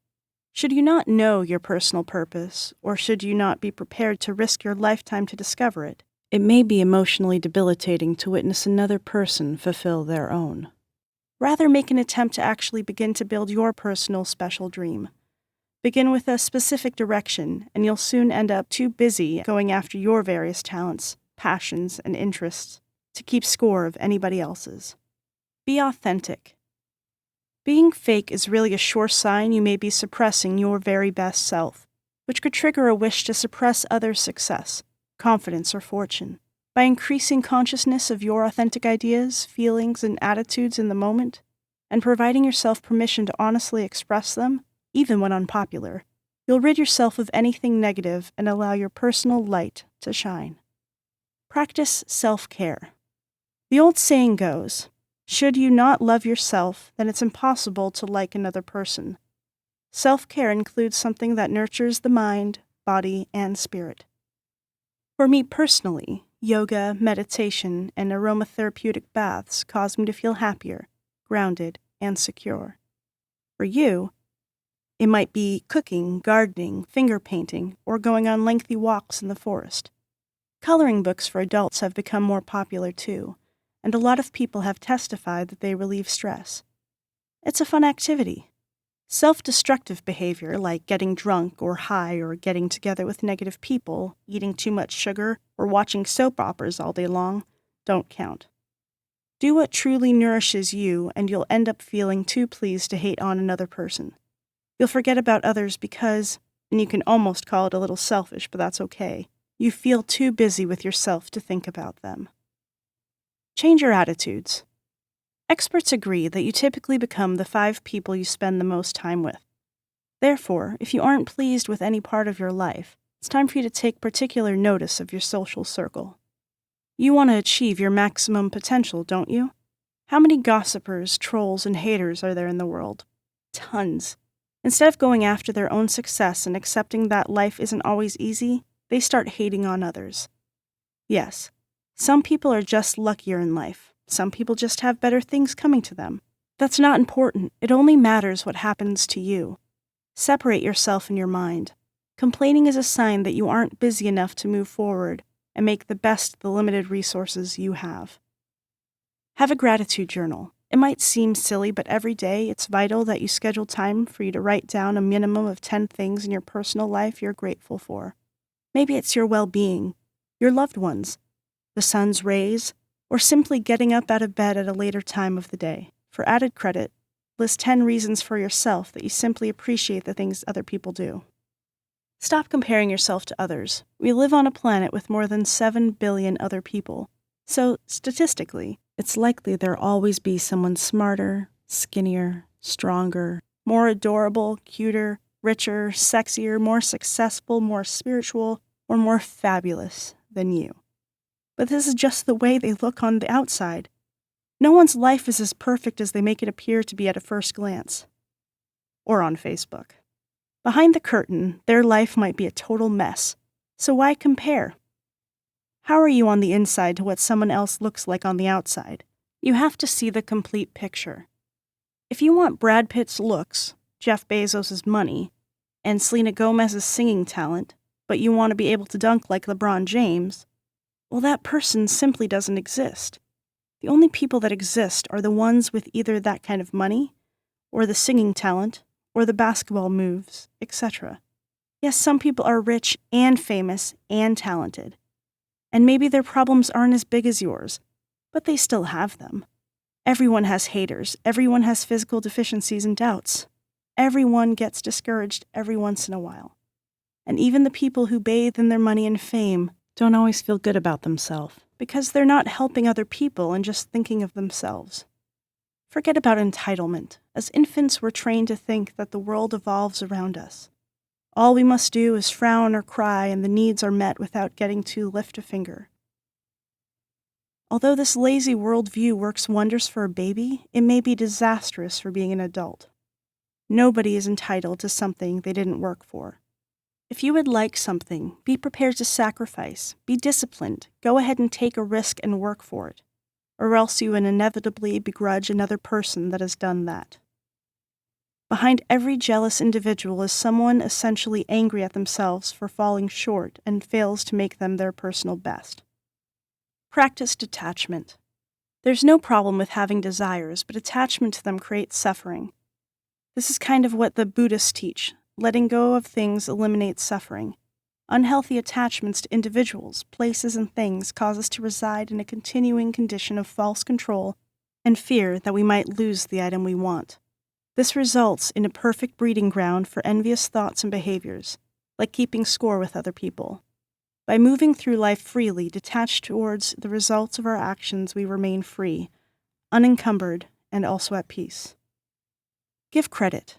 Should you not know your personal purpose, or should you not be prepared to risk your lifetime to discover it, it may be emotionally debilitating to witness another person fulfill their own. Rather, make an attempt to actually begin to build your personal special dream. Begin with a specific direction, and you'll soon end up too busy going after your various talents, passions, and interests to keep score of anybody else's. Be authentic. Being fake is really a sure sign you may be suppressing your very best self, which could trigger a wish to suppress others' success, confidence, or fortune. By increasing consciousness of your authentic ideas, feelings, and attitudes in the moment, and providing yourself permission to honestly express them, even when unpopular, you'll rid yourself of anything negative and allow your personal light to shine. Practice self-care. The old saying goes, should you not love yourself, then it's impossible to like another person. Self-care includes something that nurtures the mind, body, and spirit. For me personally, yoga, meditation, and aromatherapeutic baths cause me to feel happier, grounded, and secure. For you, it might be cooking, gardening, finger painting, or going on lengthy walks in the forest. Coloring books for adults have become more popular too, and a lot of people have testified that they relieve stress. It's a fun activity. Self-destructive behavior like getting drunk or high or getting together with negative people, eating too much sugar, or watching soap operas all day long don't count. Do what truly nourishes you and you'll end up feeling too pleased to hate on another person. You'll forget about others because, and you can almost call it a little selfish, but that's okay, you feel too busy with yourself to think about them. Change your attitudes. Experts agree that you typically become the 5 people you spend the most time with. Therefore, if you aren't pleased with any part of your life, it's time for you to take particular notice of your social circle. You want to achieve your maximum potential, don't you? How many gossipers, trolls, and haters are there in the world? Tons. Instead of going after their own success and accepting that life isn't always easy, they start hating on others. Yes, some people are just luckier in life. Some people just have better things coming to them. That's not important. It only matters what happens to you. Separate yourself in your mind. Complaining is a sign that you aren't busy enough to move forward and make the best of the limited resources you have. Have a gratitude journal. It might seem silly, but every day it's vital that you schedule time for you to write down a minimum of 10 things in your personal life you're grateful for. Maybe it's your well-being, your loved ones, the sun's rays, or simply getting up out of bed at a later time of the day. For added credit, list 10 reasons for yourself that you simply appreciate the things other people do. Stop comparing yourself to others. We live on a planet with more than 7 billion other people. So, statistically, it's likely there'll always be someone smarter, skinnier, stronger, more adorable, cuter, richer, sexier, more successful, more spiritual, or more fabulous than you. But this is just the way they look on the outside. No one's life is as perfect as they make it appear to be at a first glance. Or on Facebook. Behind the curtain, their life might be a total mess. So why compare? How are you on the inside to what someone else looks like on the outside? You have to see the complete picture. If you want Brad Pitt's looks, Jeff Bezos' money, and Selena Gomez's singing talent, but you want to be able to dunk like LeBron James, well, that person simply doesn't exist. The only people that exist are the ones with either that kind of money, or the singing talent, or the basketball moves, etc. Yes, some people are rich and famous and talented. And maybe their problems aren't as big as yours, but they still have them. Everyone has haters. Everyone has physical deficiencies and doubts. Everyone gets discouraged every once in a while. And even the people who bathe in their money and fame don't always feel good about themselves because they're not helping other people and just thinking of themselves. Forget about entitlement. As infants, we're trained to think that the world evolves around us. All we must do is frown or cry, and the needs are met without getting to lift a finger. Although this lazy worldview works wonders for a baby, it may be disastrous for being an adult. Nobody is entitled to something they didn't work for. If you would like something, be prepared to sacrifice, be disciplined, go ahead and take a risk and work for it, or else you will inevitably begrudge another person that has done that. Behind every jealous individual is someone essentially angry at themselves for falling short and fails to make them their personal best. Practice detachment. There's no problem with having desires, but attachment to them creates suffering. This is kind of what the Buddhists teach. Letting go of things eliminates suffering. Unhealthy attachments to individuals, places, and things cause us to reside in a continuing condition of false control and fear that we might lose the item we want. This results in a perfect breeding ground for envious thoughts and behaviors, like keeping score with other people. By moving through life freely, detached towards the results of our actions, we remain free, unencumbered, and also at peace. Give credit.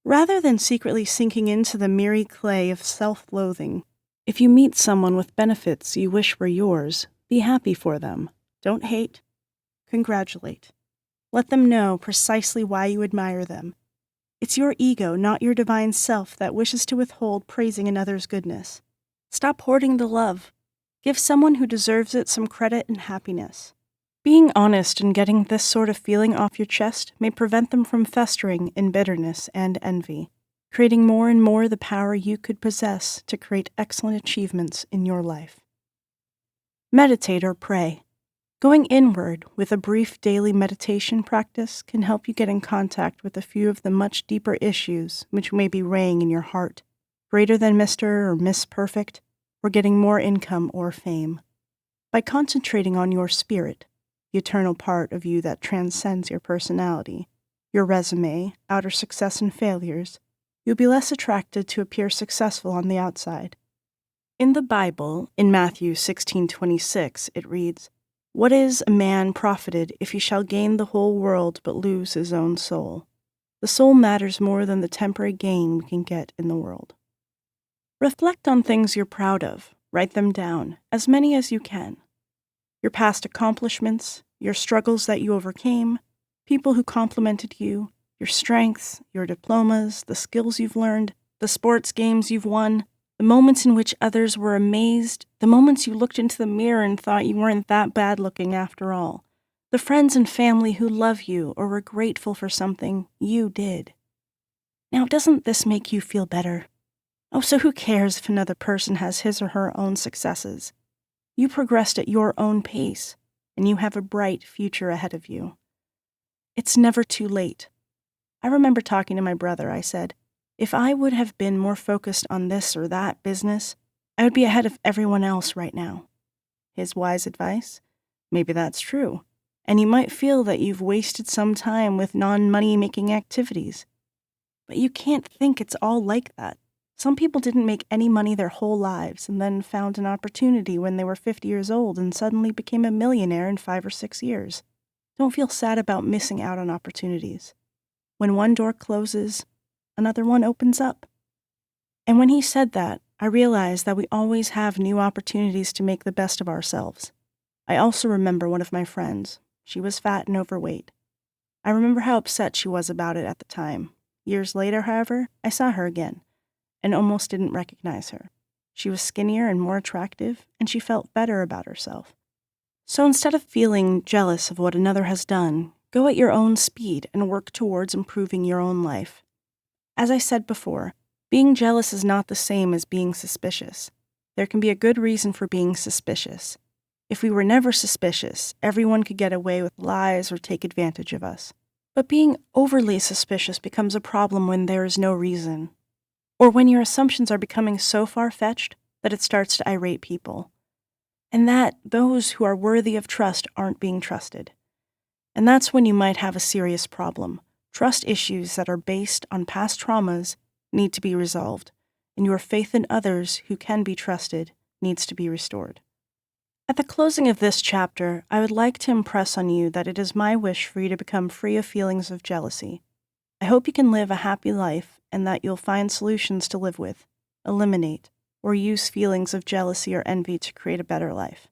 Rather than secretly sinking into the miry clay of self-loathing, if you meet someone with benefits you wish were yours, be happy for them. Don't hate. Congratulate. Let them know precisely why you admire them. It's your ego, not your divine self, that wishes to withhold praising another's goodness. Stop hoarding the love. Give someone who deserves it some credit and happiness. Being honest and getting this sort of feeling off your chest may prevent them from festering in bitterness and envy, creating more and more the power you could possess to create excellent achievements in your life. Meditate or pray. Going inward with a brief daily meditation practice can help you get in contact with a few of the much deeper issues which may be weighing in your heart, greater than Mr. or Miss Perfect, or getting more income or fame. By concentrating on your spirit, the eternal part of you that transcends your personality, your resume, outer success and failures, you'll be less attracted to appear successful on the outside. In the Bible, in Matthew 16:26, it reads, "What is a man profited if he shall gain the whole world but lose his own soul?" The soul matters more than the temporary gain we can get in the world. Reflect on things you're proud of. Write them down, as many as you can. Your past accomplishments, your struggles that you overcame, people who complimented you, your strengths, your diplomas, the skills you've learned, the sports games you've won, the moments in which others were amazed, the moments you looked into the mirror and thought you weren't that bad looking after all, the friends and family who love you or were grateful for something you did. Now, doesn't this make you feel better? Oh, so who cares if another person has his or her own successes? You progressed at your own pace, and you have a bright future ahead of you. It's never too late. I remember talking to my brother. I said, if I would have been more focused on this or that business, I would be ahead of everyone else right now. His wise advice? Maybe that's true, and you might feel that you've wasted some time with non-money-making activities. But you can't think it's all like that. Some people didn't make any money their whole lives and then found an opportunity when they were 50 years old and suddenly became a millionaire in 5 or 6 years. Don't feel sad about missing out on opportunities. When one door closes, another one opens up. And when he said that, I realized that we always have new opportunities to make the best of ourselves. I also remember one of my friends. She was fat and overweight. I remember how upset she was about it at the time. Years later, however, I saw her again and almost didn't recognize her. She was skinnier and more attractive, and she felt better about herself. So instead of feeling jealous of what another has done, go at your own speed and work towards improving your own life. As I said before, being jealous is not the same as being suspicious. There can be a good reason for being suspicious. If we were never suspicious, everyone could get away with lies or take advantage of us. But being overly suspicious becomes a problem when there is no reason, or when your assumptions are becoming so far-fetched that it starts to irate people, and that those who are worthy of trust aren't being trusted. And that's when you might have a serious problem. Trust issues that are based on past traumas need to be resolved, and your faith in others who can be trusted needs to be restored. At the closing of this chapter, I would like to impress on you that it is my wish for you to become free of feelings of jealousy. I hope you can live a happy life and that you'll find solutions to live with, eliminate, or use feelings of jealousy or envy to create a better life.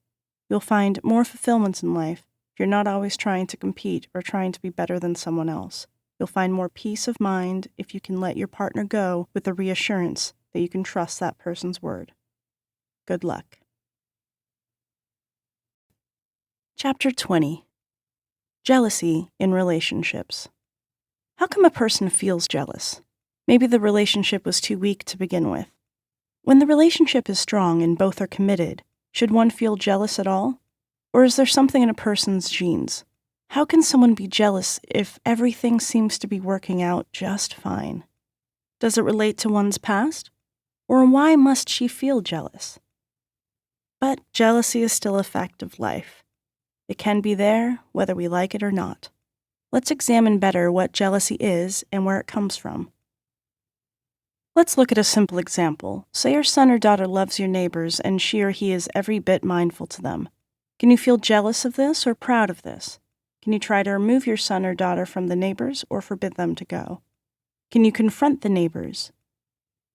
You'll find more fulfillment in life if you're not always trying to compete or trying to be better than someone else. You'll find more peace of mind if you can let your partner go with the reassurance that you can trust that person's word. Good luck. Chapter 20. Jealousy in Relationships. How come a person feels jealous? Maybe the relationship was too weak to begin with. When the relationship is strong and both are committed, should one feel jealous at all? Or is there something in a person's genes? How can someone be jealous if everything seems to be working out just fine? Does it relate to one's past? Or why must she feel jealous? But jealousy is still a fact of life. It can be there, whether we like it or not. Let's examine better what jealousy is and where it comes from. Let's look at a simple example. Say your son or daughter loves your neighbors and she or he is every bit mindful to them. Can you feel jealous of this or proud of this? Can you try to remove your son or daughter from the neighbors or forbid them to go? Can you confront the neighbors?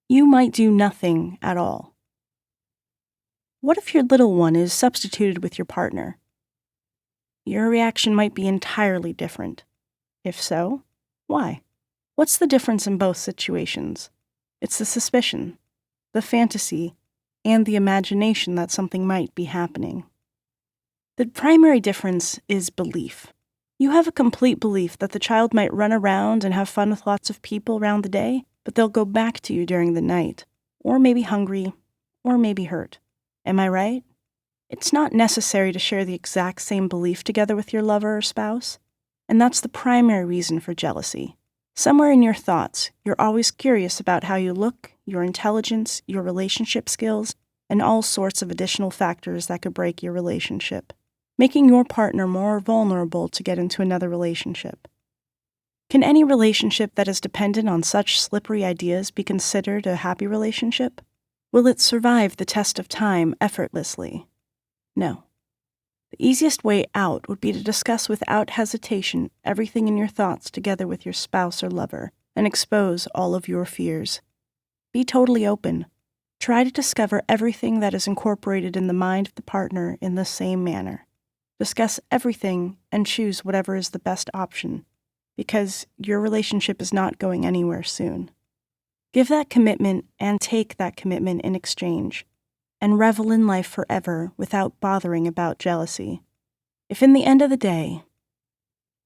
You might do nothing at all. What if your little one is substituted with your partner? Your reaction might be entirely different. If so, why? What's the difference in both situations? It's the suspicion, the fantasy, and the imagination that something might be happening. The primary difference is belief. You have a complete belief that the child might run around and have fun with lots of people around the day, but they'll go back to you during the night, or maybe hungry, or maybe hurt. Am I right? It's not necessary to share the exact same belief together with your lover or spouse, and that's the primary reason for jealousy. Somewhere in your thoughts, you're always curious about how you look, your intelligence, your relationship skills, and all sorts of additional factors that could break your relationship, making your partner more vulnerable to get into another relationship. Can any relationship that is dependent on such slippery ideas be considered a happy relationship? Will it survive the test of time effortlessly? No. The easiest way out would be to discuss without hesitation everything in your thoughts together with your spouse or lover and expose all of your fears. Be totally open. Try to discover everything that is incorporated in the mind of the partner in the same manner. Discuss everything and choose whatever is the best option, because your relationship is not going anywhere soon. Give that commitment and take that commitment in exchange, and revel in life forever without bothering about jealousy. If in the end of the day,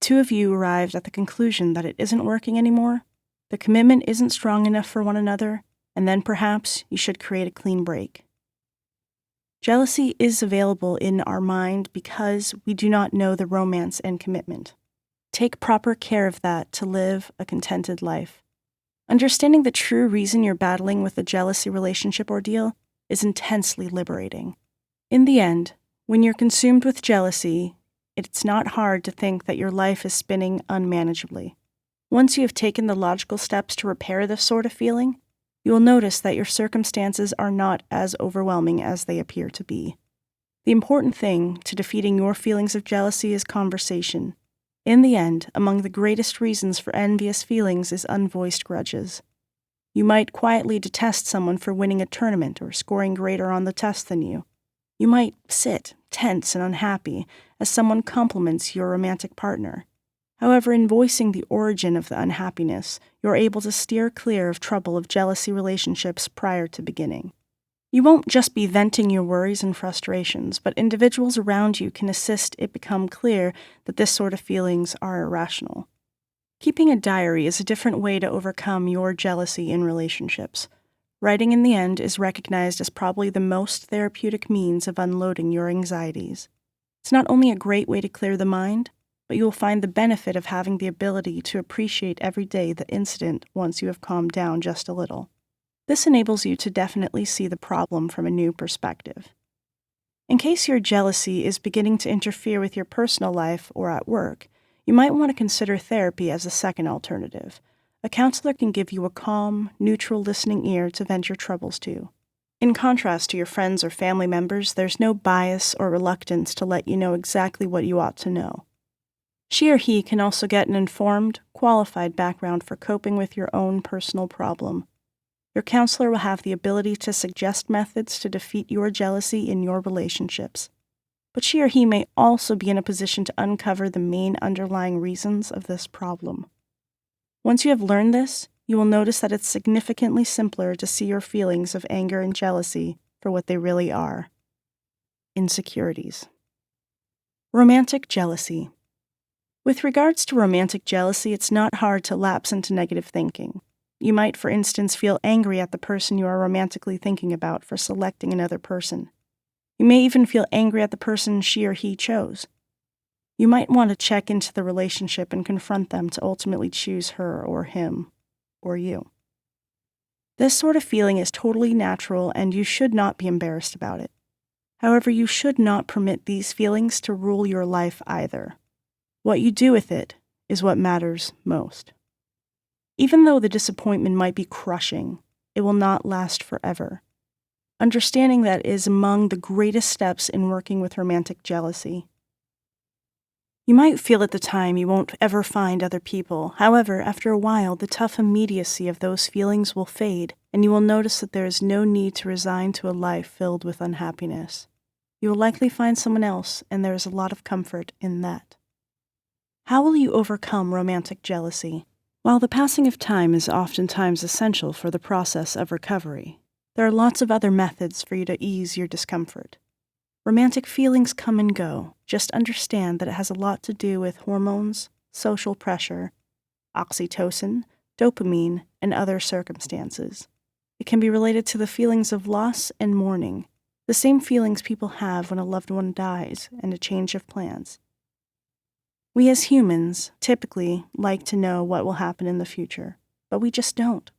two of you arrived at the conclusion that it isn't working anymore, the commitment isn't strong enough for one another, and then perhaps you should create a clean break. Jealousy is available in our mind because we do not know the romance and commitment. Take proper care of that to live a contented life. Understanding the true reason you're battling with a jealousy relationship ordeal is intensely liberating. In the end, when you're consumed with jealousy, it's not hard to think that your life is spinning unmanageably. Once you have taken the logical steps to repair this sort of feeling, you will notice that your circumstances are not as overwhelming as they appear to be. The important thing to defeating your feelings of jealousy is conversation. In the end, among the greatest reasons for envious feelings is unvoiced grudges. You might quietly detest someone for winning a tournament or scoring greater on the test than you. You might sit, tense and unhappy, as someone compliments your romantic partner. However, in voicing the origin of the unhappiness, you're able to steer clear of trouble of jealousy relationships prior to beginning. You won't just be venting your worries and frustrations, but individuals around you can assist it become clear that this sort of feelings are irrational. Keeping a diary is a different way to overcome your jealousy in relationships. Writing in the end is recognized as probably the most therapeutic means of unloading your anxieties. It's not only a great way to clear the mind, but you will find the benefit of having the ability to appreciate every day the incident once you have calmed down just a little. This enables you to definitely see the problem from a new perspective. In case your jealousy is beginning to interfere with your personal life or at work, you might want to consider therapy as a second alternative. A counselor can give you a calm, neutral listening ear to vent your troubles to. In contrast to your friends or family members, there's no bias or reluctance to let you know exactly what you ought to know. She or he can also get an informed, qualified background for coping with your own personal problem. Your counselor will have the ability to suggest methods to defeat your jealousy in your relationships. But she or he may also be in a position to uncover the main underlying reasons of this problem. Once you have learned this, you will notice that it's significantly simpler to see your feelings of anger and jealousy for what they really are: insecurities. Romantic jealousy. With regards to romantic jealousy, it's not hard to lapse into negative thinking. You might, for instance, feel angry at the person you are romantically thinking about for selecting another person. You may even feel angry at the person she or he chose. You might want to check into the relationship and confront them to ultimately choose her or him, or you. This sort of feeling is totally natural and you should not be embarrassed about it. However, you should not permit these feelings to rule your life either. What you do with it is what matters most. Even though the disappointment might be crushing, it will not last forever. Understanding that is among the greatest steps in working with romantic jealousy. You might feel at the time you won't ever find other people. However, after a while, the tough immediacy of those feelings will fade, and you will notice that there is no need to resign to a life filled with unhappiness. You will likely find someone else, and there is a lot of comfort in that. How will you overcome romantic jealousy? While the passing of time is oftentimes essential for the process of recovery, there are lots of other methods for you to ease your discomfort. Romantic feelings come and go. Just understand that it has a lot to do with hormones, social pressure, oxytocin, dopamine, and other circumstances. It can be related to the feelings of loss and mourning, the same feelings people have when a loved one dies and a change of plans. We as humans typically like to know what will happen in the future, but we just don't.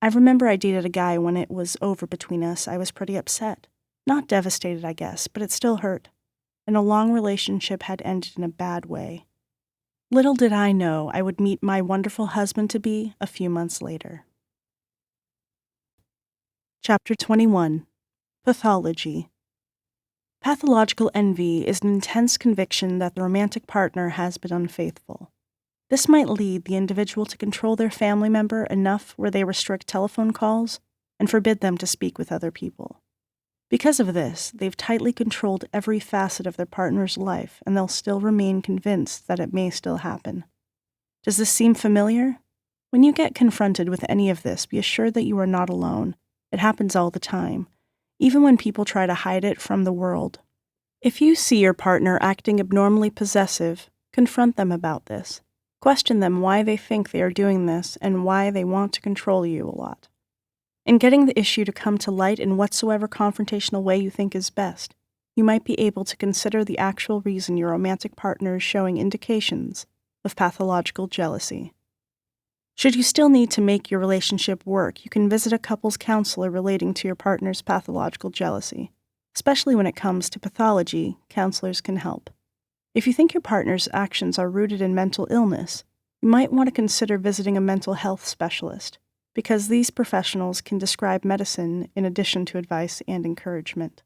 I remember I dated a guy when it was over between us. I was pretty upset. Not devastated, I guess, but it still hurt. And a long relationship had ended in a bad way. Little did I know I would meet my wonderful husband-to-be a few months later. Chapter 21. Pathology. Pathological envy is an intense conviction that the romantic partner has been unfaithful. This might lead the individual to control their family member enough where they restrict telephone calls and forbid them to speak with other people. Because of this, they've tightly controlled every facet of their partner's life, and they'll still remain convinced that it may still happen. Does this seem familiar? When you get confronted with any of this, be assured that you are not alone. It happens all the time, even when people try to hide it from the world. If you see your partner acting abnormally possessive, confront them about this. Question them why they think they are doing this and why they want to control you a lot. In getting the issue to come to light in whatsoever confrontational way you think is best, you might be able to consider the actual reason your romantic partner is showing indications of pathological jealousy. Should you still need to make your relationship work, you can visit a couples counselor relating to your partner's pathological jealousy. Especially when it comes to pathology, counselors can help. If you think your partner's actions are rooted in mental illness, you might want to consider visiting a mental health specialist, because these professionals can describe medicine in addition to advice and encouragement.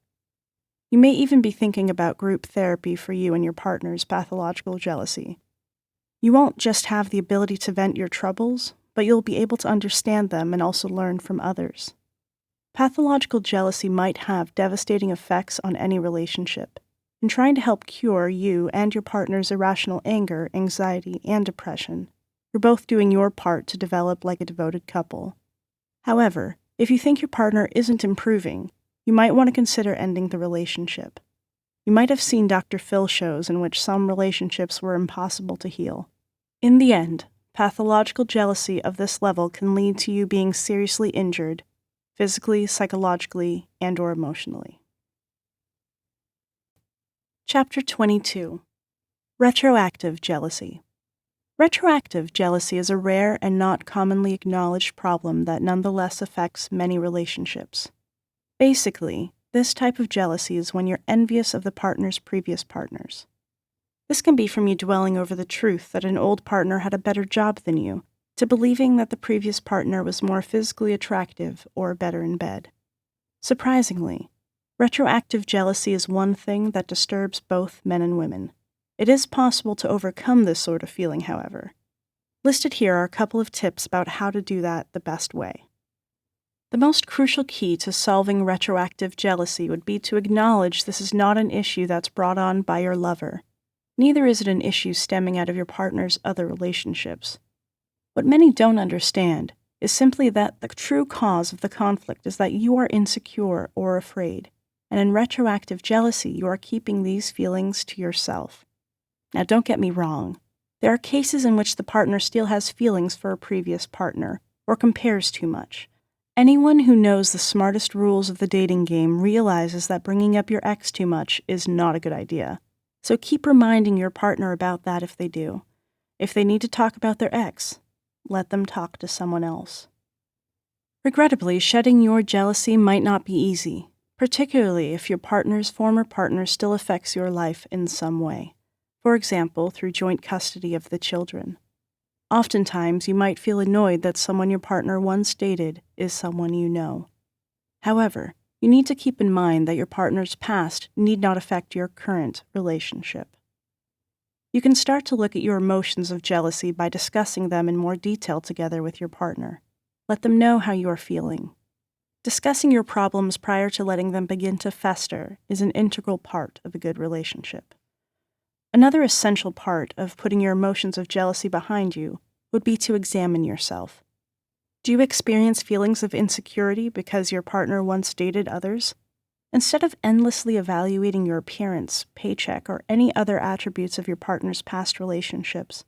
You may even be thinking about group therapy for you and your partner's pathological jealousy. You won't just have the ability to vent your troubles, but you'll be able to understand them and also learn from others. Pathological jealousy might have devastating effects on any relationship. In trying to help cure you and your partner's irrational anger, anxiety, and depression, you're both doing your part to develop like a devoted couple. However, if you think your partner isn't improving, you might want to consider ending the relationship. You might have seen Dr. Phil shows in which some relationships were impossible to heal. In the end, pathological jealousy of this level can lead to you being seriously injured, physically, psychologically, and/or emotionally. Chapter 22. Retroactive jealousy. Retroactive jealousy is a rare and not commonly acknowledged problem that nonetheless affects many relationships. Basically, this type of jealousy is when you're envious of the partner's previous partners. This can be from you dwelling over the truth that an old partner had a better job than you, to believing that the previous partner was more physically attractive or better in bed. Surprisingly, retroactive jealousy is one thing that disturbs both men and women. It is possible to overcome this sort of feeling, however. Listed here are a couple of tips about how to do that the best way. The most crucial key to solving retroactive jealousy would be to acknowledge this is not an issue that's brought on by your lover. Neither is it an issue stemming out of your partner's other relationships. What many don't understand is simply that the true cause of the conflict is that you are insecure or afraid, and in retroactive jealousy you are keeping these feelings to yourself. Now don't get me wrong, there are cases in which the partner still has feelings for a previous partner, or compares too much. Anyone who knows the smartest rules of the dating game realizes that bringing up your ex too much is not a good idea. So keep reminding your partner about that if they do. If they need to talk about their ex, let them talk to someone else. Regrettably, shedding your jealousy might not be easy, particularly if your partner's former partner still affects your life in some way. For example, through joint custody of the children. Oftentimes, you might feel annoyed that someone your partner once dated is someone you know. However, you need to keep in mind that your partner's past need not affect your current relationship. You can start to look at your emotions of jealousy by discussing them in more detail together with your partner. Let them know how you are feeling. Discussing your problems prior to letting them begin to fester is an integral part of a good relationship. Another essential part of putting your emotions of jealousy behind you would be to examine yourself. Do you experience feelings of insecurity because your partner once dated others? Instead of endlessly evaluating your appearance, paycheck, or any other attributes of your partner's past relationships,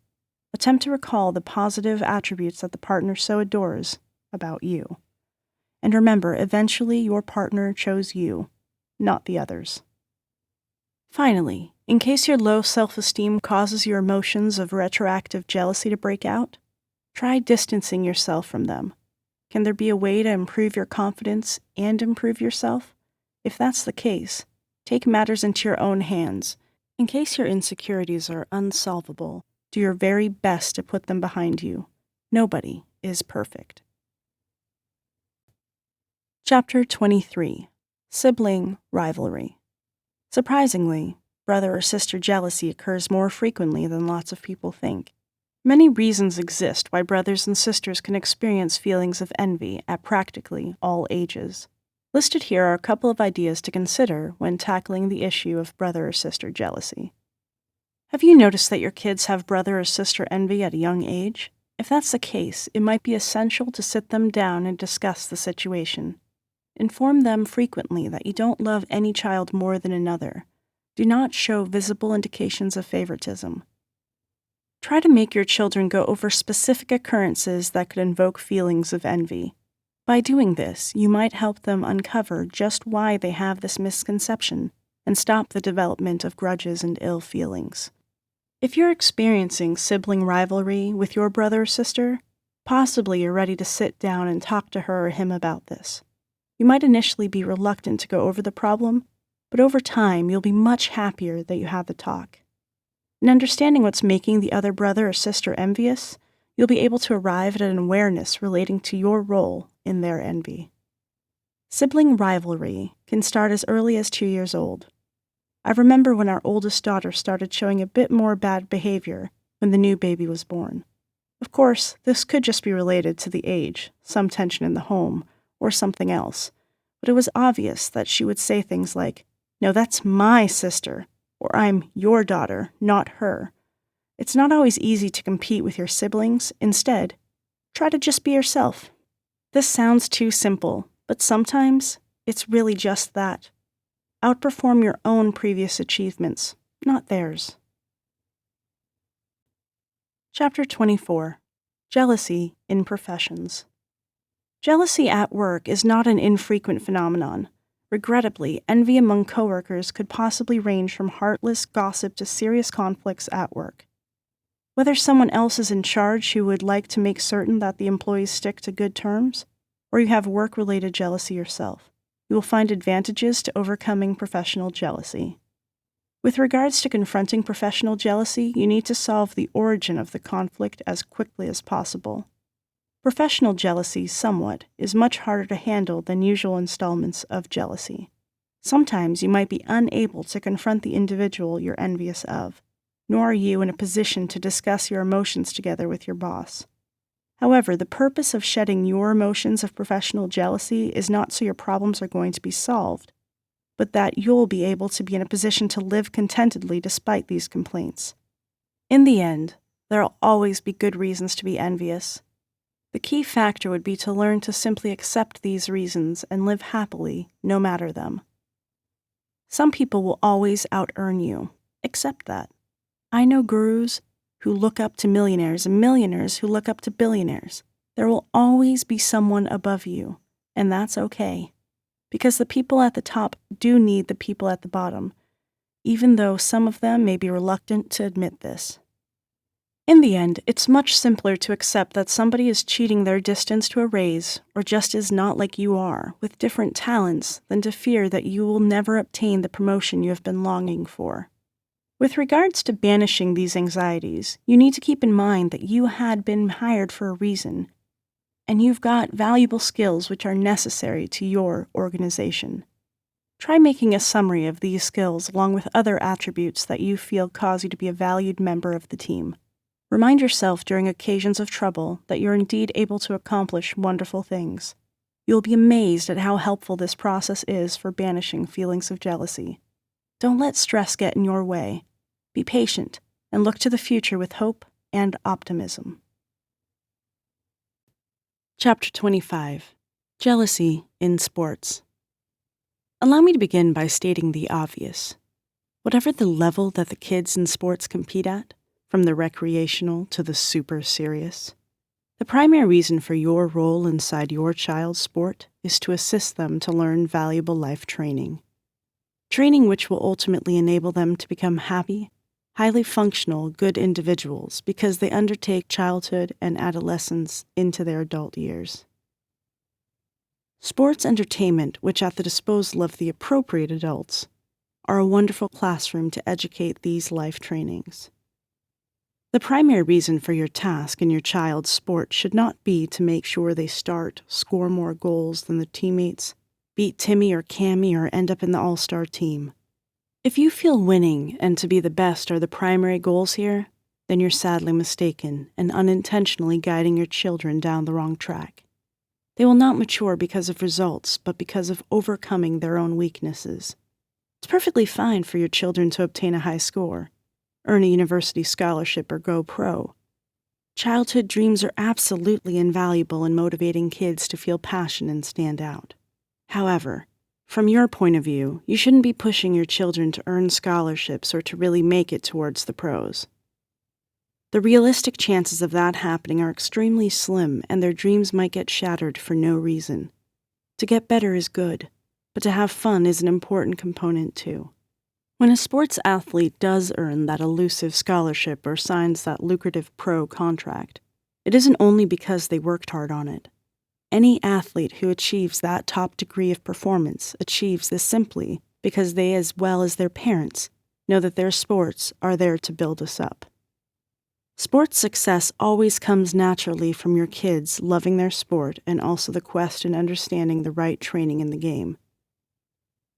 attempt to recall the positive attributes that the partner so adores about you. And remember, eventually your partner chose you, not the others. Finally, in case your low self-esteem causes your emotions of retroactive jealousy to break out, try distancing yourself from them. Can there be a way to improve your confidence and improve yourself? If that's the case, take matters into your own hands. In case your insecurities are unsolvable, do your very best to put them behind you. Nobody is perfect. Chapter 23. Sibling Rivalry. Surprisingly, brother or sister jealousy occurs more frequently than lots of people think. Many reasons exist why brothers and sisters can experience feelings of envy at practically all ages. Listed here are a couple of ideas to consider when tackling the issue of brother or sister jealousy. Have you noticed that your kids have brother or sister envy at a young age? If that's the case, it might be essential to sit them down and discuss the situation. Inform them frequently that you don't love any child more than another. Do not show visible indications of favoritism. Try to make your children go over specific occurrences that could invoke feelings of envy. By doing this, you might help them uncover just why they have this misconception and stop the development of grudges and ill feelings. If you're experiencing sibling rivalry with your brother or sister, possibly you're ready to sit down and talk to her or him about this. You might initially be reluctant to go over the problem, but over time you'll be much happier that you had the talk. In understanding what's making the other brother or sister envious, you'll be able to arrive at an awareness relating to your role in their envy. Sibling rivalry can start as early as 2 years old. I remember when our oldest daughter started showing a bit more bad behavior when the new baby was born. Of course, this could just be related to the age, some tension in the home, or something else, but it was obvious that she would say things like, "No, that's my sister," or "I'm your daughter, not her." It's not always easy to compete with your siblings. Instead, try to just be yourself. This sounds too simple, but sometimes it's really just that. Outperform your own previous achievements, not theirs. Chapter 24. Jealousy in Professions. Jealousy at work is not an infrequent phenomenon. Regrettably, envy among coworkers could possibly range from heartless gossip to serious conflicts at work. Whether someone else is in charge who would like to make certain that the employees stick to good terms, or you have work-related jealousy yourself, you will find advantages to overcoming professional jealousy. With regards to confronting professional jealousy, you need to solve the origin of the conflict as quickly as possible. Professional jealousy, somewhat, is much harder to handle than usual installments of jealousy. Sometimes you might be unable to confront the individual you're envious of, nor are you in a position to discuss your emotions together with your boss. However, the purpose of shedding your emotions of professional jealousy is not so your problems are going to be solved, but that you'll be able to be in a position to live contentedly despite these complaints. In the end, there'll always be good reasons to be envious. The key factor would be to learn to simply accept these reasons and live happily, no matter them. Some people will always out-earn you. Accept that. I know gurus who look up to millionaires and millionaires who look up to billionaires. There will always be someone above you, and that's okay. Because the people at the top do need the people at the bottom, even though some of them may be reluctant to admit this. In the end, it's much simpler to accept that somebody is cheating their distance to a raise or just is not like you are, with different talents, than to fear that you will never obtain the promotion you have been longing for. With regards to banishing these anxieties, you need to keep in mind that you had been hired for a reason, and you've got valuable skills which are necessary to your organization. Try making a summary of these skills along with other attributes that you feel cause you to be a valued member of the team. Remind yourself during occasions of trouble that you're indeed able to accomplish wonderful things. You'll be amazed at how helpful this process is for banishing feelings of jealousy. Don't let stress get in your way. Be patient and look to the future with hope and optimism. Chapter 25. Jealousy in Sports. Allow me to begin by stating the obvious. Whatever the level that the kids in sports compete at, from the recreational to the super serious, the primary reason for your role inside your child's sport is to assist them to learn valuable life training. Training which will ultimately enable them to become happy, highly functional, good individuals because they undertake childhood and adolescence into their adult years. Sports entertainment, which at the disposal of the appropriate adults, are a wonderful classroom to educate these life trainings. The primary reason for your task in your child's sport should not be to make sure they score more goals than their teammates, beat Timmy or Cammy, or end up in the all-star team. If you feel winning and to be the best are the primary goals here, then you're sadly mistaken and unintentionally guiding your children down the wrong track. They will not mature because of results, but because of overcoming their own weaknesses. It's perfectly fine for your children to obtain a high score, earn a university scholarship, or go pro. Childhood dreams are absolutely invaluable in motivating kids to feel passion and stand out. However, from your point of view, you shouldn't be pushing your children to earn scholarships or to really make it towards the pros. The realistic chances of that happening are extremely slim, and their dreams might get shattered for no reason. To get better is good, but to have fun is an important component too. When a sports athlete does earn that elusive scholarship or signs that lucrative pro contract, it isn't only because they worked hard on it. Any athlete who achieves that top degree of performance achieves this simply because they, as well as their parents, know that their sports are there to build us up. Sports success always comes naturally from your kids loving their sport and also the quest and understanding the right training in the game.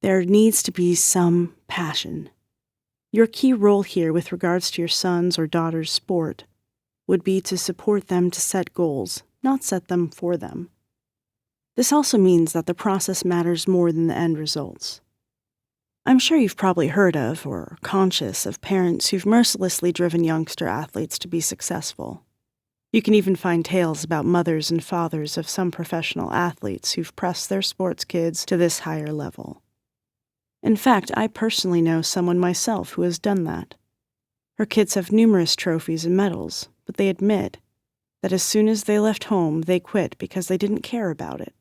There needs to be some passion. Your key role here with regards to your son's or daughter's sport would be to support them to set goals, not set them for them. This also means that the process matters more than the end results. I'm sure you've probably heard of or are conscious of parents who've mercilessly driven youngster athletes to be successful. You can even find tales about mothers and fathers of some professional athletes who've pressed their sports kids to this higher level. In fact, I personally know someone myself who has done that. Her kids have numerous trophies and medals, but they admit that as soon as they left home, they quit because they didn't care about it.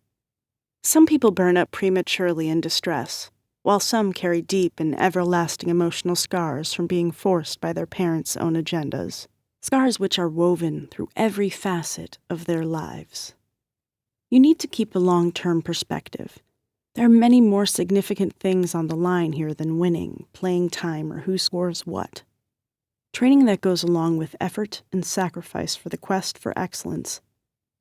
Some people burn up prematurely in distress, while some carry deep and everlasting emotional scars from being forced by their parents' own agendas, scars which are woven through every facet of their lives. You need to keep a long-term perspective. There are many more significant things on the line here than winning, playing time, or who scores what. Training that goes along with effort and sacrifice for the quest for excellence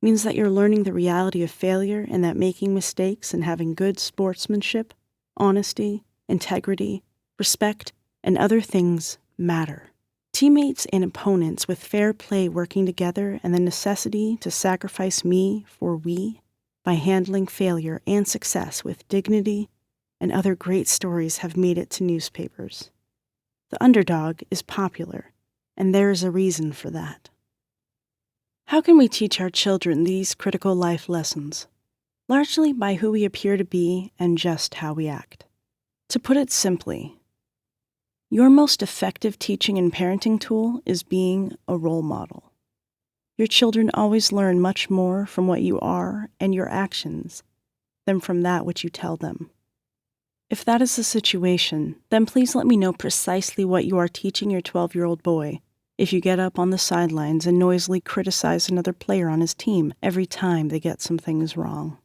means that you're learning the reality of failure and that making mistakes and having good sportsmanship, honesty, integrity, respect, and other things matter. Teammates and opponents with fair play working together and the necessity to sacrifice me for we by handling failure and success with dignity and other great stories have made it to newspapers. The underdog is popular, and there is a reason for that. How can we teach our children these critical life lessons? Largely by who we appear to be and just how we act. To put it simply, your most effective teaching and parenting tool is being a role model. Your children always learn much more from what you are and your actions than from that which you tell them. If that is the situation, then please let me know precisely what you are teaching your 12-year-old boy if you get up on the sidelines and noisily criticize another player on his team every time they get some things wrong.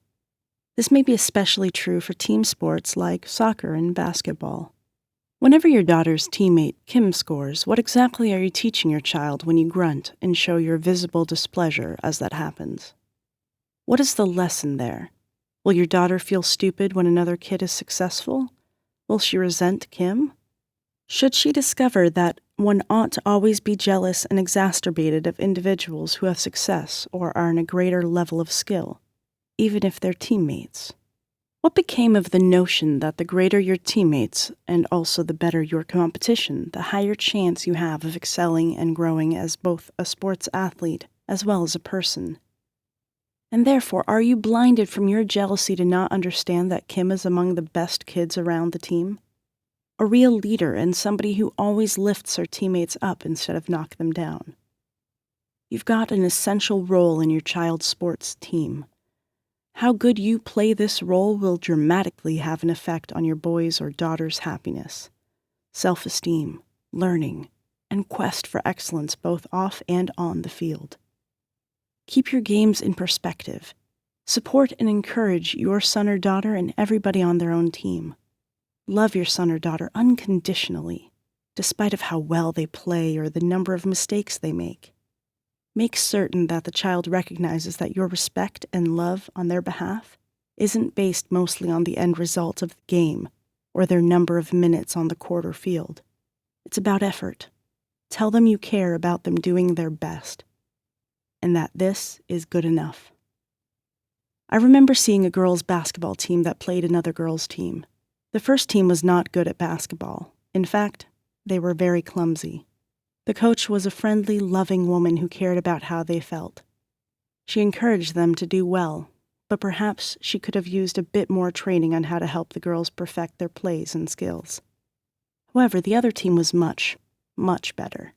This may be especially true for team sports like soccer and basketball. Whenever your daughter's teammate, Kim, scores, what exactly are you teaching your child when you grunt and show your visible displeasure as that happens? What is the lesson there? Will your daughter feel stupid when another kid is successful? Will she resent Kim? Should she discover that one ought to always be jealous and exacerbated of individuals who have success or are in a greater level of skill, even if they're teammates? What became of the notion that the greater your teammates and also the better your competition, the higher chance you have of excelling and growing as both a sports athlete as well as a person? And therefore, are you blinded from your jealousy to not understand that Kim is among the best kids around the team? A real leader and somebody who always lifts her teammates up instead of knock them down. You've got an essential role in your child's sports team. How good you play this role will dramatically have an effect on your boy's or daughter's happiness, self-esteem, learning, and quest for excellence both off and on the field. Keep your games in perspective. Support and encourage your son or daughter and everybody on their own team. Love your son or daughter unconditionally, despite of how well they play or the number of mistakes they make. Make certain that the child recognizes that your respect and love on their behalf isn't based mostly on the end result of the game or their number of minutes on the court or field. It's about effort. Tell them you care about them doing their best, and that this is good enough. I remember seeing a girls' basketball team that played another girls' team. The first team was not good at basketball. In fact, they were very clumsy. The coach was a friendly, loving woman who cared about how they felt. She encouraged them to do well, but perhaps she could have used a bit more training on how to help the girls perfect their plays and skills. However, the other team was much, much better.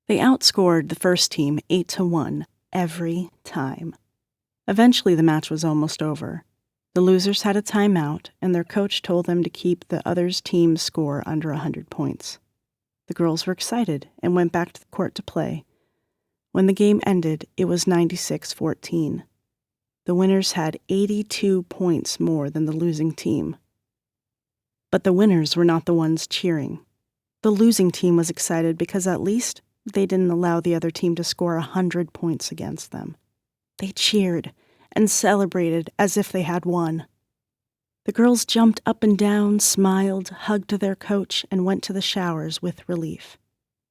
They outscored the first team 8-1 every time. Eventually, the match was almost over. The losers had a timeout, and their coach told them to keep the other's team's score under 100 points. The girls were excited and went back to the court to play. When the game ended, it was 96-14. The winners had 82 points more than the losing team. But the winners were not the ones cheering. The losing team was excited because at least they didn't allow the other team to score 100 points against them. They cheered and celebrated as if they had won. The girls jumped up and down, smiled, hugged their coach, and went to the showers with relief.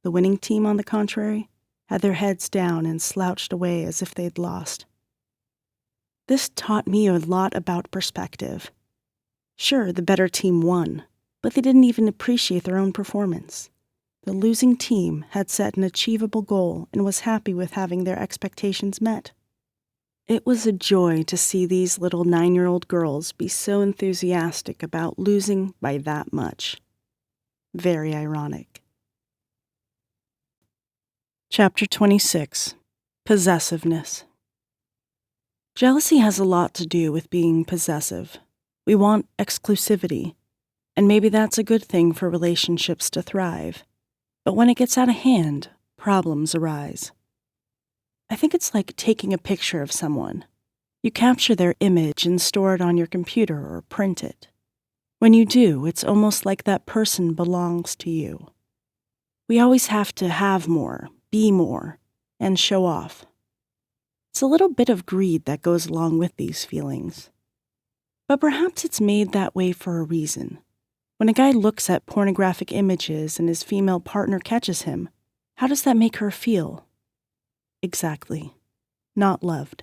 The winning team, on the contrary, had their heads down and slouched away as if they'd lost. This taught me a lot about perspective. Sure, the better team won, but they didn't even appreciate their own performance. The losing team had set an achievable goal and was happy with having their expectations met. It was a joy to see these little 9-year-old girls be so enthusiastic about losing by that much. Very ironic. Chapter 26. Possessiveness. Jealousy has a lot to do with being possessive. We want exclusivity, and maybe that's a good thing for relationships to thrive. But when it gets out of hand, problems arise. I think it's like taking a picture of someone. You capture their image and store it on your computer or print it. When you do, it's almost like that person belongs to you. We always have to have more, be more, and show off. It's a little bit of greed that goes along with these feelings. But perhaps it's made that way for a reason. When a guy looks at pornographic images and his female partner catches him, how does that make her feel? Exactly. Not loved.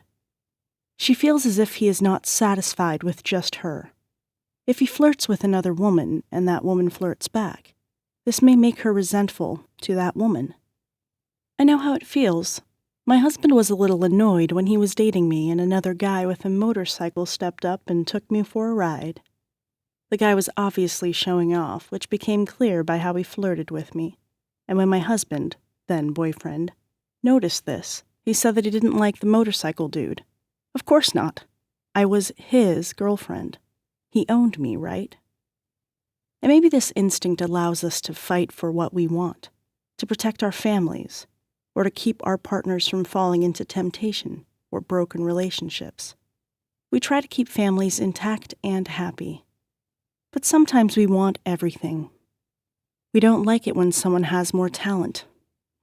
She feels as if he is not satisfied with just her. If he flirts with another woman and that woman flirts back, this may make her resentful to that woman. I know how it feels. My husband was a little annoyed when he was dating me and another guy with a motorcycle stepped up and took me for a ride. The guy was obviously showing off, which became clear by how he flirted with me. And when my husband, then boyfriend, noticed this, he said that he didn't like the motorcycle dude. Of course not. I was his girlfriend. He owned me, right? And maybe this instinct allows us to fight for what we want, to protect our families, or to keep our partners from falling into temptation or broken relationships. We try to keep families intact and happy. But sometimes we want everything. We don't like it when someone has more talent,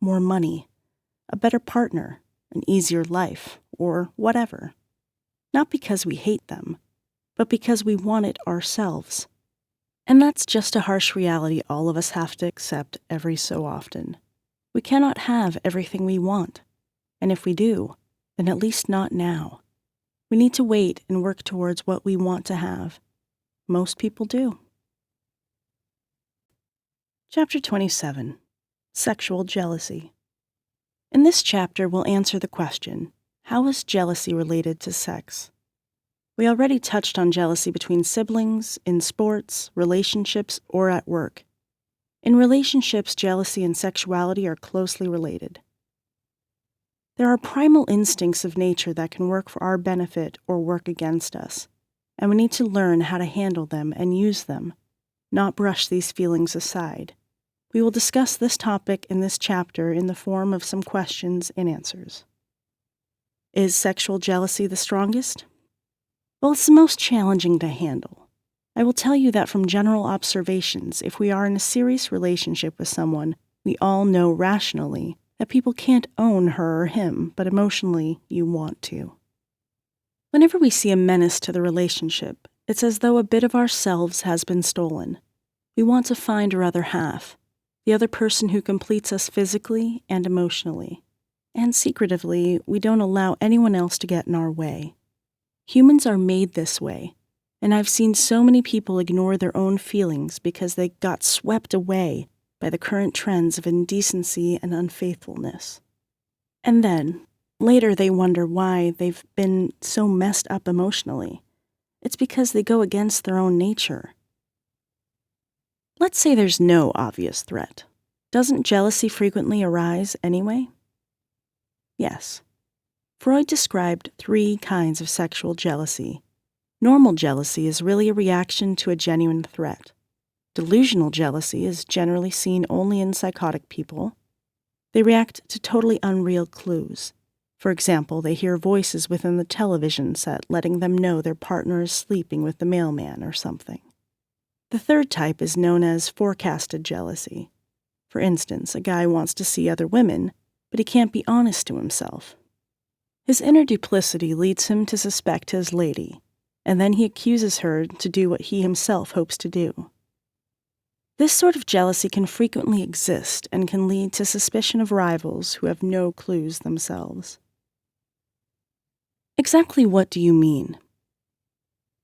more money, a better partner, an easier life, or whatever. Not because we hate them, but because we want it ourselves. And that's just a harsh reality all of us have to accept every so often. We cannot have everything we want, and if we do, then at least not now. We need to wait and work towards what we want to have. Most people do. Chapter 27. Sexual Jealousy. In this chapter, we'll answer the question, how is jealousy related to sex? We already touched on jealousy between siblings, in sports, relationships, or at work. In relationships, jealousy and sexuality are closely related. There are primal instincts of nature that can work for our benefit or work against us, and we need to learn how to handle them and use them, not brush these feelings aside. We will discuss this topic in this chapter in the form of some questions and answers. Is sexual jealousy the strongest? Well, it's the most challenging to handle. I will tell you that from general observations, if we are in a serious relationship with someone, we all know rationally that people can't own her or him, but emotionally you want to. Whenever we see a menace to the relationship, it's as though a bit of ourselves has been stolen. We want to find our other half, the other person who completes us physically and emotionally. And secretively, we don't allow anyone else to get in our way. Humans are made this way, and I've seen so many people ignore their own feelings because they got swept away by the current trends of indecency and unfaithfulness. And then, later they wonder why they've been so messed up emotionally. It's because they go against their own nature. Let's say there's no obvious threat. Doesn't jealousy frequently arise anyway? Yes. Freud described 3 kinds of sexual jealousy. Normal jealousy is really a reaction to a genuine threat. Delusional jealousy is generally seen only in psychotic people. They react to totally unreal clues. For example, they hear voices within the television set letting them know their partner is sleeping with the mailman or something. The third type is known as forecasted jealousy. For instance, a guy wants to see other women, but he can't be honest to himself. His inner duplicity leads him to suspect his lady, and then he accuses her to do what he himself hopes to do. This sort of jealousy can frequently exist and can lead to suspicion of rivals who have no clues themselves. Exactly what do you mean?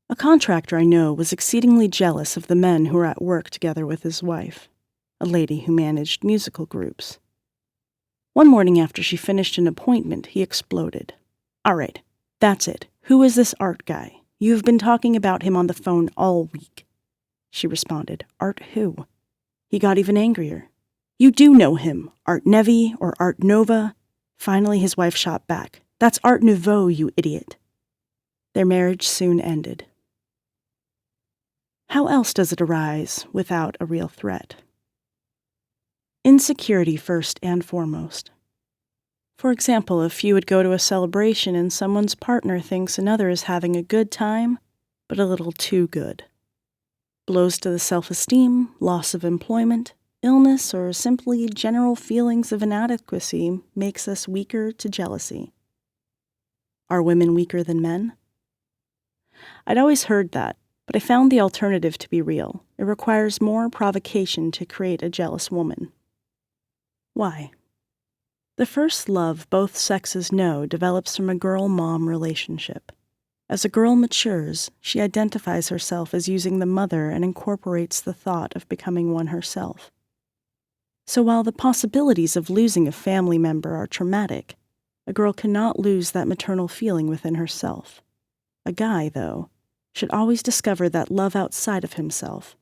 A contractor I know was exceedingly jealous of the men who were at work together with his wife, a lady who managed musical groups. One morning after she finished an appointment, he exploded. "All right, that's it. Who is this Art guy? You've been talking about him on the phone all week." She responded, "Art who?" He got even angrier. "You do know him, Art Nevi or Art Nova." Finally, his wife shot back, "That's Art Nouveau, you idiot." Their marriage soon ended. How else does it arise without a real threat? Insecurity first and foremost. For example, if you would go to a celebration and someone's partner thinks another is having a good time, but a little too good. Blows to the self-esteem, loss of employment, illness, or simply general feelings of inadequacy makes us weaker to jealousy. Are women weaker than men? I'd always heard that, but I found the alternative to be real. It requires more provocation to create a jealous woman. Why? The first love both sexes know develops from a girl-mom relationship. As a girl matures, she identifies herself as using the mother and incorporates the thought of becoming one herself. So while the possibilities of losing a family member are traumatic, a girl cannot lose that maternal feeling within herself. A guy, though, should always discover that love outside of himself.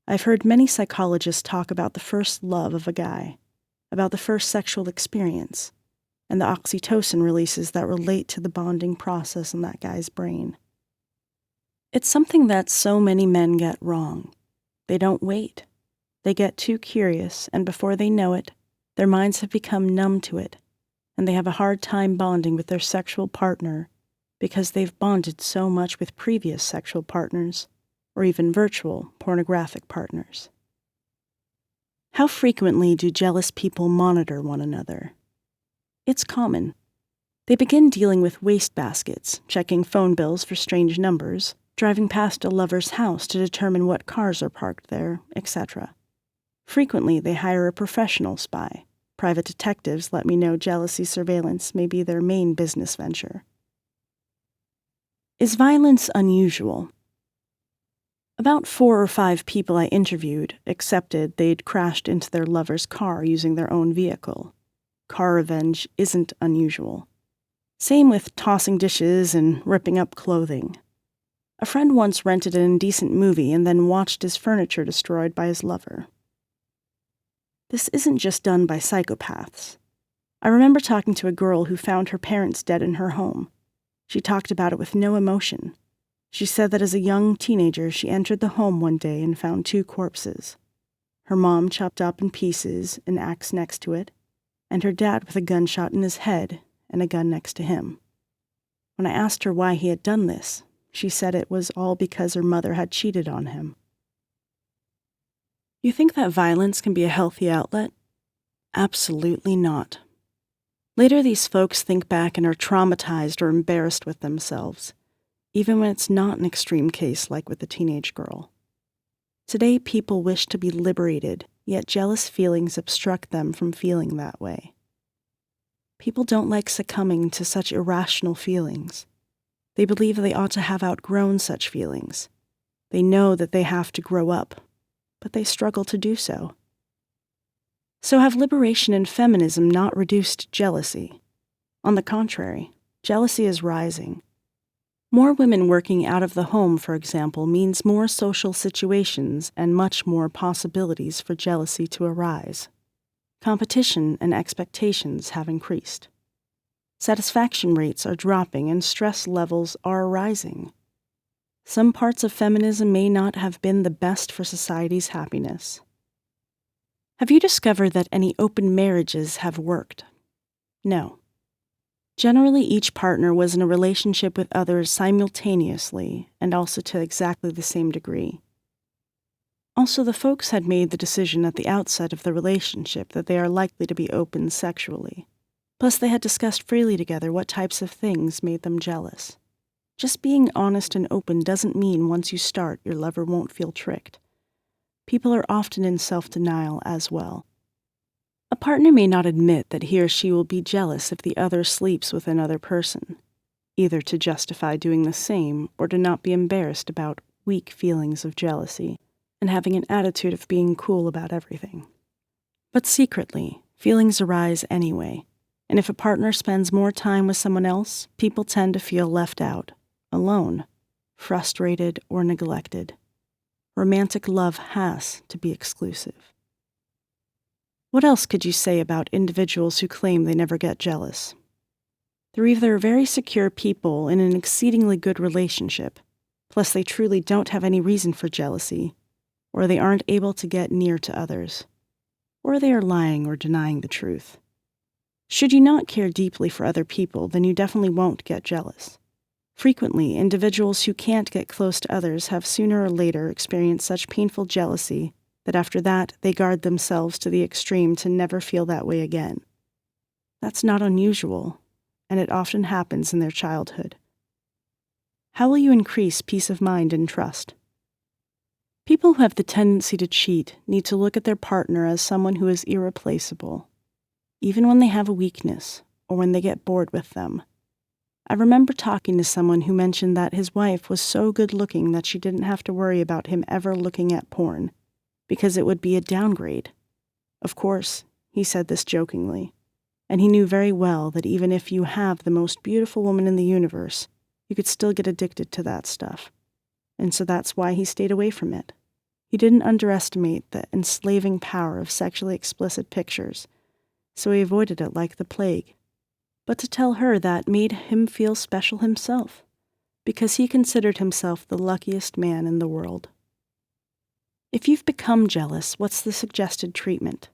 I've heard many psychologists talk about the first love of a guy, about the first sexual experience, and the oxytocin releases that relate to the bonding process in that guy's brain. It's something that so many men get wrong. They don't wait. They get too curious, and before they know it, their minds have become numb to it, and they have a hard time bonding with their sexual partner because they've bonded so much with previous sexual partners, or even virtual pornographic partners. How frequently do jealous people monitor one another? It's common. They begin dealing with wastebaskets, checking phone bills for strange numbers, driving past a lover's house to determine what cars are parked there, etc. Frequently, they hire a professional spy. Private detectives let me know jealousy surveillance may be their main business venture. Is violence unusual? About 4 or 5 people I interviewed accepted they'd crashed into their lover's car using their own vehicle. Car revenge isn't unusual. Same with tossing dishes and ripping up clothing. A friend once rented an indecent movie and then watched his furniture destroyed by his lover. This isn't just done by psychopaths. I remember talking to a girl who found her parents dead in her home. She talked about it with no emotion. She said that as a young teenager, she entered the home one day and found 2 corpses. Her mom chopped up in pieces, an axe next to it, and her dad with a gunshot in his head and a gun next to him. When I asked her why he had done this, she said it was all because her mother had cheated on him. You think that violence can be a healthy outlet? Absolutely not. Later, these folks think back and are traumatized or embarrassed with themselves, even when it's not an extreme case like with the teenage girl. Today, people wish to be liberated, yet jealous feelings obstruct them from feeling that way. People don't like succumbing to such irrational feelings. They believe they ought to have outgrown such feelings. They know that they have to grow up, but they struggle to do so. So have liberation and feminism not reduced jealousy? On the contrary, jealousy is rising. More women working out of the home, for example, means more social situations and much more possibilities for jealousy to arise. Competition and expectations have increased. Satisfaction rates are dropping and stress levels are rising. Some parts of feminism may not have been the best for society's happiness. Have you discovered that any open marriages have worked? No. Generally, each partner was in a relationship with others simultaneously and also to exactly the same degree. Also, the folks had made the decision at the outset of the relationship that they are likely to be open sexually. Plus, they had discussed freely together what types of things made them jealous. Just being honest and open doesn't mean once you start, your lover won't feel tricked. People are often in self-denial as well. A partner may not admit that he or she will be jealous if the other sleeps with another person, either to justify doing the same or to not be embarrassed about weak feelings of jealousy and having an attitude of being cool about everything. But secretly, feelings arise anyway, and if a partner spends more time with someone else, people tend to feel left out, alone, frustrated, or neglected. Romantic love has to be exclusive. What else could you say about individuals who claim they never get jealous? They're either very secure people in an exceedingly good relationship, plus they truly don't have any reason for jealousy, or they aren't able to get near to others, or they are lying or denying the truth. Should you not care deeply for other people, then you definitely won't get jealous. Frequently, individuals who can't get close to others have sooner or later experienced such painful jealousy that after that, they guard themselves to the extreme to never feel that way again. That's not unusual, and it often happens in their childhood. How will you increase peace of mind and trust? People who have the tendency to cheat need to look at their partner as someone who is irreplaceable, even when they have a weakness or when they get bored with them. I remember talking to someone who mentioned that his wife was so good-looking that she didn't have to worry about him ever looking at porn, because it would be a downgrade. Of course, he said this jokingly, and he knew very well that even if you have the most beautiful woman in the universe, you could still get addicted to that stuff. And so that's why he stayed away from it. He didn't underestimate the enslaving power of sexually explicit pictures, so he avoided it like the plague. But to tell her that made him feel special himself, because he considered himself the luckiest man in the world. If you've become jealous, what's the suggested treatment?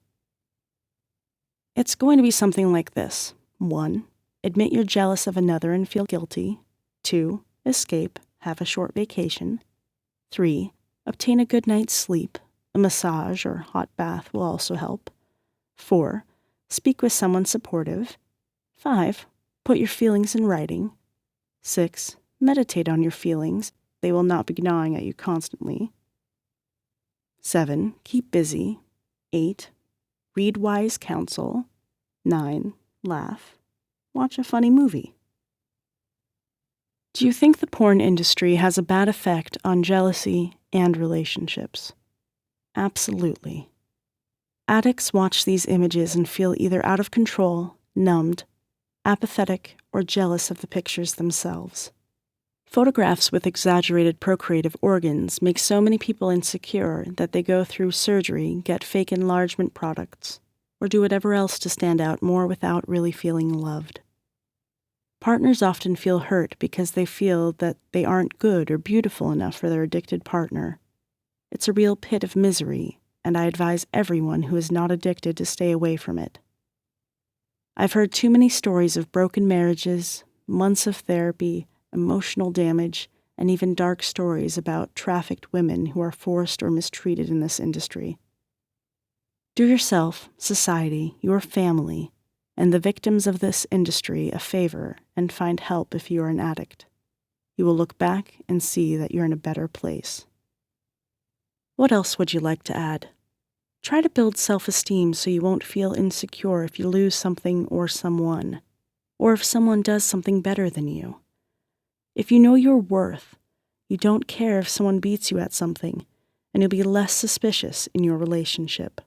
It's going to be something like this. 1. Admit you're jealous of another and feel guilty. 2. Escape, have a short vacation. 3. Obtain a good night's sleep, A massage or hot bath will also help. 4. Speak with someone supportive. 5. Put your feelings in writing. 6. Meditate on your feelings. They will not be gnawing at you constantly. 7. Keep busy. 8. Read wise counsel. 9. Laugh. Watch a funny movie. Do you think the porn industry has a bad effect on jealousy and relationships? Absolutely. Addicts watch these images and feel either out of control, numbed, apathetic, or jealous of the pictures themselves. Photographs with exaggerated procreative organs make so many people insecure that they go through surgery, get fake enlargement products, or do whatever else to stand out more without really feeling loved. Partners often feel hurt because they feel that they aren't good or beautiful enough for their addicted partner. It's a real pit of misery, and I advise everyone who is not addicted to stay away from it. I've heard too many stories of broken marriages, months of therapy, emotional damage, and even dark stories about trafficked women who are forced or mistreated in this industry. Do yourself, society, your family, and the victims of this industry a favor and find help if you are an addict. You will look back and see that you're in a better place. What else would you like to add? Try to build self-esteem so you won't feel insecure if you lose something or someone, or if someone does something better than you. If you know your worth, you don't care if someone beats you at something, and you'll be less suspicious in your relationship.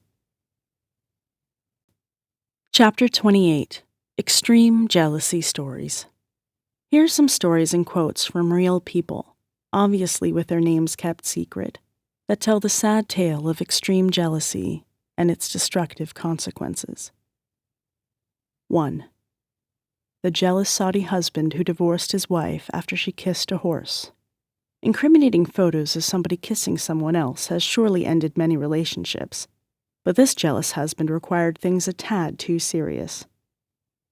Chapter 28. Extreme Jealousy Stories. Here are some stories and quotes from real people, obviously with their names kept secret, that tell the sad tale of extreme jealousy and its destructive consequences. 1. The jealous Saudi husband who divorced his wife after she kissed a horse. Incriminating photos of somebody kissing someone else has surely ended many relationships, but this jealous husband required things a tad too serious.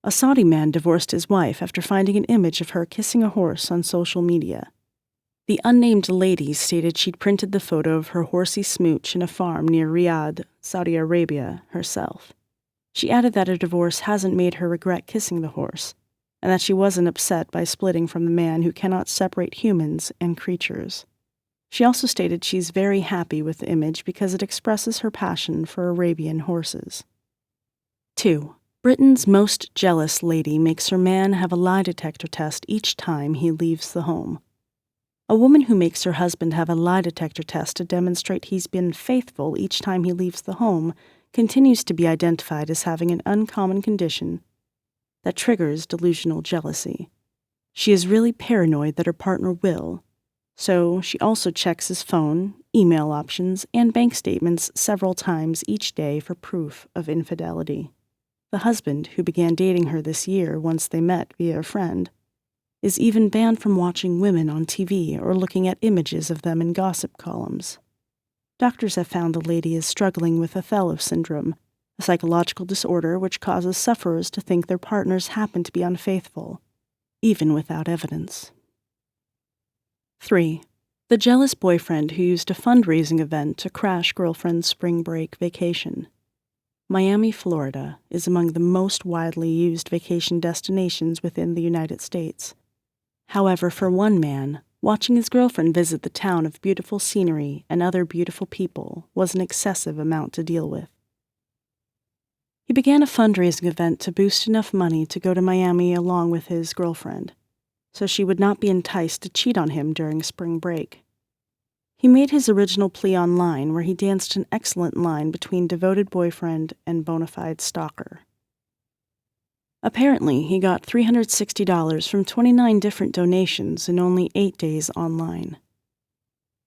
A Saudi man divorced his wife after finding an image of her kissing a horse on social media. The unnamed lady stated she'd printed the photo of her horsey smooch in a farm near Riyadh, Saudi Arabia, herself. She added that a divorce hasn't made her regret kissing the horse, and that she wasn't upset by splitting from the man who cannot separate humans and creatures. She also stated she's very happy with the image because it expresses her passion for Arabian horses. 2. Britain's most jealous lady makes her man have a lie detector test each time he leaves the home. A woman who makes her husband have a lie detector test to demonstrate he's been faithful each time he leaves the home continues to be identified as having an uncommon condition that triggers delusional jealousy. She is really paranoid that her partner will, so she also checks his phone, email options, and bank statements several times each day for proof of infidelity. The husband, who began dating her this year once they met via a friend, is even banned from watching women on TV or looking at images of them in gossip columns. Doctors have found the lady is struggling with Othello syndrome, a psychological disorder which causes sufferers to think their partners happen to be unfaithful, even without evidence. 3. The jealous boyfriend who used a fundraising event to crash girlfriend's spring break vacation. Miami, Florida, is among the most widely used vacation destinations within the United States. However, for one man, watching his girlfriend visit the town of beautiful scenery and other beautiful people was an excessive amount to deal with. He began a fundraising event to boost enough money to go to Miami along with his girlfriend, so she would not be enticed to cheat on him during spring break. He made his original plea online, where he danced an excellent line between devoted boyfriend and bona fide stalker. Apparently, he got $360 from 29 different donations in only 8 days online.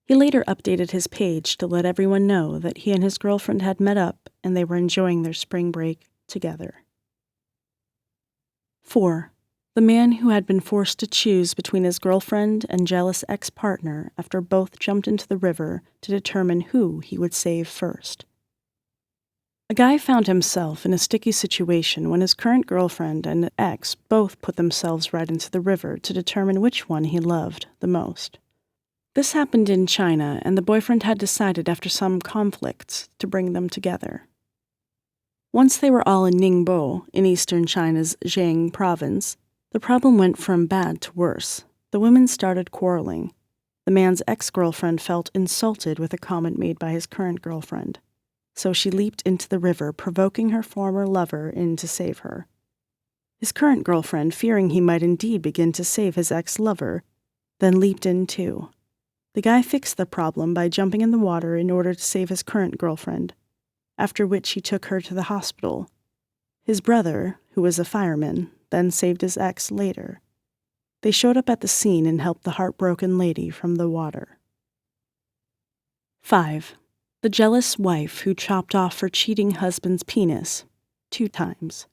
He later updated his page to let everyone know that he and his girlfriend had met up and they were enjoying their spring break together. 4. The man who had been forced to choose between his girlfriend and jealous ex-partner after both jumped into the river to determine who he would save first. A guy found himself in a sticky situation when his current girlfriend and ex both put themselves right into the river to determine which one he loved the most. This happened in China, and the boyfriend had decided after some conflicts to bring them together. Once they were all in Ningbo, in eastern China's Jiang province, the problem went from bad to worse. The women started quarreling. The man's ex-girlfriend felt insulted with a comment made by his current girlfriend, so she leaped into the river, provoking her former lover in to save her. His current girlfriend, fearing he might indeed begin to save his ex-lover, then leaped in too. The guy fixed the problem by jumping in the water in order to save his current girlfriend, after which he took her to the hospital. His brother, who was a fireman, then saved his ex later. They showed up at the scene and helped the heartbroken lady from the water. 5. The jealous wife who chopped off her cheating husband's penis 2 times.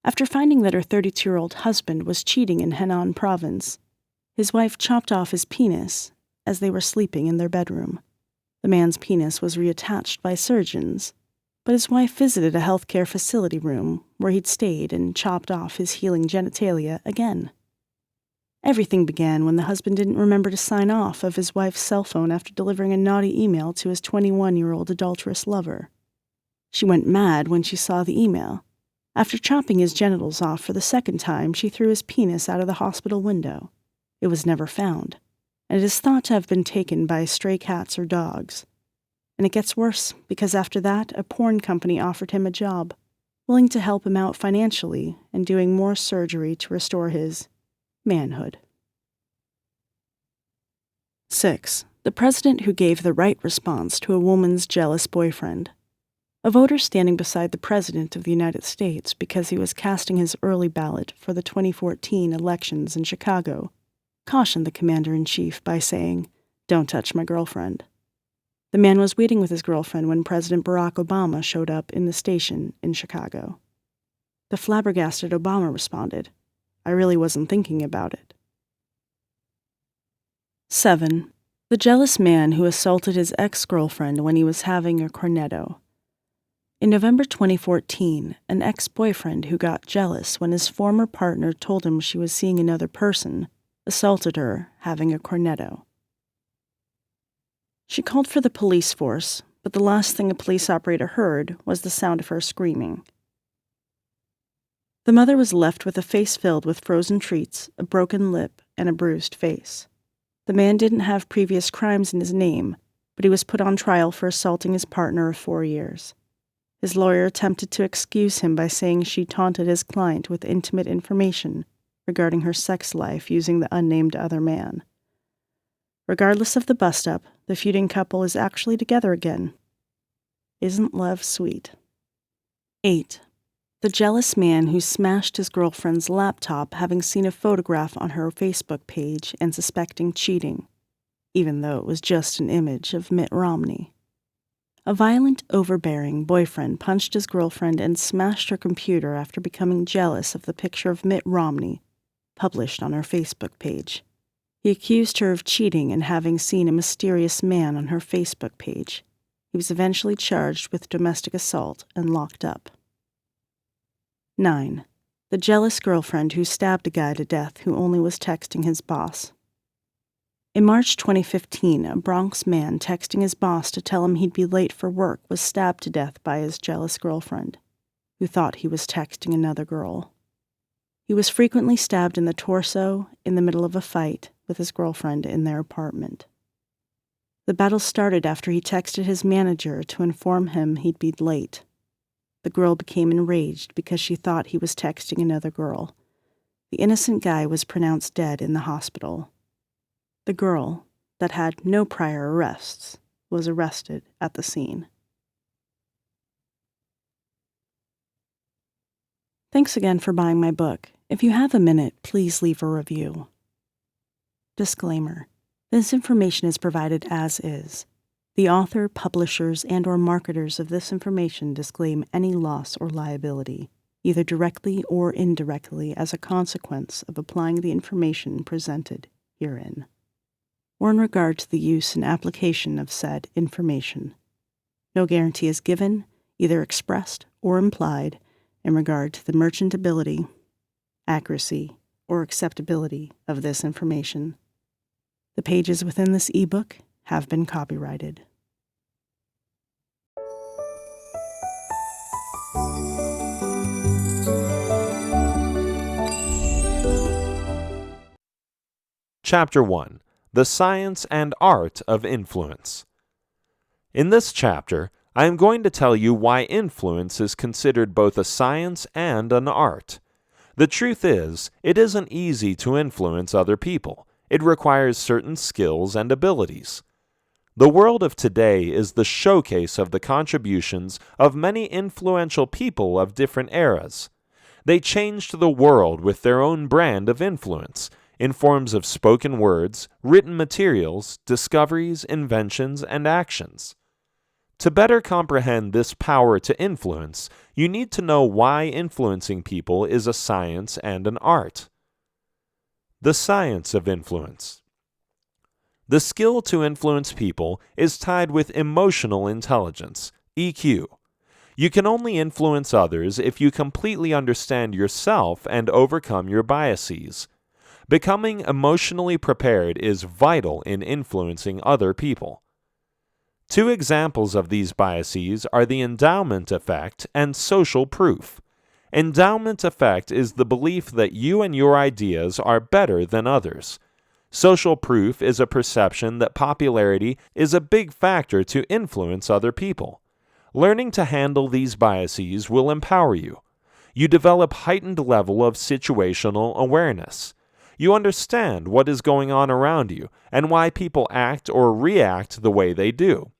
After finding that her 32-year-old husband was cheating in Henan province, his wife chopped off his penis as they were sleeping in their bedroom. The man's penis was reattached by surgeons, but his wife visited a healthcare facility room where he'd stayed and chopped off his healing genitalia again. Everything began when the husband didn't remember to sign off of his wife's cell phone after delivering a naughty email to his 21-year-old adulterous lover. She went mad when she saw the email. After chopping his genitals off for the second time, she threw his penis out of the hospital window. It was never found, and it is thought to have been taken by stray cats or dogs. And it gets worse, because after that, a porn company offered him a job, willing to help him out financially and doing more surgery to restore his manhood. 6. The president who gave the right response to a woman's jealous boyfriend. A voter standing beside the President of the United States because he was casting his early ballot for the 2014 elections in Chicago cautioned the commander-in-chief by saying, "Don't touch my girlfriend." The man was waiting with his girlfriend when President Barack Obama showed up in the station in Chicago. The flabbergasted Obama responded, "I really wasn't thinking about it." 7. The jealous man who assaulted his ex-girlfriend when he was having a cornetto. In November 2014, an ex-boyfriend who got jealous when his former partner told him she was seeing another person assaulted her having a cornetto. She called for the police force, but the last thing a police operator heard was the sound of her screaming. The mother was left with a face filled with frozen treats, a broken lip, and a bruised face. The man didn't have previous crimes in his name, but he was put on trial for assaulting his partner of 4 years. His lawyer attempted to excuse him by saying she taunted his client with intimate information regarding her sex life using the unnamed other man. Regardless of the bust-up, the feuding couple is actually together again. Isn't love sweet? 8. The jealous man who smashed his girlfriend's laptop having seen a photograph on her Facebook page and suspecting cheating, even though it was just an image of Mitt Romney. A violent, overbearing boyfriend punched his girlfriend and smashed her computer after becoming jealous of the picture of Mitt Romney published on her Facebook page. He accused her of cheating and having seen a mysterious man on her Facebook page. He was eventually charged with domestic assault and locked up. 9. The jealous girlfriend who stabbed a guy to death who only was texting his boss. In March 2015, a Bronx man texting his boss to tell him he'd be late for work was stabbed to death by his jealous girlfriend, who thought he was texting another girl. He was frequently stabbed in the torso in the middle of a fight with his girlfriend in their apartment. The battle started after he texted his manager to inform him he'd be late. The girl became enraged because she thought he was texting another girl. The innocent guy was pronounced dead in the hospital. The girl, that had no prior arrests, was arrested at the scene. Thanks again for buying my book. If you have a minute, please leave a review. Disclaimer: this information is provided as is. The author, publishers, and/or marketers of this information disclaim any loss or liability, either directly or indirectly as a consequence of applying the information presented herein, or in regard to the use and application of said information. No guarantee is given, either expressed or implied, in regard to the merchantability, accuracy, or acceptability of this information. The pages within this ebook have been copyrighted. Chapter 1: The Science and Art of Influence. In this chapter, I am going to tell you why influence is considered both a science and an art. The truth is, it isn't easy to influence other people. It requires certain skills and abilities. The world of today is the showcase of the contributions of many influential people of different eras. They changed the world with their own brand of influence, in forms of spoken words, written materials, discoveries, inventions, and actions. To better comprehend this power to influence, you need to know why influencing people is a science and an art. The science of influence. The skill to influence people is tied with emotional intelligence, EQ. You can only influence others if you completely understand yourself and overcome your biases. Becoming emotionally prepared is vital in influencing other people. Two examples of these biases are the endowment effect and social proof. Endowment effect is the belief that you and your ideas are better than others. Social proof is a perception that popularity is a big factor to influence other people. Learning to handle these biases will empower you. You develop heightened level of situational awareness. You understand what is going on around you and why people act or react the way they do.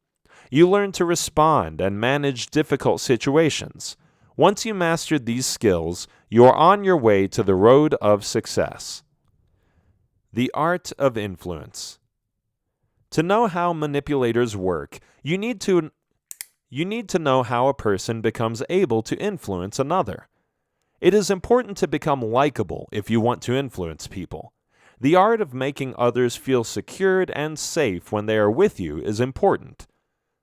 You learn to respond and manage difficult situations. Once you mastered these skills, you are on your way to the road of success. The art of influence. To know how manipulators work, you need to know how a person becomes able to influence another. It is important to become likable if you want to influence people. The art of making others feel secured and safe when they are with you is important.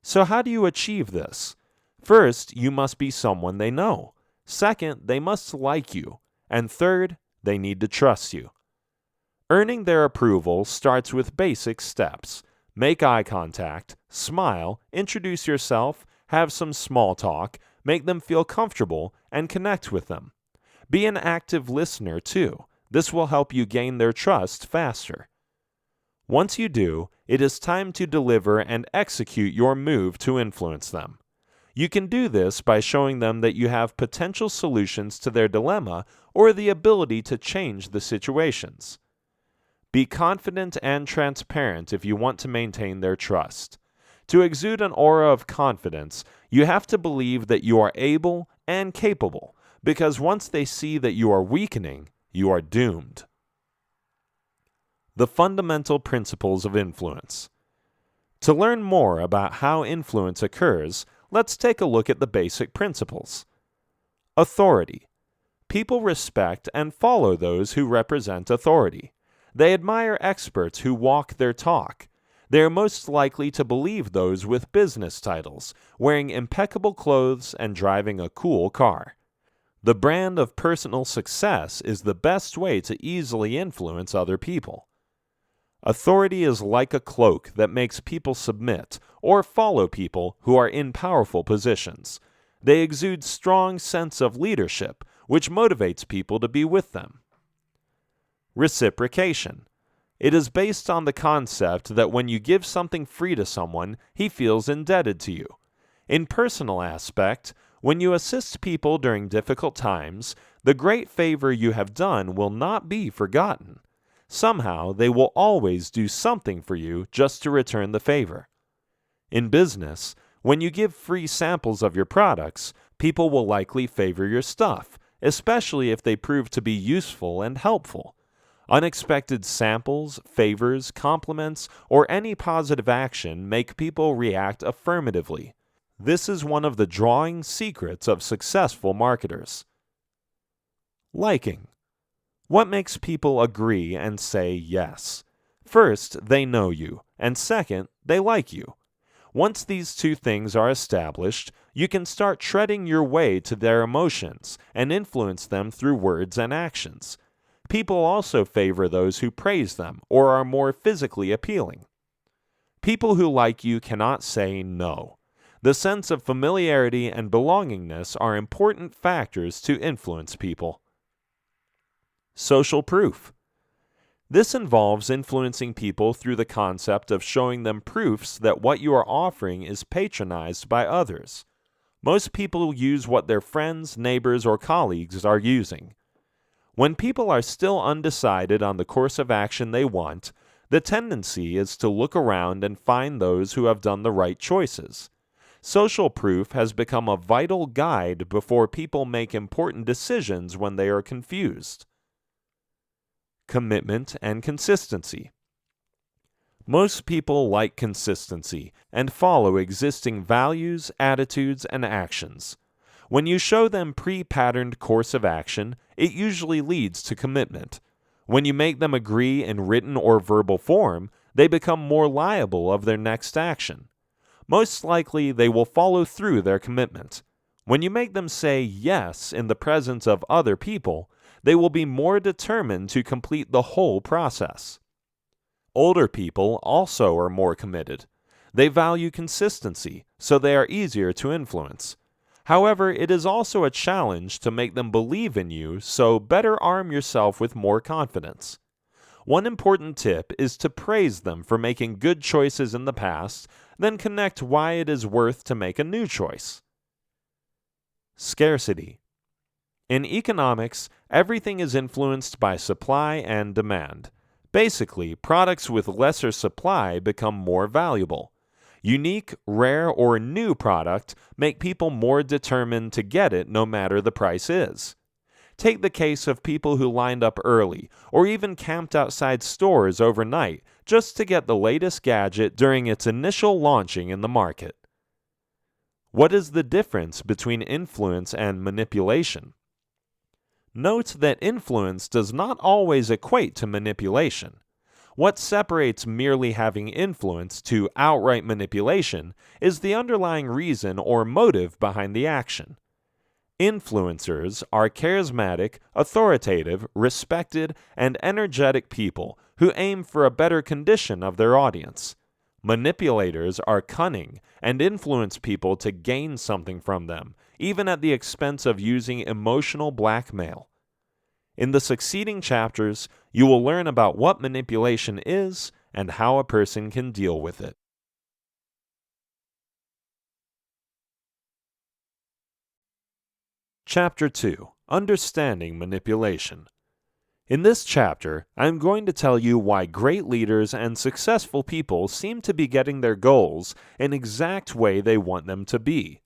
So how do you achieve this? First, you must be someone they know. Second, they must like you. And third, they need to trust you. Earning their approval starts with basic steps. Make eye contact, smile, introduce yourself, have some small talk, make them feel comfortable, and connect with them. Be an active listener, too. This will help you gain their trust faster. Once you do, it is time to deliver and execute your move to influence them. You can do this by showing them that you have potential solutions to their dilemma or the ability to change the situations. Be confident and transparent if you want to maintain their trust. To exude an aura of confidence, you have to believe that you are able and capable, because once they see that you are weakening, you are doomed. The fundamental principles of influence. To learn more about how influence occurs, let's take a look at the basic principles. Authority. People respect and follow those who represent authority. They admire experts who walk their talk. They are most likely to believe those with business titles, wearing impeccable clothes and driving a cool car. The brand of personal success is the best way to easily influence other people. Authority is like a cloak that makes people submit or follow people who are in powerful positions. They exude strong sense of leadership, which motivates people to be with them. Reciprocation. It is based on the concept that when you give something free to someone, he feels indebted to you. In personal aspect, when you assist people during difficult times, the great favor you have done will not be forgotten. Somehow, they will always do something for you just to return the favor. In business, when you give free samples of your products, people will likely favor your stuff, especially if they prove to be useful and helpful. Unexpected samples, favors, compliments, or any positive action make people react affirmatively. This is one of the drawing secrets of successful marketers. Liking. What makes people agree and say yes? First, they know you, and second, they like you. Once these two things are established, you can start treading your way to their emotions and influence them through words and actions. People also favor those who praise them or are more physically appealing. People who like you cannot say no. The sense of familiarity and belongingness are important factors to influence people. Social proof. This involves influencing people through the concept of showing them proofs that what you are offering is patronized by others. Most people use what their friends, neighbors, or colleagues are using. When people are still undecided on the course of action they want, the tendency is to look around and find those who have done the right choices. Social proof has become a vital guide before people make important decisions when they are confused. Commitment and consistency. Most people like consistency and follow existing values, attitudes, and actions. When you show them pre-patterned course of action, it usually leads to commitment. When you make them agree in written or verbal form, they become more liable of their next action. Most likely, they will follow through their commitment. When you make them say yes in the presence of other people, they will be more determined to complete the whole process. Older people also are more committed. They value consistency, so they are easier to influence. However, it is also a challenge to make them believe in you, so better arm yourself with more confidence. One important tip is to praise them for making good choices in the past, then connect why it is worth to make a new choice. Scarcity. In economics, everything is influenced by supply and demand. Basically, products with lesser supply become more valuable. Unique, rare, or new product make people more determined to get it no matter the price is. Take the case of people who lined up early or even camped outside stores overnight just to get the latest gadget during its initial launching in the market. What is the difference between influence and manipulation? Note that influence does not always equate to manipulation. What separates merely having influence to outright manipulation is the underlying reason or motive behind the action. Influencers are charismatic, authoritative, respected, and energetic people who aim for a better condition of their audience. Manipulators are cunning and influence people to gain something from them, even at the expense of using emotional blackmail. In the succeeding chapters, you will learn about what manipulation is and how a person can deal with it. Chapter 2. Understanding Manipulation. In this chapter, I am going to tell you why great leaders and successful people seem to be getting their goals in exact way they want them to be.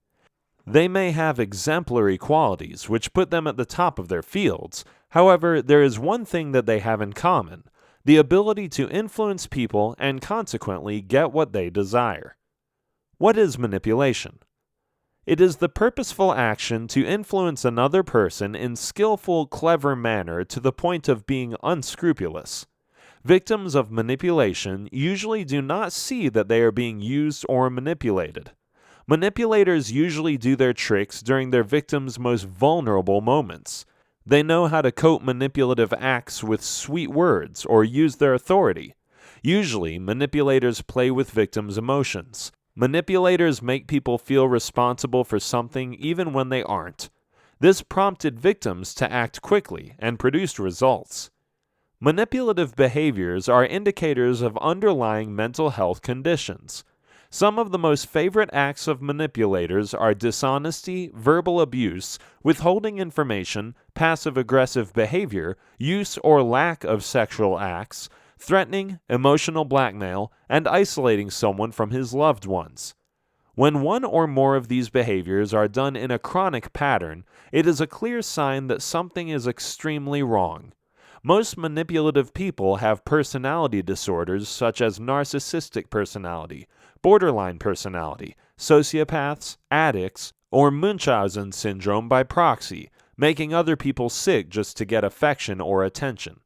They may have exemplary qualities which put them at the top of their fields. However, there is one thing that they have in common: the ability to influence people and consequently get what they desire. What is manipulation? It is the purposeful action to influence another person in skillful, clever manner to the point of being unscrupulous. Victims of manipulation usually do not see that they are being used or manipulated. Manipulators usually do their tricks during their victims' most vulnerable moments. They know how to coat manipulative acts with sweet words or use their authority. Usually, manipulators play with victims' emotions. Manipulators make people feel responsible for something even when they aren't. This prompted victims to act quickly and produced results. Manipulative behaviors are indicators of underlying mental health conditions. Some of the most favorite acts of manipulators are dishonesty, verbal abuse, withholding information, passive-aggressive behavior, use or lack of sexual acts, threatening, emotional blackmail, and isolating someone from his loved ones. When one or more of these behaviors are done in a chronic pattern, it is a clear sign that something is extremely wrong. Most manipulative people have personality disorders such as narcissistic personality, borderline personality, sociopaths, addicts, or Munchausen syndrome by proxy, making other people sick just to get affection or attention.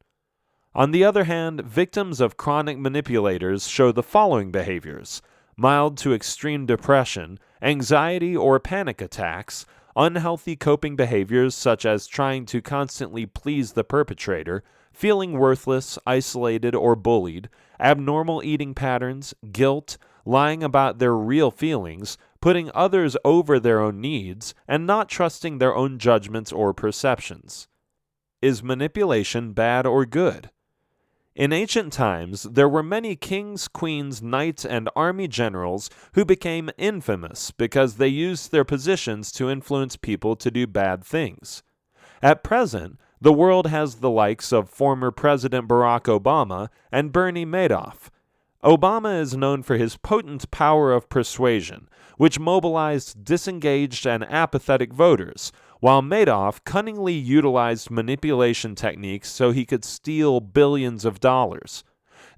On the other hand, victims of chronic manipulators show the following behaviors: mild to extreme depression, anxiety or panic attacks, unhealthy coping behaviors such as trying to constantly please the perpetrator, feeling worthless, isolated, or bullied, abnormal eating patterns, guilt, lying about their real feelings, putting others over their own needs, and not trusting their own judgments or perceptions. Is manipulation bad or good? In ancient times, there were many kings, queens, knights, and army generals who became infamous because they used their positions to influence people to do bad things. At present, the world has the likes of former President Barack Obama and Bernie Madoff. Obama is known for his potent power of persuasion, which mobilized disengaged and apathetic voters, while Madoff cunningly utilized manipulation techniques so he could steal billions of dollars.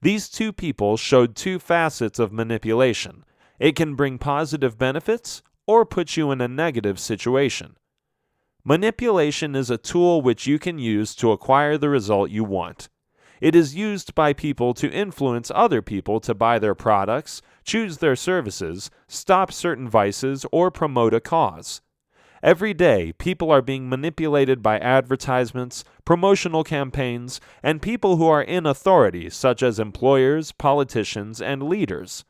These two people showed two facets of manipulation. It can bring positive benefits or put you in a negative situation. Manipulation is a tool which you can use to acquire the result you want. It is used by people to influence other people to buy their products, choose their services, stop certain vices, or promote a cause. Every day, people are being manipulated by advertisements, promotional campaigns, and people who are in authority, such as employers, politicians, and leaders.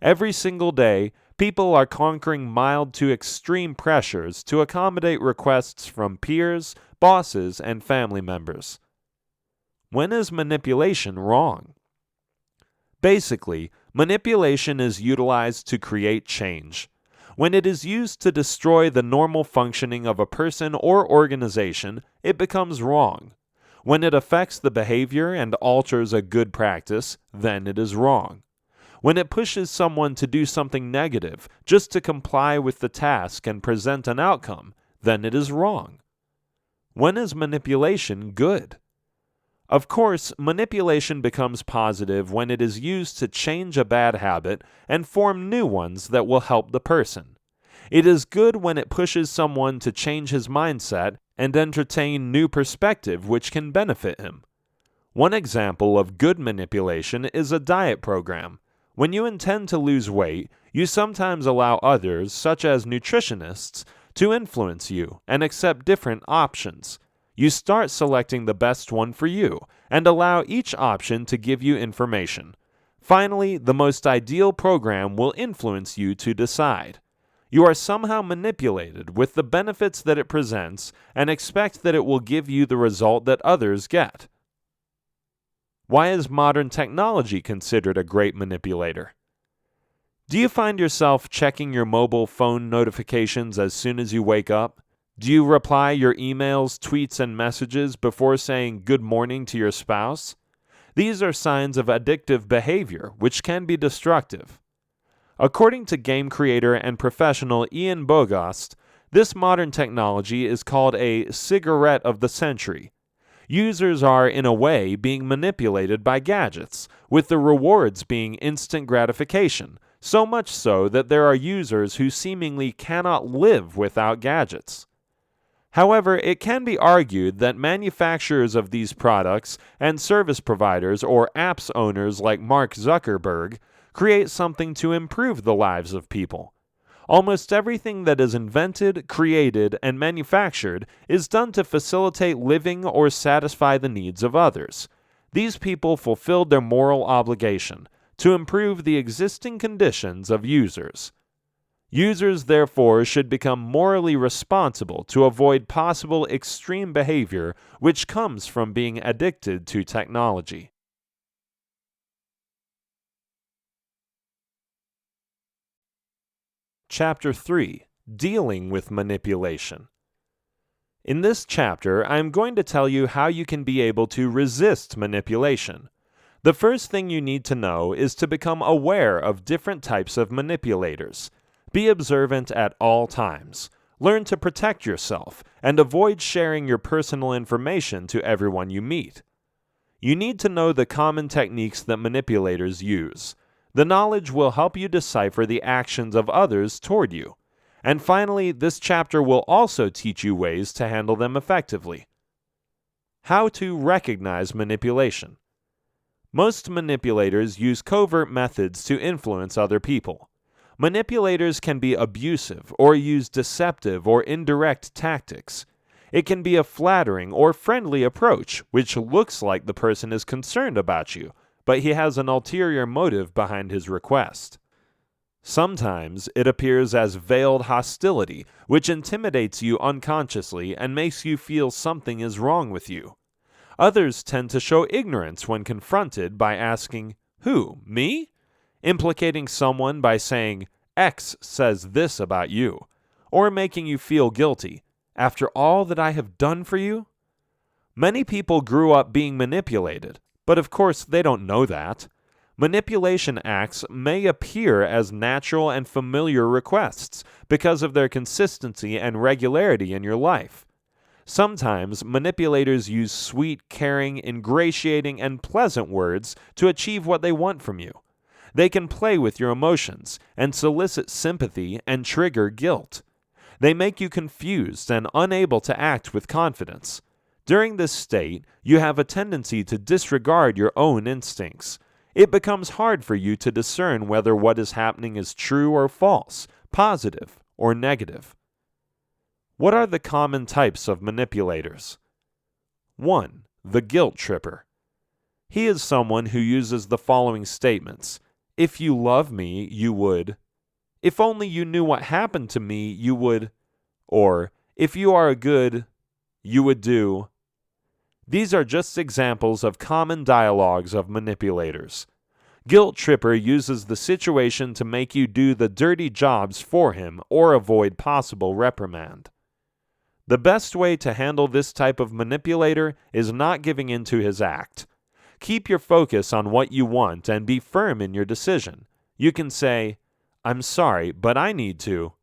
Every single day, people are conquering mild to extreme pressures to accommodate requests from peers, bosses, and family members. When is manipulation wrong? Basically, manipulation is utilized to create change. When it is used to destroy the normal functioning of a person or organization, it becomes wrong. When it affects the behavior and alters a good practice, then it is wrong. When it pushes someone to do something negative just to comply with the task and present an outcome, then it is wrong. When is manipulation good? Of course, manipulation becomes positive when it is used to change a bad habit and form new ones that will help the person. It is good when it pushes someone to change his mindset and entertain new perspective which can benefit him. One example of good manipulation is a diet program. When you intend to lose weight, you sometimes allow others, such as nutritionists, to influence you and accept different options. You start selecting the best one for you and allow each option to give you information. Finally, the most ideal program will influence you to decide. You are somehow manipulated with the benefits that it presents and expect that it will give you the result that others get. Why is modern technology considered a great manipulator? Do you find yourself checking your mobile phone notifications as soon as you wake up? Do you reply your emails, tweets, and messages before saying good morning to your spouse? These are signs of addictive behavior, which can be destructive. According to game creator and professional Ian Bogost, this modern technology is called a cigarette of the century. Users are, in a way, being manipulated by gadgets, with the rewards being instant gratification, so much so that there are users who seemingly cannot live without gadgets. However, it can be argued that manufacturers of these products and service providers or apps owners like Mark Zuckerberg create something to improve the lives of people. Almost everything that is invented, created, and manufactured is done to facilitate living or satisfy the needs of others. These people fulfilled their moral obligation to improve the existing conditions of users. Users, therefore, should become morally responsible to avoid possible extreme behavior which comes from being addicted to technology. Chapter 3: Dealing with Manipulation. In this chapter, I am going to tell you how you can be able to resist manipulation. The first thing you need to know is to become aware of different types of manipulators. Be observant at all times. Learn to protect yourself and avoid sharing your personal information to everyone you meet. You need to know the common techniques that manipulators use. The knowledge will help you decipher the actions of others toward you. And finally, this chapter will also teach you ways to handle them effectively. How to recognize manipulation. Most manipulators use covert methods to influence other people. Manipulators can be abusive or use deceptive or indirect tactics. It can be a flattering or friendly approach, which looks like the person is concerned about you, but he has an ulterior motive behind his request. Sometimes it appears as veiled hostility, which intimidates you unconsciously and makes you feel something is wrong with you. Others tend to show ignorance when confronted by asking, "Who, me?" implicating someone by saying, "X says this about you," or making you feel guilty. "After all that I have done for you?" Many people grew up being manipulated, but of course they don't know that. Manipulation acts may appear as natural and familiar requests because of their consistency and regularity in your life. Sometimes manipulators use sweet, caring, ingratiating, and pleasant words to achieve what they want from you. They can play with your emotions and solicit sympathy and trigger guilt. They make you confused and unable to act with confidence. During this state, you have a tendency to disregard your own instincts. It becomes hard for you to discern whether what is happening is true or false, positive or negative. What are the common types of manipulators? 1. The guilt tripper. He is someone who uses the following statements. "If you love me, you would." "If only you knew what happened to me, you would." Or, "If you are good, you would do." These are just examples of common dialogues of manipulators. Guilt tripper uses the situation to make you do the dirty jobs for him or avoid possible reprimand. The best way to handle this type of manipulator is not giving in to his act. Keep your focus on what you want and be firm in your decision. You can say, "I'm sorry, but I need to."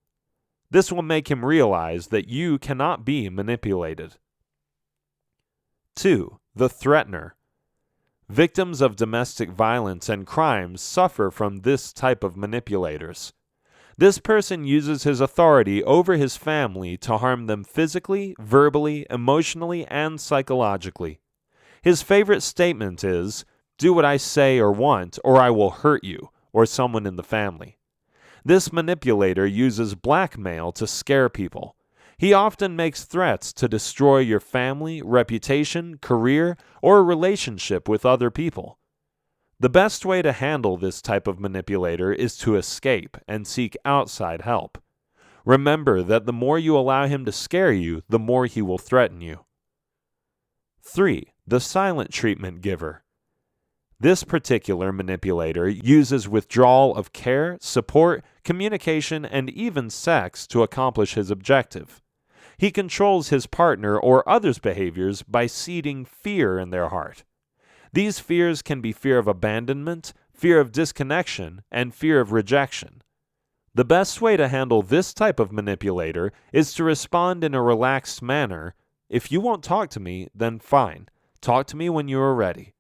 This will make him realize that you cannot be manipulated. 2. The threatener. Victims of domestic violence and crimes suffer from this type of manipulators. This person uses his authority over his family to harm them physically, verbally, emotionally, and psychologically. His favorite statement is, "Do what I say or want, or I will hurt you," or someone in the family. This manipulator uses blackmail to scare people. He often makes threats to destroy your family, reputation, career, or relationship with other people. The best way to handle this type of manipulator is to escape and seek outside help. Remember that the more you allow him to scare you, the more he will threaten you. 3. The silent treatment giver. This particular manipulator uses withdrawal of care, support, communication, and even sex to accomplish his objective. He controls his partner or others' behaviors by seeding fear in their heart. These fears can be fear of abandonment, fear of disconnection, and fear of rejection. The best way to handle this type of manipulator is to respond in a relaxed manner. "If you won't talk to me, then fine. Talk to me when you are ready."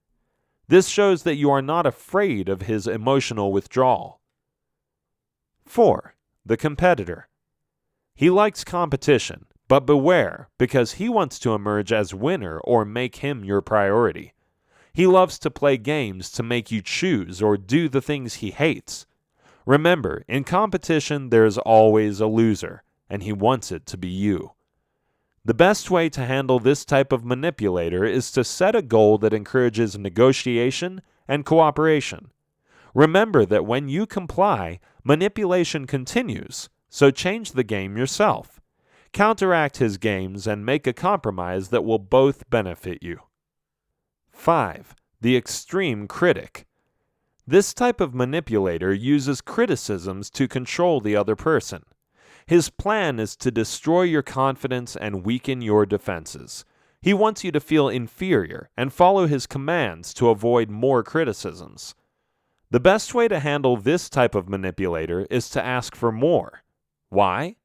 This shows that you are not afraid of his emotional withdrawal. 4. The competitor. He likes competition, but beware, because he wants to emerge as winner or make him your priority. He loves to play games to make you choose or do the things he hates. Remember, in competition there is always a loser, and he wants it to be you. The best way to handle this type of manipulator is to set a goal that encourages negotiation and cooperation. Remember that when you comply, manipulation continues, so change the game yourself. Counteract his games and make a compromise that will both benefit you. 5. The extreme critic. This type of manipulator uses criticisms to control the other person. His plan is to destroy your confidence and weaken your defenses. He wants you to feel inferior and follow his commands to avoid more criticisms. The best way to handle this type of manipulator is to ask for more. Why?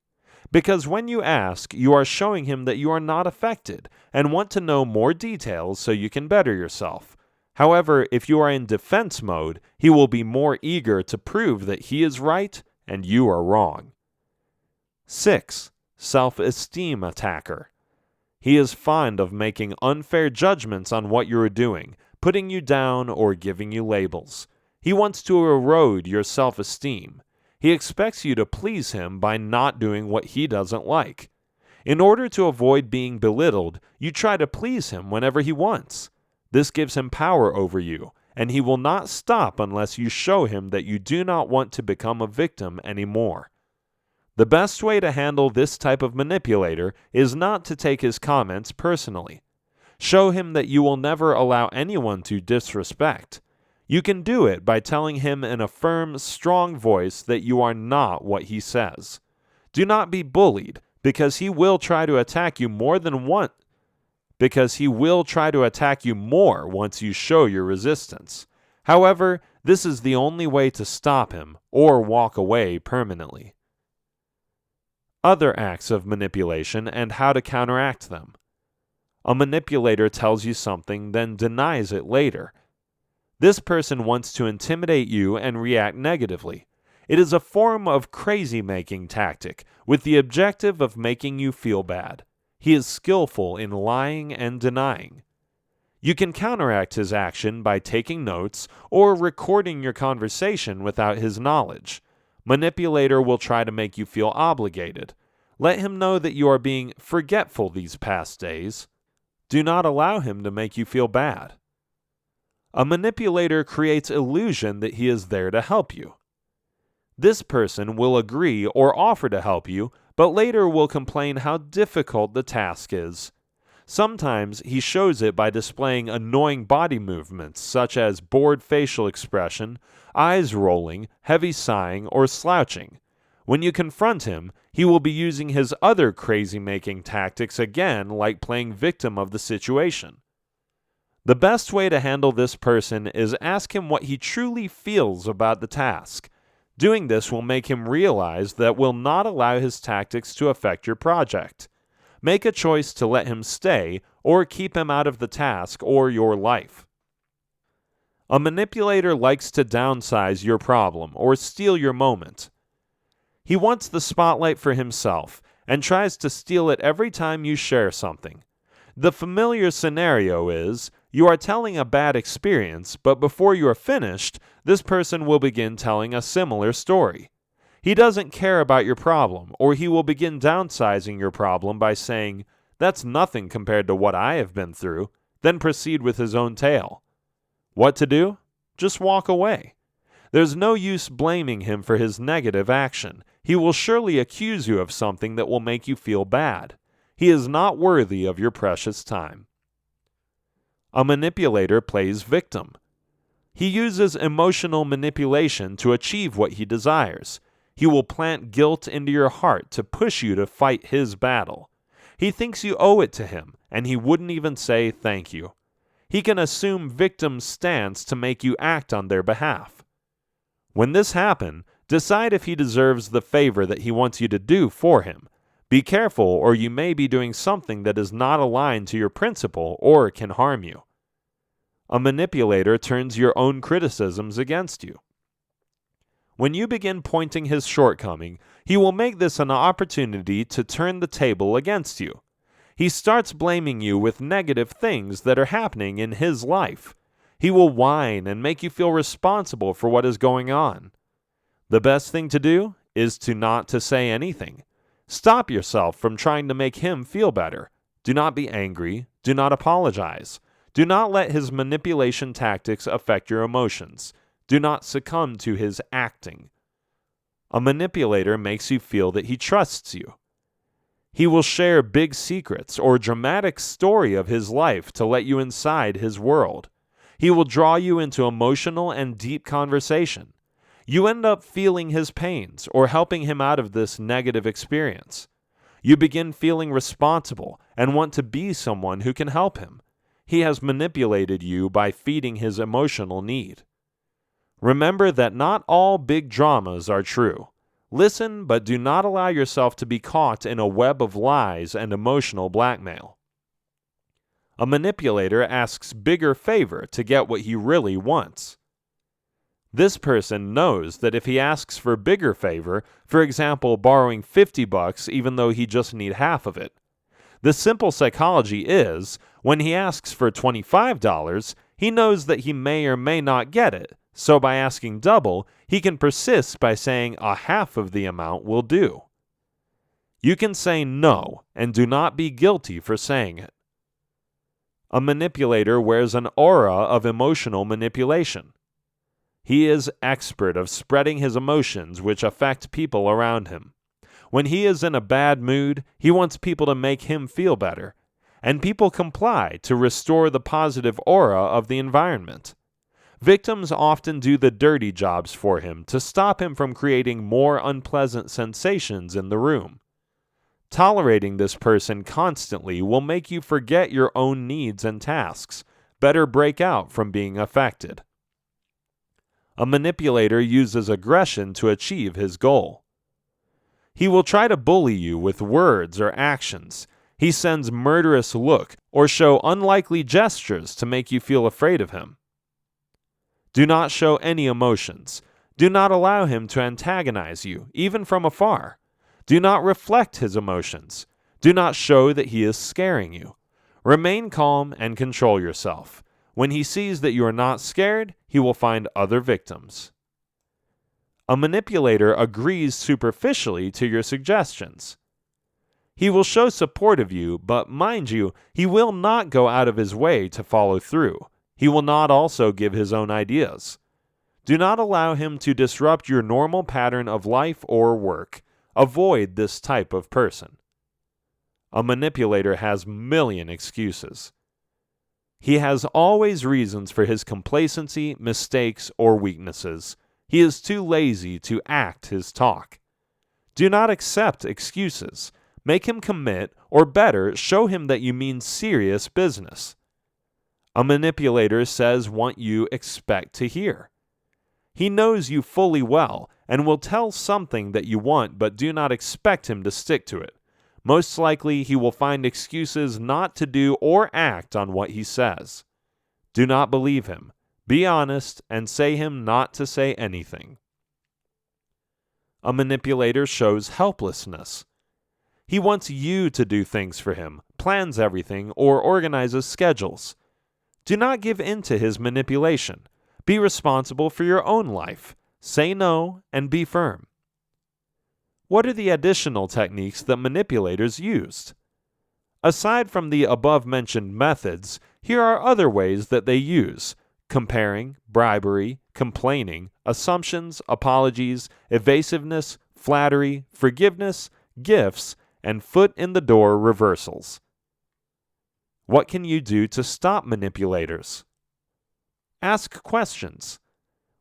Because when you ask, you are showing him that you are not affected and want to know more details so you can better yourself. However, if you are in defense mode, he will be more eager to prove that he is right and you are wrong. 6. Self-esteem attacker. He is fond of making unfair judgments on what you are doing, putting you down or giving you labels. He wants to erode your self-esteem. He expects you to please him by not doing what he doesn't like. In order to avoid being belittled, you try to please him whenever he wants. This gives him power over you, and he will not stop unless you show him that you do not want to become a victim anymore. The best way to handle this type of manipulator is not to take his comments personally. Show him that you will never allow anyone to disrespect. You can do it by telling him in a firm, strong voice that you are not what he says. Do not be bullied, because he will try to attack you more once you show your resistance. However, this is the only way to stop him or walk away permanently. Other acts of manipulation and how to counteract them. A manipulator tells you something, then denies it later. This person wants to intimidate you and react negatively. It is a form of crazy-making tactic with the objective of making you feel bad. He is skillful in lying and denying. You can counteract his action by taking notes or recording your conversation without his knowledge. Manipulator will try to make you feel obligated. Let him know that you are being forgetful these past days. Do not allow him to make you feel bad. A manipulator creates illusion that he is there to help you. This person will agree or offer to help you, but later will complain how difficult the task is. Sometimes he shows it by displaying annoying body movements such as bored facial expression, eyes rolling, heavy sighing, or slouching. When you confront him, he will be using his other crazy-making tactics again, like playing victim of the situation. The best way to handle this person is ask him what he truly feels about the task. Doing this will make him realize that will not allow his tactics to affect your project. Make a choice to let him stay or keep him out of the task or your life. A manipulator likes to downsize your problem or steal your moment. He wants the spotlight for himself and tries to steal it every time you share something. The familiar scenario is, you are telling a bad experience, but before you are finished, this person will begin telling a similar story. He doesn't care about your problem, or he will begin downsizing your problem by saying, "That's nothing compared to what I have been through," then proceed with his own tale. What to do? Just walk away. There's no use blaming him for his negative action. He will surely accuse you of something that will make you feel bad. He is not worthy of your precious time. A manipulator plays victim. He uses emotional manipulation to achieve what he desires. He will plant guilt into your heart to push you to fight his battle. He thinks you owe it to him, and he wouldn't even say thank you. He can assume victim's stance to make you act on their behalf. When this happens, decide if he deserves the favor that he wants you to do for him. Be careful, or you may be doing something that is not aligned to your principle or can harm you. A manipulator turns your own criticisms against you. When you begin pointing his shortcoming, he will make this an opportunity to turn the table against you. He starts blaming you with negative things that are happening in his life. He will whine and make you feel responsible for what is going on. The best thing to do is not to say anything. Stop yourself from trying to make him feel better. Do not be angry. Do not apologize. Do not let his manipulation tactics affect your emotions. Do not succumb to his acting. A manipulator makes you feel that he trusts you. He will share big secrets or dramatic story of his life to let you inside his world. He will draw you into emotional and deep conversation. You end up feeling his pains or helping him out of this negative experience. You begin feeling responsible and want to be someone who can help him. He has manipulated you by feeding his emotional need. Remember that not all big dramas are true. Listen, but do not allow yourself to be caught in a web of lies and emotional blackmail. A manipulator asks bigger favor to get what he really wants. This person knows that if he asks for bigger favor, for example, borrowing $50 even though he just needs half of it. The simple psychology is, when he asks for $25, he knows that he may or may not get it, So by asking double, he can persist by saying a half of the amount will do. You can say no and do not be guilty for saying it. A manipulator wears an aura of emotional manipulation. He is expert of spreading his emotions which affect people around him. When he is in a bad mood, he wants people to make him feel better, and people comply to restore the positive aura of the environment. Victims often do the dirty jobs for him to stop him from creating more unpleasant sensations in the room. Tolerating this person constantly will make you forget your own needs and tasks. Better break out from being affected. A manipulator uses aggression to achieve his goal. He will try to bully you with words or actions. He sends murderous look or show unlikely gestures to make you feel afraid of him. Do not show any emotions. Do not allow him to antagonize you, even from afar. Do not reflect his emotions. Do not show that he is scaring you. Remain calm and control yourself. When he sees that you are not scared, he will find other victims. A manipulator agrees superficially to your suggestions. He will show support of you, but mind you, he will not go out of his way to follow through. He will not also give his own ideas. Do not allow him to disrupt your normal pattern of life or work. Avoid this type of person. A manipulator has a million excuses. He has always reasons for his complacency, mistakes, or weaknesses. He is too lazy to act his talk. Do not accept excuses. Make him commit, or better, show him that you mean serious business. A manipulator says what you expect to hear. He knows you fully well and will tell something that you want, but do not expect him to stick to it. Most likely, he will find excuses not to do or act on what he says. Do not believe him. Be honest and say him not to say anything. A manipulator shows helplessness. He wants you to do things for him, plans everything, or organizes schedules. Do not give in to his manipulation. Be responsible for your own life. Say no and be firm. What are the additional techniques that manipulators used? Aside from the above-mentioned methods, here are other ways that they use: comparing, bribery, complaining, assumptions, apologies, evasiveness, flattery, forgiveness, gifts, and foot-in-the-door reversals. What can you do to stop manipulators? Ask questions.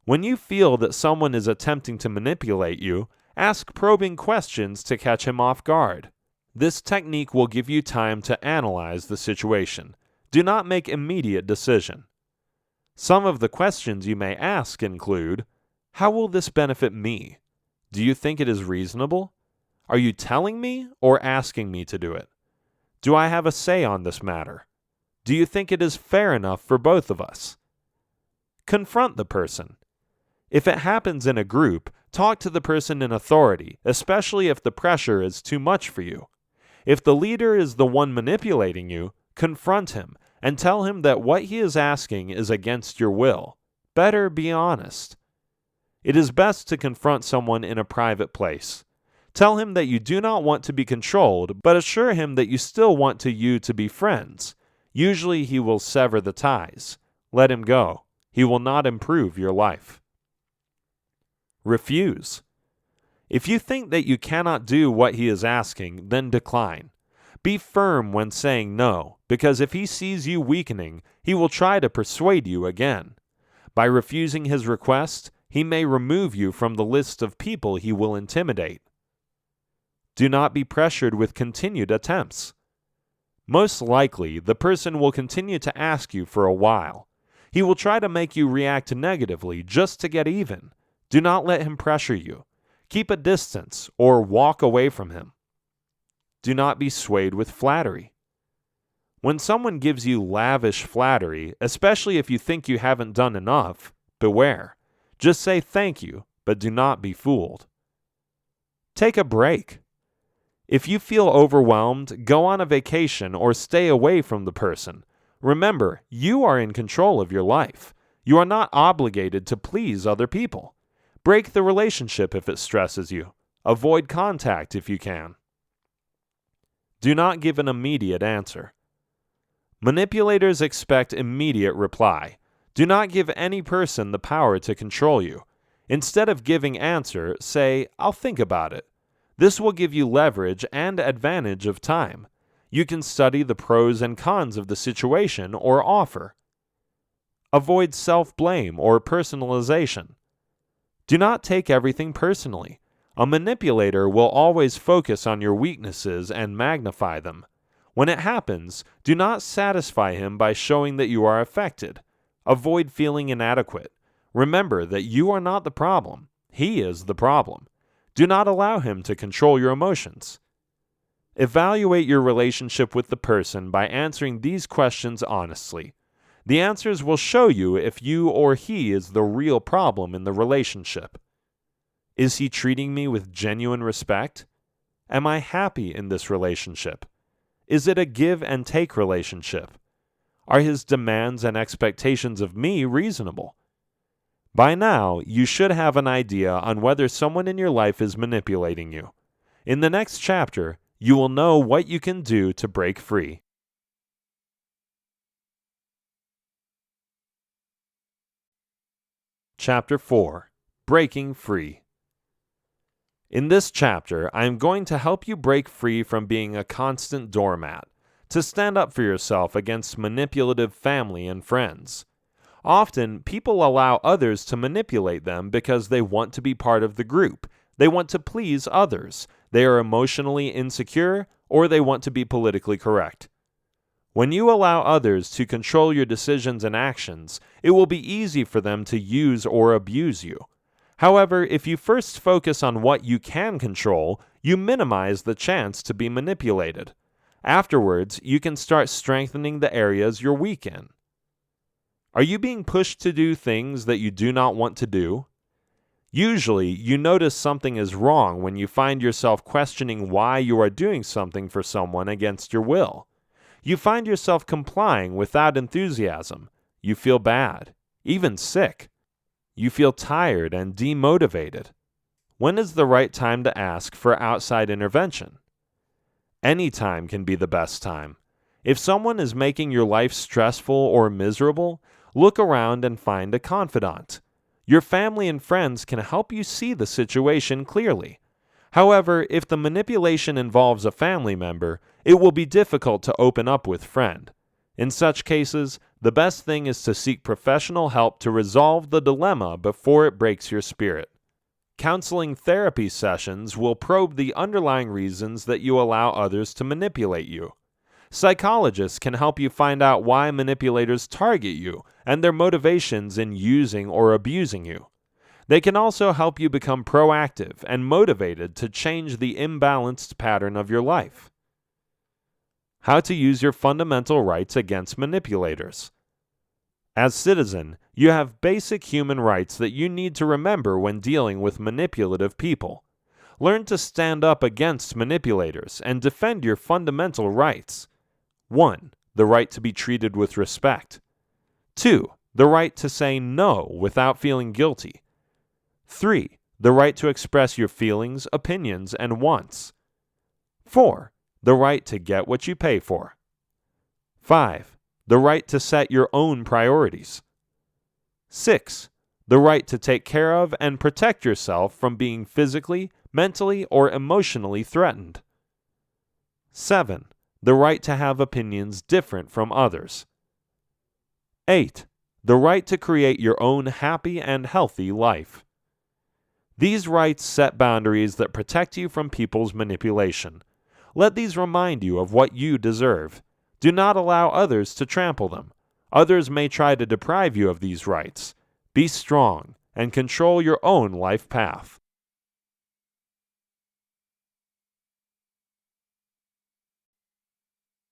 When you feel that someone is attempting to manipulate you, ask probing questions to catch him off guard. This technique will give you time to analyze the situation. Do not make immediate decision. Some of the questions you may ask include: how will this benefit me? Do you think it is reasonable? Are you telling me or asking me to do it? Do I have a say on this matter? Do you think it is fair enough for both of us? Confront the person. If it happens in a group, talk to the person in authority, especially if the pressure is too much for you. If the leader is the one manipulating you, confront him and tell him that what he is asking is against your will. Better be honest. It is best to confront someone in a private place. Tell him that you do not want to be controlled, but assure him that you still want you to be friends. Usually he will sever the ties. Let him go. He will not improve your life. Refuse. If you think that you cannot do what he is asking, then decline. Be firm when saying no, because if he sees you weakening, he will try to persuade you again. By refusing his request, he may remove you from the list of people he will intimidate. Do not be pressured with continued attempts. Most likely, the person will continue to ask you for a while. He will try to make you react negatively just to get even. Do not let him pressure you. Keep a distance or walk away from him. Do not be swayed with flattery. When someone gives you lavish flattery, especially if you think you haven't done enough, beware. Just say thank you, but do not be fooled. Take a break. If you feel overwhelmed, go on a vacation or stay away from the person. Remember, you are in control of your life. You are not obligated to please other people. Break the relationship if it stresses you. Avoid contact if you can. Do not give an immediate answer. Manipulators expect immediate reply. Do not give any person the power to control you. Instead of giving answer, say, "I'll think about it." This will give you leverage and advantage of time. You can study the pros and cons of the situation or offer. Avoid self-blame or personalization. Do not take everything personally. A manipulator will always focus on your weaknesses and magnify them. When it happens, do not satisfy him by showing that you are affected. Avoid feeling inadequate. Remember that you are not the problem. He is the problem. Do not allow him to control your emotions. Evaluate your relationship with the person by answering these questions honestly. The answers will show you if you or he is the real problem in the relationship. Is he treating me with genuine respect? Am I happy in this relationship? Is it a give and take relationship? Are his demands and expectations of me reasonable? By now, you should have an idea on whether someone in your life is manipulating you. In the next chapter, you will know what you can do to break free. Chapter 4. Breaking Free. In this chapter, I am going to help you break free from being a constant doormat, to stand up for yourself against manipulative family and friends. Often, people allow others to manipulate them because they want to be part of the group, they want to please others, they are emotionally insecure, or they want to be politically correct. When you allow others to control your decisions and actions, it will be easy for them to use or abuse you. However, if you first focus on what you can control, you minimize the chance to be manipulated. Afterwards, you can start strengthening the areas you're weak in. Are you being pushed to do things that you do not want to do? Usually, you notice something is wrong when you find yourself questioning why you are doing something for someone against your will. You find yourself complying without enthusiasm. You feel bad, even sick. You feel tired and demotivated. When is the right time to ask for outside intervention? Any time can be the best time. If someone is making your life stressful or miserable, look around and find a confidant. Your family and friends can help you see the situation clearly. However, if the manipulation involves a family member, it will be difficult to open up with friend. In such cases, the best thing is to seek professional help to resolve the dilemma before it breaks your spirit. Counseling therapy sessions will probe the underlying reasons that you allow others to manipulate you. Psychologists can help you find out why manipulators target you and their motivations in using or abusing you. They can also help you become proactive and motivated to change the imbalanced pattern of your life. How to use your fundamental rights against manipulators. As citizen, you have basic human rights that you need to remember when dealing with manipulative people. Learn to stand up against manipulators and defend your fundamental rights. 1. The right to be treated with respect. 2. The right to say no without feeling guilty. 3. The right to express your feelings, opinions, and wants. 4. The right to get what you pay for. 5. The right to set your own priorities. 6. The right to take care of and protect yourself from being physically, mentally, or emotionally threatened. 7. The right to have opinions different from others. 8. The right to create your own happy and healthy life. These rights set boundaries that protect you from people's manipulation. Let these remind you of what you deserve. Do not allow others to trample them. Others may try to deprive you of these rights. Be strong and control your own life path.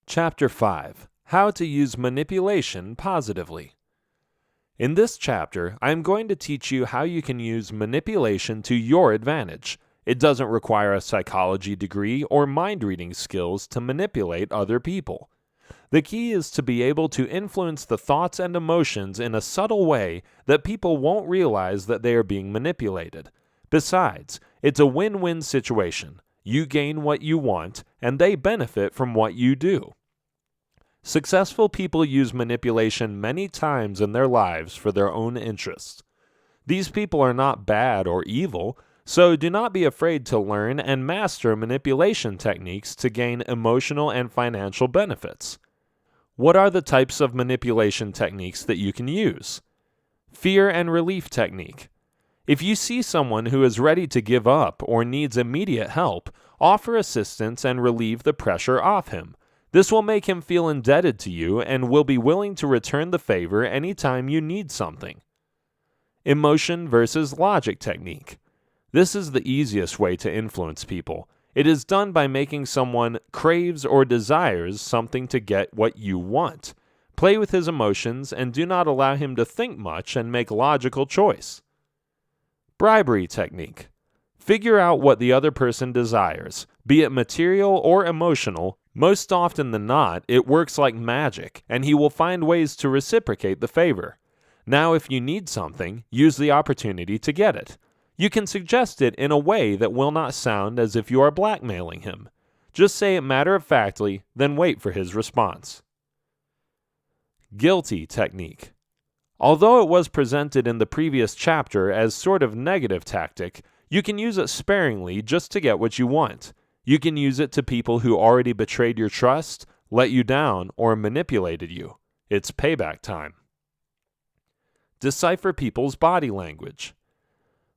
Chapter 5. How to use manipulation positively. In this chapter, I am going to teach you how you can use manipulation to your advantage. It doesn't require a psychology degree or mind-reading skills to manipulate other people. The key is to be able to influence the thoughts and emotions in a subtle way that people won't realize that they are being manipulated. Besides, it's a win-win situation. You gain what you want, and they benefit from what you do. Successful people use manipulation many times in their lives for their own interests. These people are not bad or evil, so do not be afraid to learn and master manipulation techniques to gain emotional and financial benefits. What are the types of manipulation techniques that you can use? Fear and relief technique. If you see someone who is ready to give up or needs immediate help, offer assistance and relieve the pressure off him. This will make him feel indebted to you and will be willing to return the favor anytime you need something. Emotion versus logic technique. This is the easiest way to influence people. It is done by making someone craves or desires something to get what you want. Play with his emotions and do not allow him to think much and make logical choice. Bribery technique. Figure out what the other person desires, be it material or emotional. Most often than not, it works like magic, and he will find ways to reciprocate the favor. Now, if you need something, use the opportunity to get it. You can suggest it in a way that will not sound as if you are blackmailing him. Just say it matter-of-factly, then wait for his response. Guilty technique. Although it was presented in the previous chapter as sort of negative tactic, you can use it sparingly just to get what you want. You can use it to people who already betrayed your trust, let you down, or manipulated you. It's payback time. Decipher people's body language.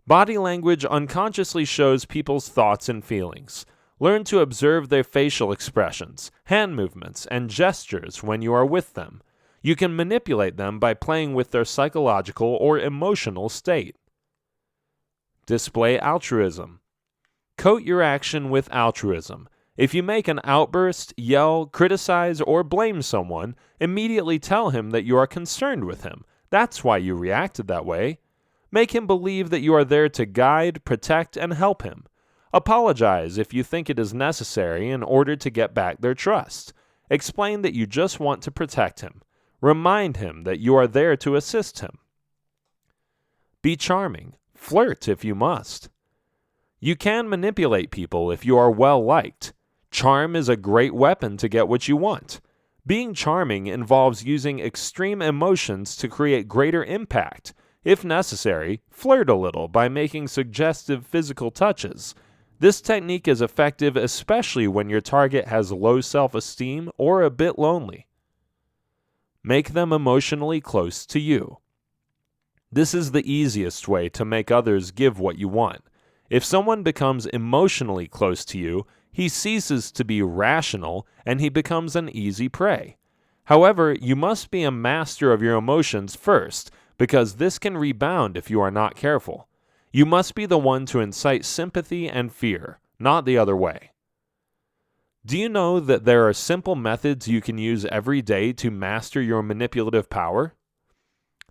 Body language unconsciously shows people's thoughts and feelings. Learn to observe their facial expressions, hand movements, and gestures when you are with them. You can manipulate them by playing with their psychological or emotional state. Display altruism. Coat your action with altruism. If you make an outburst, yell, criticize, or blame someone, immediately tell him that you are concerned with him. That's why you reacted that way. Make him believe that you are there to guide, protect, and help him. Apologize if you think it is necessary in order to get back their trust. Explain that you just want to protect him. Remind him that you are there to assist him. Be charming. Flirt if you must. You can manipulate people if you are well liked. Charm is a great weapon to get what you want. Being charming involves using extreme emotions to create greater impact. If necessary, flirt a little by making suggestive physical touches. This technique is effective especially when your target has low self-esteem or a bit lonely. Make them emotionally close to you. This is the easiest way to make others give what you want. If someone becomes emotionally close to you, he ceases to be rational and he becomes an easy prey. However, you must be a master of your emotions first, because this can rebound if you are not careful. You must be the one to incite sympathy and fear, not the other way. Do you know that there are simple methods you can use every day to master your manipulative power?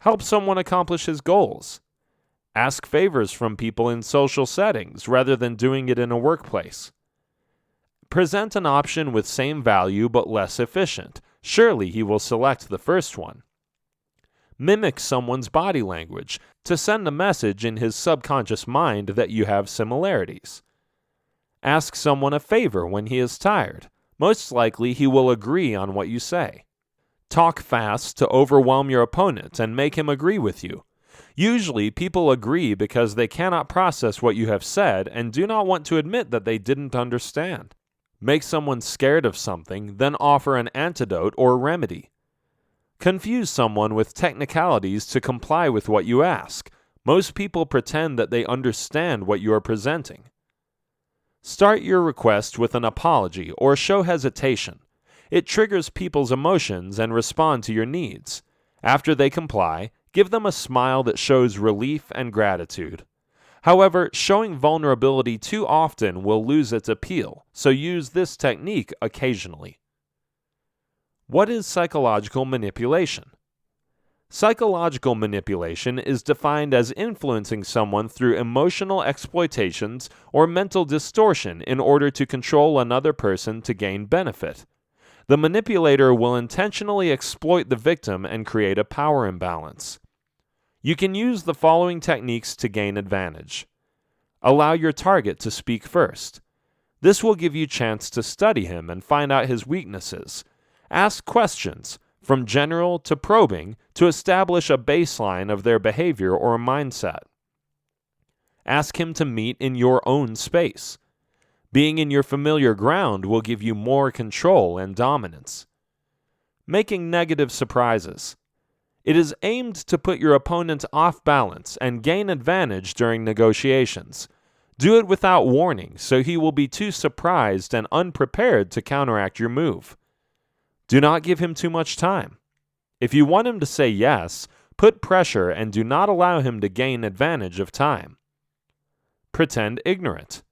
Help someone accomplish his goals. Ask favors from people in social settings rather than doing it in a workplace. Present an option with same value but less efficient. Surely he will select the first one. Mimic someone's body language to send a message in his subconscious mind that you have similarities. Ask someone a favor when he is tired. Most likely he will agree on what you say. Talk fast to overwhelm your opponent and make him agree with you. Usually people agree because they cannot process what you have said and do not want to admit that they didn't understand. Make someone scared of something, then offer an antidote or remedy. Confuse someone with technicalities to comply with what you ask. Most people pretend that they understand what you are presenting. Start your request with an apology or show hesitation. It triggers people's emotions and respond to your needs. After they comply, give them a smile that shows relief and gratitude. However, showing vulnerability too often will lose its appeal, so use this technique occasionally. What is psychological manipulation? Psychological manipulation is defined as influencing someone through emotional exploitations or mental distortion in order to control another person to gain benefit. The manipulator will intentionally exploit the victim and create a power imbalance. You can use the following techniques to gain advantage. Allow your target to speak first. This will give you a chance to study him and find out his weaknesses. Ask questions, from general to probing, to establish a baseline of their behavior or mindset. Ask him to meet in your own space. Being in your familiar ground will give you more control and dominance. Making negative surprises. It is aimed to put your opponent off balance and gain advantage during negotiations. Do it without warning, so he will be too surprised and unprepared to counteract your move. Do not give him too much time. If you want him to say yes, put pressure and do not allow him to gain advantage of time. Pretend ignorant.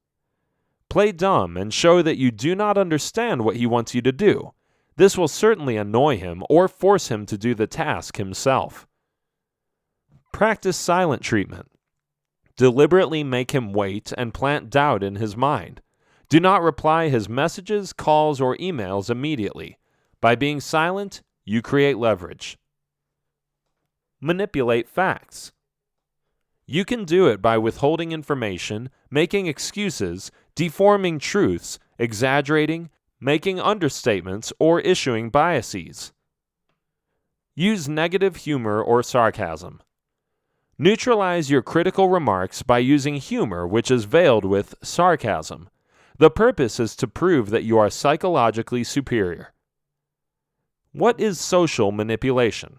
Play dumb and show that you do not understand what he wants you to do. This will certainly annoy him or force him to do the task himself. Practice silent treatment. Deliberately make him wait and plant doubt in his mind. Do not reply his messages, calls, or emails immediately. By being silent, you create leverage. Manipulate facts. You can do it by withholding information, making excuses, deforming truths, exaggerating, making understatements, or issuing biases. Use negative humor or sarcasm. Neutralize your critical remarks by using humor which is veiled with sarcasm. The purpose is to prove that you are psychologically superior. What is social manipulation?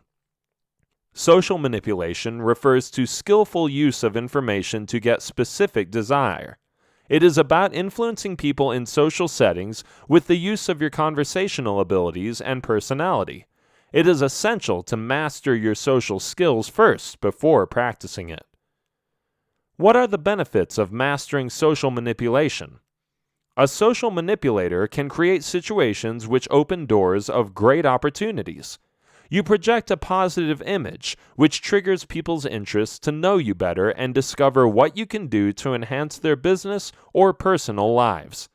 Social manipulation refers to skillful use of information to get specific desire. It is about influencing people in social settings with the use of your conversational abilities and personality. It is essential to master your social skills first before practicing it. What are the benefits of mastering social manipulation? A social manipulator can create situations which open doors of great opportunities. You project a positive image, which triggers people's interest to know you better and discover what you can do to enhance their business or personal lives.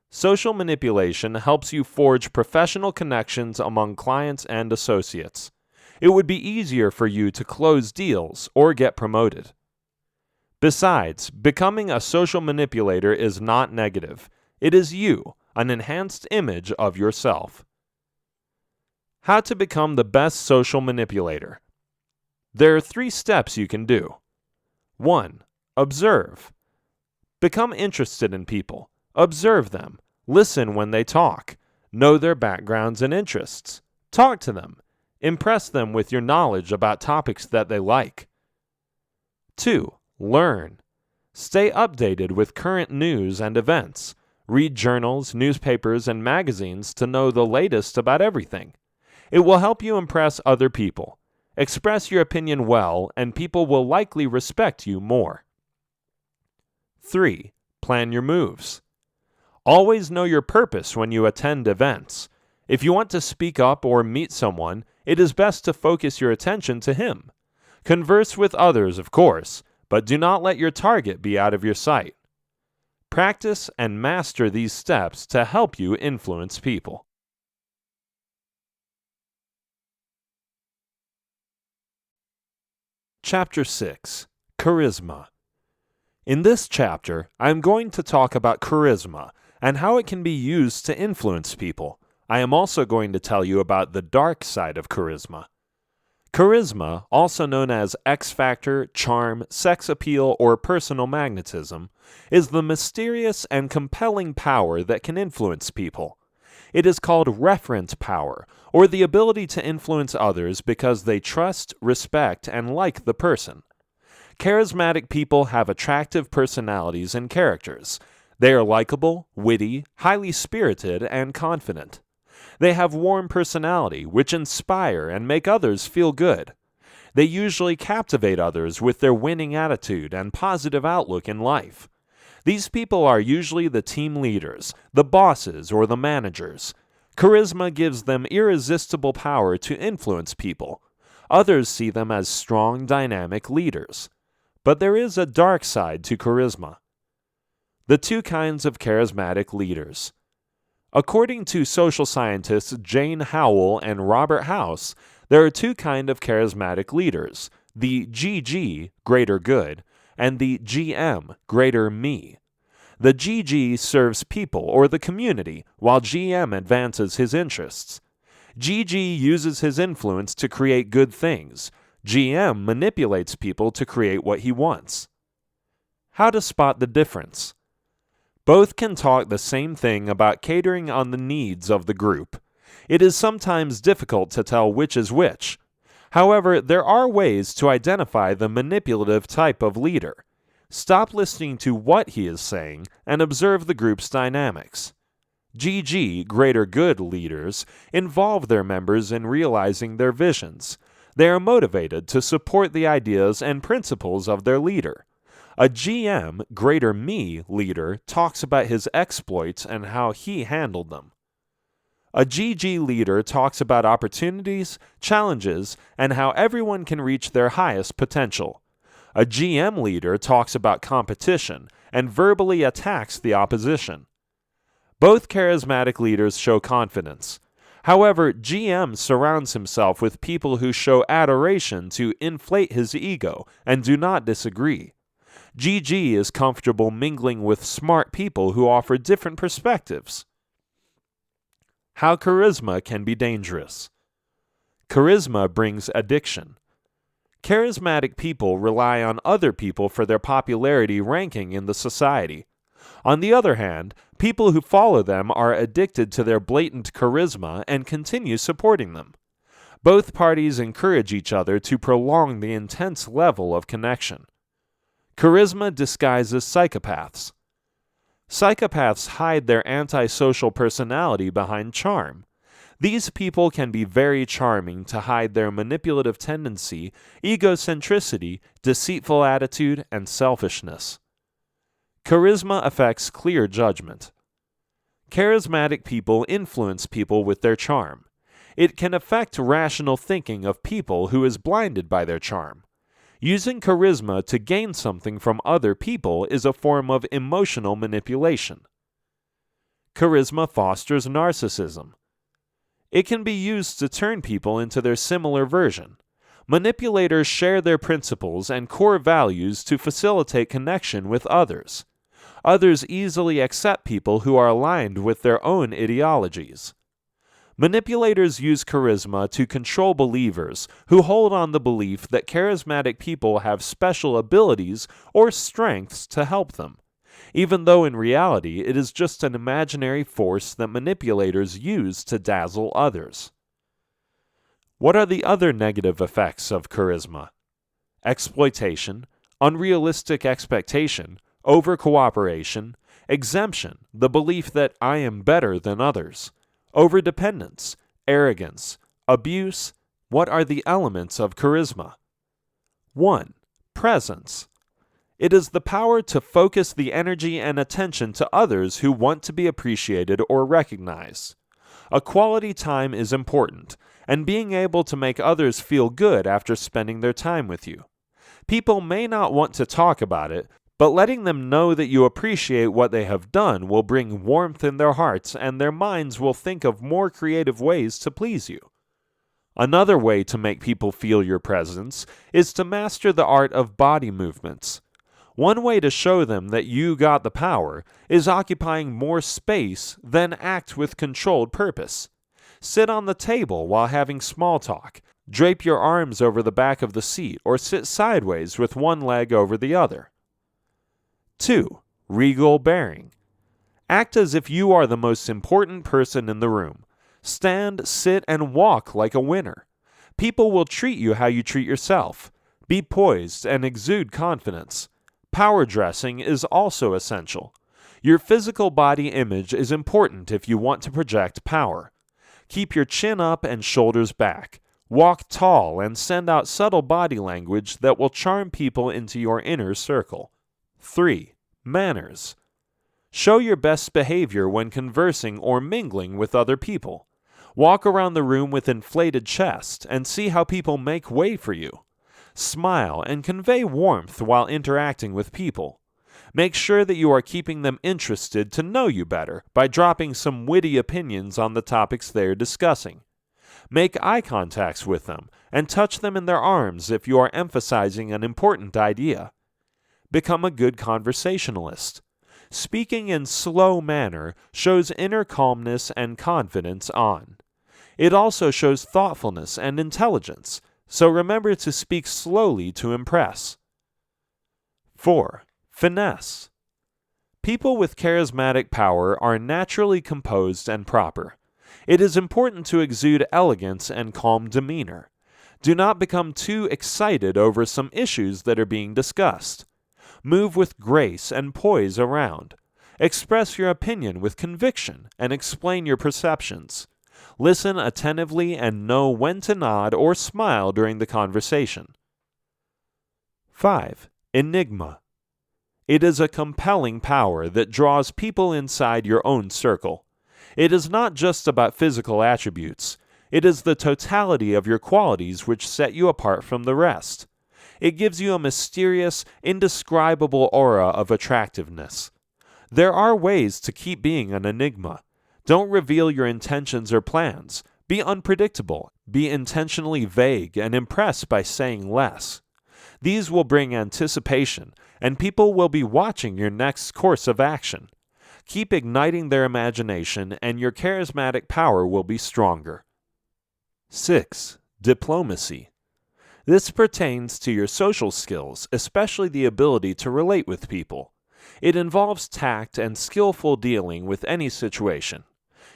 Social manipulation helps you forge professional connections among clients and associates. It would be easier for you to close deals or get promoted. Besides, becoming a social manipulator is not negative. It is you, an enhanced image of yourself. How to become the best social manipulator. There are 3 steps you can do. 1. Observe. Become interested in people. Observe them. Listen when they talk. Know their backgrounds and interests. Talk to them. Impress them with your knowledge about topics that they like. 2. Learn. Stay updated with current news and events. Read journals, newspapers, and magazines to know the latest about everything. It will help you impress other people. Express your opinion well, and people will likely respect you more. 3. Plan your moves. Always know your purpose when you attend events. If you want to speak up or meet someone, it is best to focus your attention to him. Converse with others, of course, but do not let your target be out of your sight. Practice and master these steps to help you influence people. Chapter 6. Charisma. In this chapter, I am going to talk about charisma and how it can be used to influence people. I am also going to tell you about the dark side of charisma. Charisma, also known as X factor, charm, sex appeal, or personal magnetism, is the mysterious and compelling power that can influence people. It is called referent power, or the ability to influence others because they trust, respect, and like the person. Charismatic people have attractive personalities and characters. They are likable, witty, highly spirited, and confident. They have warm personality, which inspire and make others feel good. They usually captivate others with their winning attitude and positive outlook in life. These people are usually the team leaders, the bosses, or the managers. Charisma gives them irresistible power to influence people. Others see them as strong, dynamic leaders. But there is a dark side to charisma. The 2 kinds of charismatic leaders. According to social scientists Jane Howell and Robert House, there are two kinds of charismatic leaders, the GG, greater good, and the GM, greater me. The GG serves people or the community, while GM advances his interests. GG uses his influence to create good things. GM manipulates people to create what he wants. How to spot the difference? Both can talk the same thing about catering on the needs of the group. It is sometimes difficult to tell which is which. However, there are ways to identify the manipulative type of leader. Stop listening to what he is saying and observe the group's dynamics. GG, greater good leaders, involve their members in realizing their visions. They are motivated to support the ideas and principles of their leader. A GM, greater me leader, talks about his exploits and how he handled them. A GG leader talks about opportunities, challenges, and how everyone can reach their highest potential. A GM leader talks about competition and verbally attacks the opposition. Both charismatic leaders show confidence. However, GM surrounds himself with people who show adoration to inflate his ego and do not disagree. GG is comfortable mingling with smart people who offer different perspectives. How charisma can be dangerous. Charisma brings addiction. Charismatic people rely on other people for their popularity ranking in the society. On the other hand, people who follow them are addicted to their blatant charisma and continue supporting them. Both parties encourage each other to prolong the intense level of connection. Charisma disguises psychopaths. Psychopaths hide their antisocial personality behind charm. These people can be very charming to hide their manipulative tendency, egocentricity, deceitful attitude, and selfishness. Charisma affects clear judgment. Charismatic people influence people with their charm. It can affect rational thinking of people who is blinded by their charm. Using charisma to gain something from other people is a form of emotional manipulation. Charisma fosters narcissism. It can be used to turn people into their similar version. Manipulators share their principles and core values to facilitate connection with others. Others easily accept people who are aligned with their own ideologies. Manipulators use charisma to control believers who hold on the belief that charismatic people have special abilities or strengths to help them, even though in reality it is just an imaginary force that manipulators use to dazzle others. What are the other negative effects of charisma? Exploitation, unrealistic expectation, over-cooperation, exemption, the belief that I am better than others, overdependence, arrogance, abuse. What are the elements of charisma? 1. Presence. It is the power to focus the energy and attention to others who want to be appreciated or recognized. A quality time is important, and being able to make others feel good after spending their time with you. People may not want to talk about it, but letting them know that you appreciate what they have done will bring warmth in their hearts, and their minds will think of more creative ways to please you. Another way to make people feel your presence is to master the art of body movements. One way to show them that you got the power is occupying more space, then act with controlled purpose. Sit on the table while having small talk. Drape your arms over the back of the seat or sit sideways with one leg over the other. 2. Regal bearing. Act as if you are the most important person in the room. Stand, sit, and walk like a winner. People will treat you how you treat yourself. Be poised and exude confidence. Power dressing is also essential. Your physical body image is important if you want to project power. Keep your chin up and shoulders back. Walk tall and send out subtle body language that will charm people into your inner circle. 3. Manners. Show your best behavior when conversing or mingling with other people. Walk around the room with inflated chest and see how people make way for you. Smile and convey warmth while interacting with people. Make sure that you are keeping them interested to know you better by dropping some witty opinions on the topics they are discussing. Make eye contacts with them and touch them in their arms if you are emphasizing an important idea. Become a good conversationalist. Speaking in slow manner shows inner calmness and confidence on. It also shows thoughtfulness and intelligence, so remember to speak slowly to impress. 4. Finesse. People with charismatic power are naturally composed and proper. It is important to exude elegance and calm demeanor. Do not become too excited over some issues that are being discussed. Move with grace and poise around. Express your opinion with conviction and explain your perceptions. Listen attentively and know when to nod or smile during the conversation. 5. Enigma. It is a compelling power that draws people inside your own circle. It is not just about physical attributes. It is the totality of your qualities which set you apart from the rest. It gives you a mysterious, indescribable aura of attractiveness. There are ways to keep being an enigma. Don't reveal your intentions or plans. Be unpredictable. Be intentionally vague and impress by saying less. These will bring anticipation, and people will be watching your next course of action. Keep igniting their imagination, and your charismatic power will be stronger. 6. Diplomacy. This pertains to your social skills, especially the ability to relate with people. It involves tact and skillful dealing with any situation.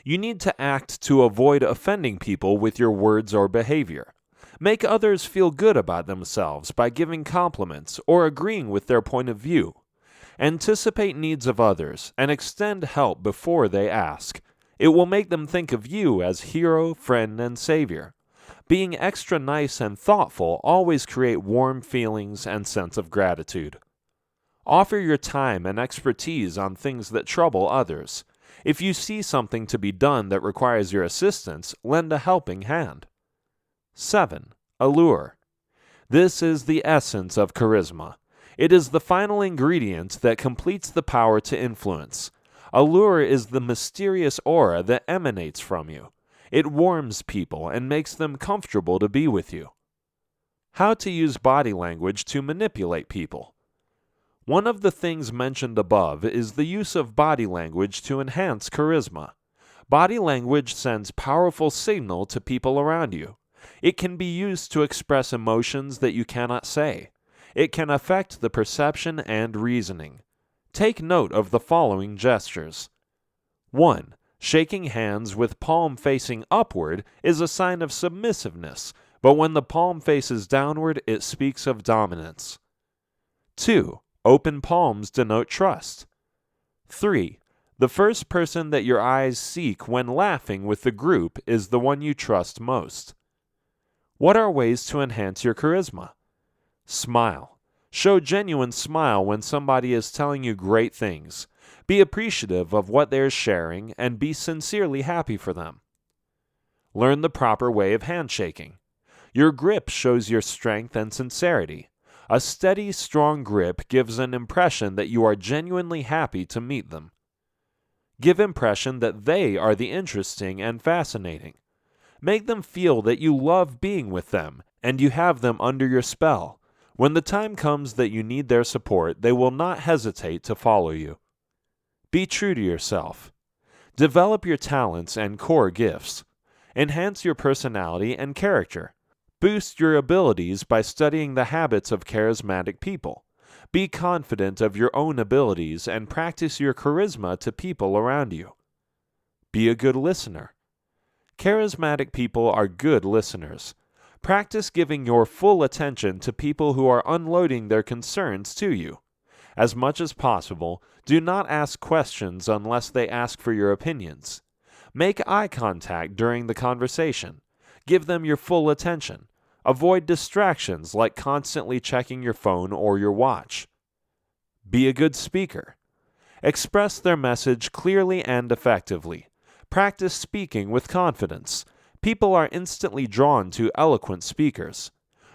You need to act to avoid offending people with your words or behavior. Make others feel good about themselves by giving compliments or agreeing with their point of view. Anticipate needs of others and extend help before they ask. It will make them think of you as hero, friend, and savior. Being extra nice and thoughtful always create warm feelings and sense of gratitude. Offer your time and expertise on things that trouble others. If you see something to be done that requires your assistance, lend a helping hand. 7. Allure. This is the essence of charisma. It is the final ingredient that completes the power to influence. Allure is the mysterious aura that emanates from you. It warms people and makes them comfortable to be with you. How to use body language to manipulate people. One of the things mentioned above is the use of body language to enhance charisma. Body language sends powerful signal to people around you. It can be used to express emotions that you cannot say. It can affect the perception and reasoning. Take note of the following gestures. 1. Shaking hands with palm facing upward is a sign of submissiveness, but when the palm faces downward, it speaks of dominance. 2. Open palms denote trust. 3. The first person that your eyes seek when laughing with the group is the one you trust most. What are ways to enhance your charisma? Smile. Show genuine smile when somebody is telling you great things. Be appreciative of what they are sharing and be sincerely happy for them. Learn the proper way of handshaking. Your grip shows your strength and sincerity. A steady, strong grip gives an impression that you are genuinely happy to meet them. Give impression that they are the interesting and fascinating. Make them feel that you love being with them and you have them under your spell. When the time comes that you need their support, they will not hesitate to follow you. Be true to yourself. Develop your talents and core gifts. Enhance your personality and character. Boost your abilities by studying the habits of charismatic people. Be confident of your own abilities and practice your charisma to people around you. Be a good listener. Charismatic people are good listeners. Practice giving your full attention to people who are unloading their concerns to you. As much as possible, do not ask questions unless they ask for your opinions. Make eye contact during the conversation. Give them your full attention. Avoid distractions like constantly checking your phone or your watch. Be a good speaker. Express their message clearly and effectively. Practice speaking with confidence. People are instantly drawn to eloquent speakers.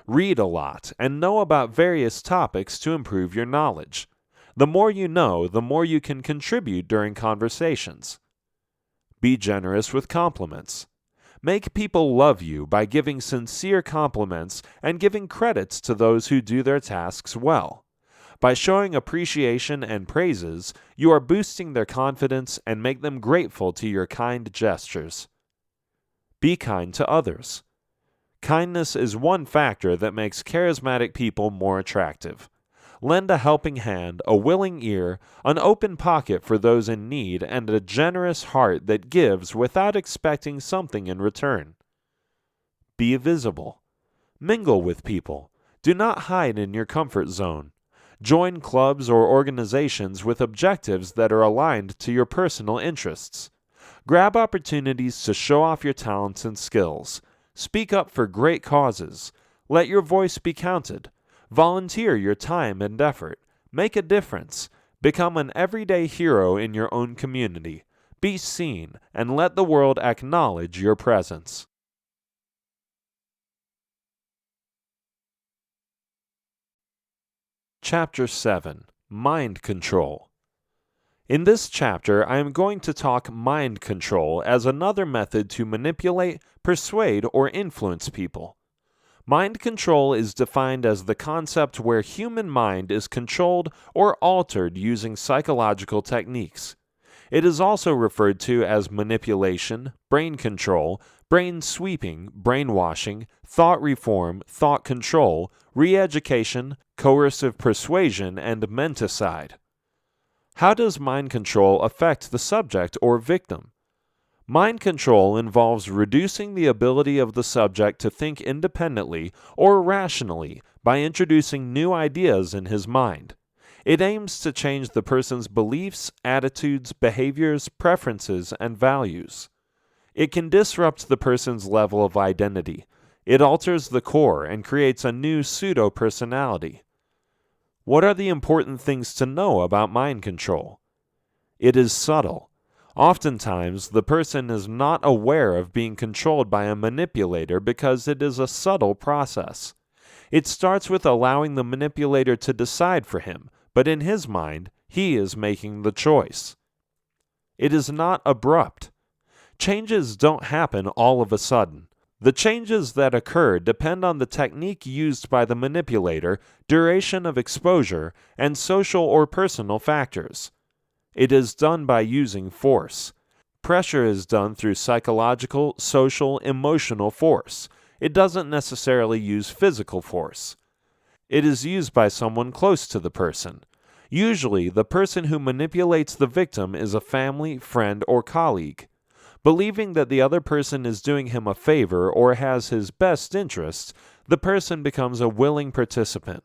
Read a lot and know about various topics to improve your knowledge. The more you know, the more you can contribute during conversations. Be generous with compliments. Make people love you by giving sincere compliments and giving credits to those who do their tasks well. By showing appreciation and praises, you are boosting their confidence and make them grateful to your kind gestures. Be kind to others. Kindness is one factor that makes charismatic people more attractive. Lend a helping hand, a willing ear, an open pocket for those in need, and a generous heart that gives without expecting something in return. Be visible. Mingle with people. Do not hide in your comfort zone. Join clubs or organizations with objectives that are aligned to your personal interests. Grab opportunities to show off your talents and skills. Speak up for great causes. Let your voice be counted. Volunteer your time and effort. Make a difference. Become an everyday hero in your own community. Be seen, and let the world acknowledge your presence. Chapter 7. Mind Control. In this chapter, I am going to talk mind control as another method to manipulate, persuade, or influence people. Mind control is defined as the concept where human mind is controlled or altered using psychological techniques. It is also referred to as manipulation, brain control, brain sweeping, brainwashing, thought reform, thought control, re-education, coercive persuasion, and menticide. How does mind control affect the subject or victim? Mind control involves reducing the ability of the subject to think independently or rationally by introducing new ideas in his mind. It aims to change the person's beliefs, attitudes, behaviors, preferences, and values. It can disrupt the person's level of identity. It alters the core and creates a new pseudo-personality. What are the important things to know about mind control? It is subtle. Oftentimes, the person is not aware of being controlled by a manipulator because it is a subtle process. It starts with allowing the manipulator to decide for him, but in his mind, he is making the choice. It is not abrupt. Changes don't happen all of a sudden. The changes that occur depend on the technique used by the manipulator, duration of exposure, and social or personal factors. It is done by using force. Pressure is done through psychological, social, emotional force. It doesn't necessarily use physical force. It is used by someone close to the person. Usually, the person who manipulates the victim is a family, friend, or colleague. Believing that the other person is doing him a favor or has his best interests, the person becomes a willing participant.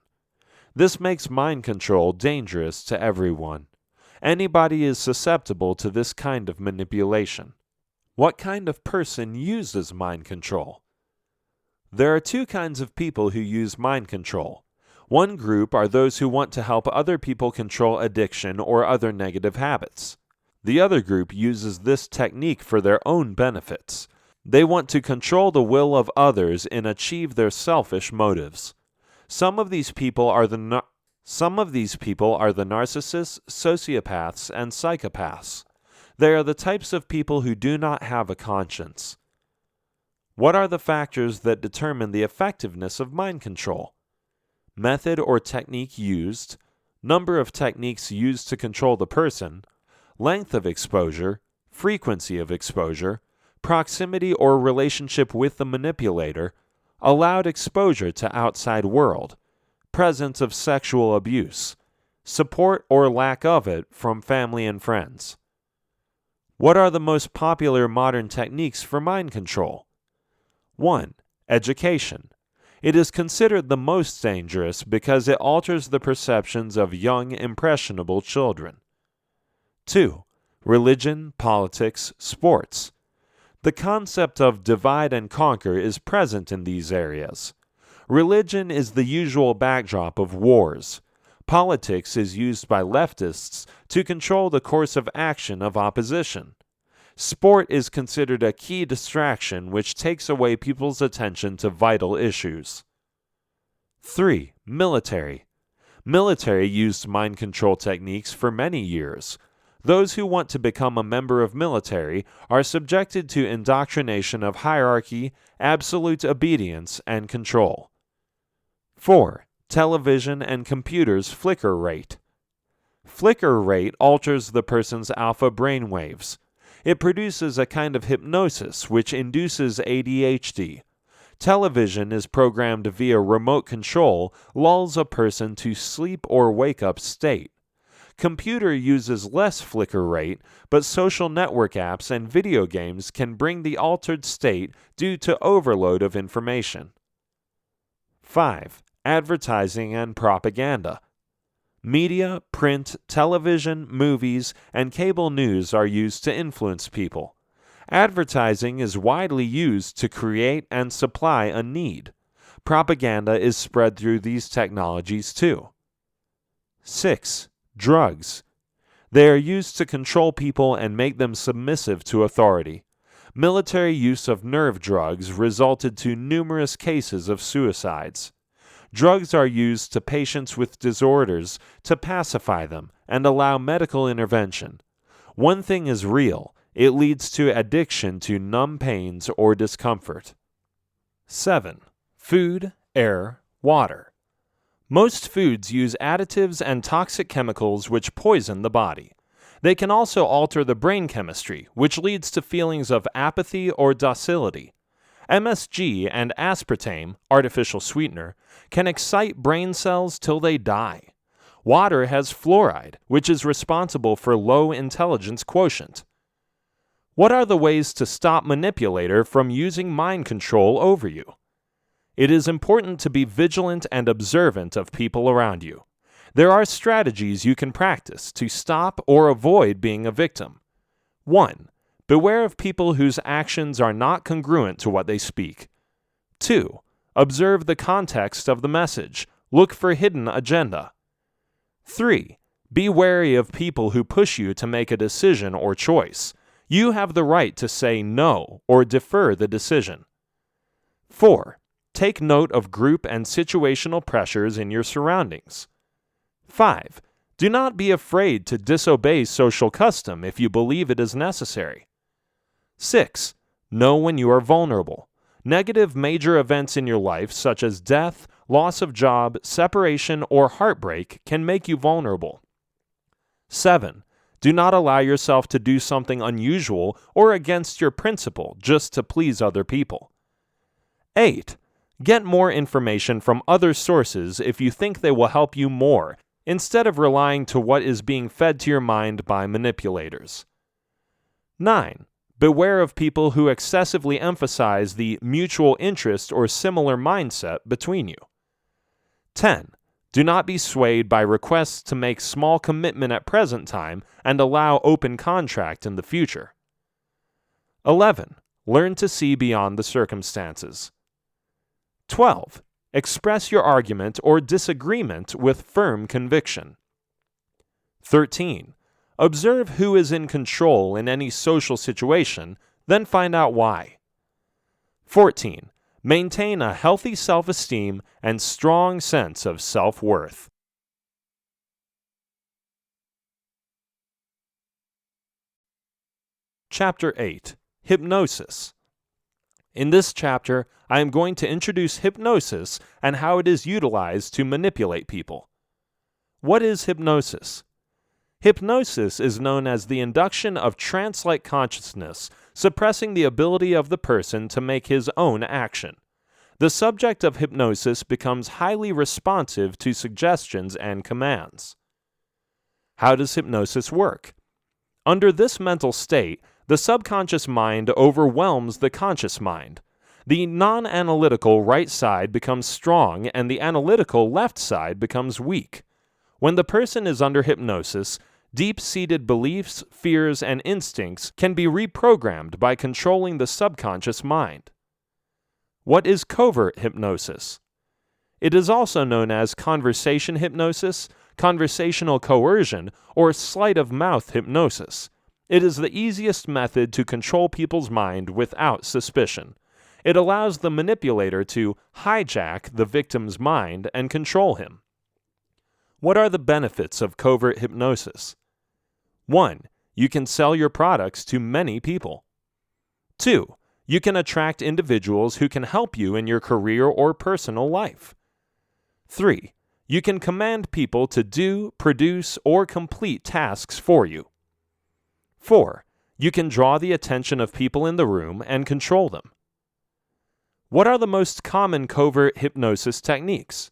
This makes mind control dangerous to everyone. Anybody is susceptible to this kind of manipulation. What kind of person uses mind control? There are two kinds of people who use mind control. One group are those who want to help other people control addiction or other negative habits. The other group uses this technique for their own benefits. They want to control the will of others and achieve their selfish motives. Some of these people are the narcissists, sociopaths, and psychopaths. They are the types of people who do not have a conscience. What are the factors that determine the effectiveness of mind control? Method or technique used, number of techniques used to control the person, length of exposure, frequency of exposure, proximity or relationship with the manipulator, allowed exposure to outside world, presence of sexual abuse, support or lack of it from family and friends. What are the most popular modern techniques for mind control? 1. Education. It is considered the most dangerous because it alters the perceptions of young, impressionable children. 2. Religion, politics, sports. The concept of divide and conquer is present in these areas. Religion is the usual backdrop of wars. Politics is used by leftists to control the course of action of opposition. Sport is considered a key distraction which takes away people's attention to vital issues. 3. Military. Military used mind control techniques for many years. Those who want to become a member of military are subjected to indoctrination of hierarchy, absolute obedience, and control. 4. Television and computers' flicker rate. Flicker rate alters the person's alpha brainwaves. It produces a kind of hypnosis which induces ADHD. Television is programmed via remote control, lulls a person to sleep or wake up state. Computer uses less flicker rate, but social network apps and video games can bring the altered state due to overload of information. 5. Advertising and propaganda. Media, print, television, movies, and cable news are used to influence people. Advertising is widely used to create and supply a need. Propaganda is spread through these technologies too. 6. Drugs. They are used to control people and make them submissive to authority. Military use of nerve drugs resulted to numerous cases of suicides. Drugs are used to patients with disorders to pacify them and allow medical intervention. One thing is real: it leads to addiction to numb pains or discomfort. 7. Food, air, water. Most foods use additives and toxic chemicals which poison the body. They can also alter the brain chemistry, which leads to feelings of apathy or docility. MSG and aspartame, artificial sweetener, can excite brain cells till they die. Water has fluoride, which is responsible for low intelligence quotient. What are the ways to stop manipulator from using mind control over you? It is important to be vigilant and observant of people around you. There are strategies you can practice to stop or avoid being a victim. 1. Beware of people whose actions are not congruent to what they speak. 2. Observe the context of the message. Look for hidden agenda. 3. Be wary of people who push you to make a decision or choice. You have the right to say no or defer the decision. 4. Take note of group and situational pressures in your surroundings. 5. Do not be afraid to disobey social custom if you believe it is necessary. 6. Know when you are vulnerable. Negative major events in your life, such as death, loss of job, separation, or heartbreak, can make you vulnerable. 7. Do not allow yourself to do something unusual or against your principle just to please other people. 8. Get more information from other sources if you think they will help you more, instead of relying to what is being fed to your mind by manipulators. 9. Beware of people who excessively emphasize the mutual interest or similar mindset between you. 10. Do not be swayed by requests to make small commitment at present time and allow open contract in the future. 11. Learn to see beyond the circumstances. 12. Express your argument or disagreement with firm conviction. 13. Observe who is in control in any social situation, then find out why. 14. Maintain a healthy self-esteem and strong sense of self-worth. Chapter 8. Hypnosis. In this chapter, I am going to introduce hypnosis and how it is utilized to manipulate people. What is hypnosis? Hypnosis is known as the induction of trance-like consciousness, suppressing the ability of the person to make his own action. The subject of hypnosis becomes highly responsive to suggestions and commands. How does hypnosis work? Under this mental state, the subconscious mind overwhelms the conscious mind. The non-analytical right side becomes strong and the analytical left side becomes weak. When the person is under hypnosis, deep-seated beliefs, fears, and instincts can be reprogrammed by controlling the subconscious mind. What is covert hypnosis? It is also known as conversation hypnosis, conversational coercion, or sleight-of-mouth hypnosis. It is the easiest method to control people's mind without suspicion. It allows the manipulator to hijack the victim's mind and control him. What are the benefits of covert hypnosis? 1. You can sell your products to many people. 2. You can attract individuals who can help you in your career or personal life. 3. You can command people to do, produce, or complete tasks for you. 4. You can draw the attention of people in the room and control them. What are the most common covert hypnosis techniques?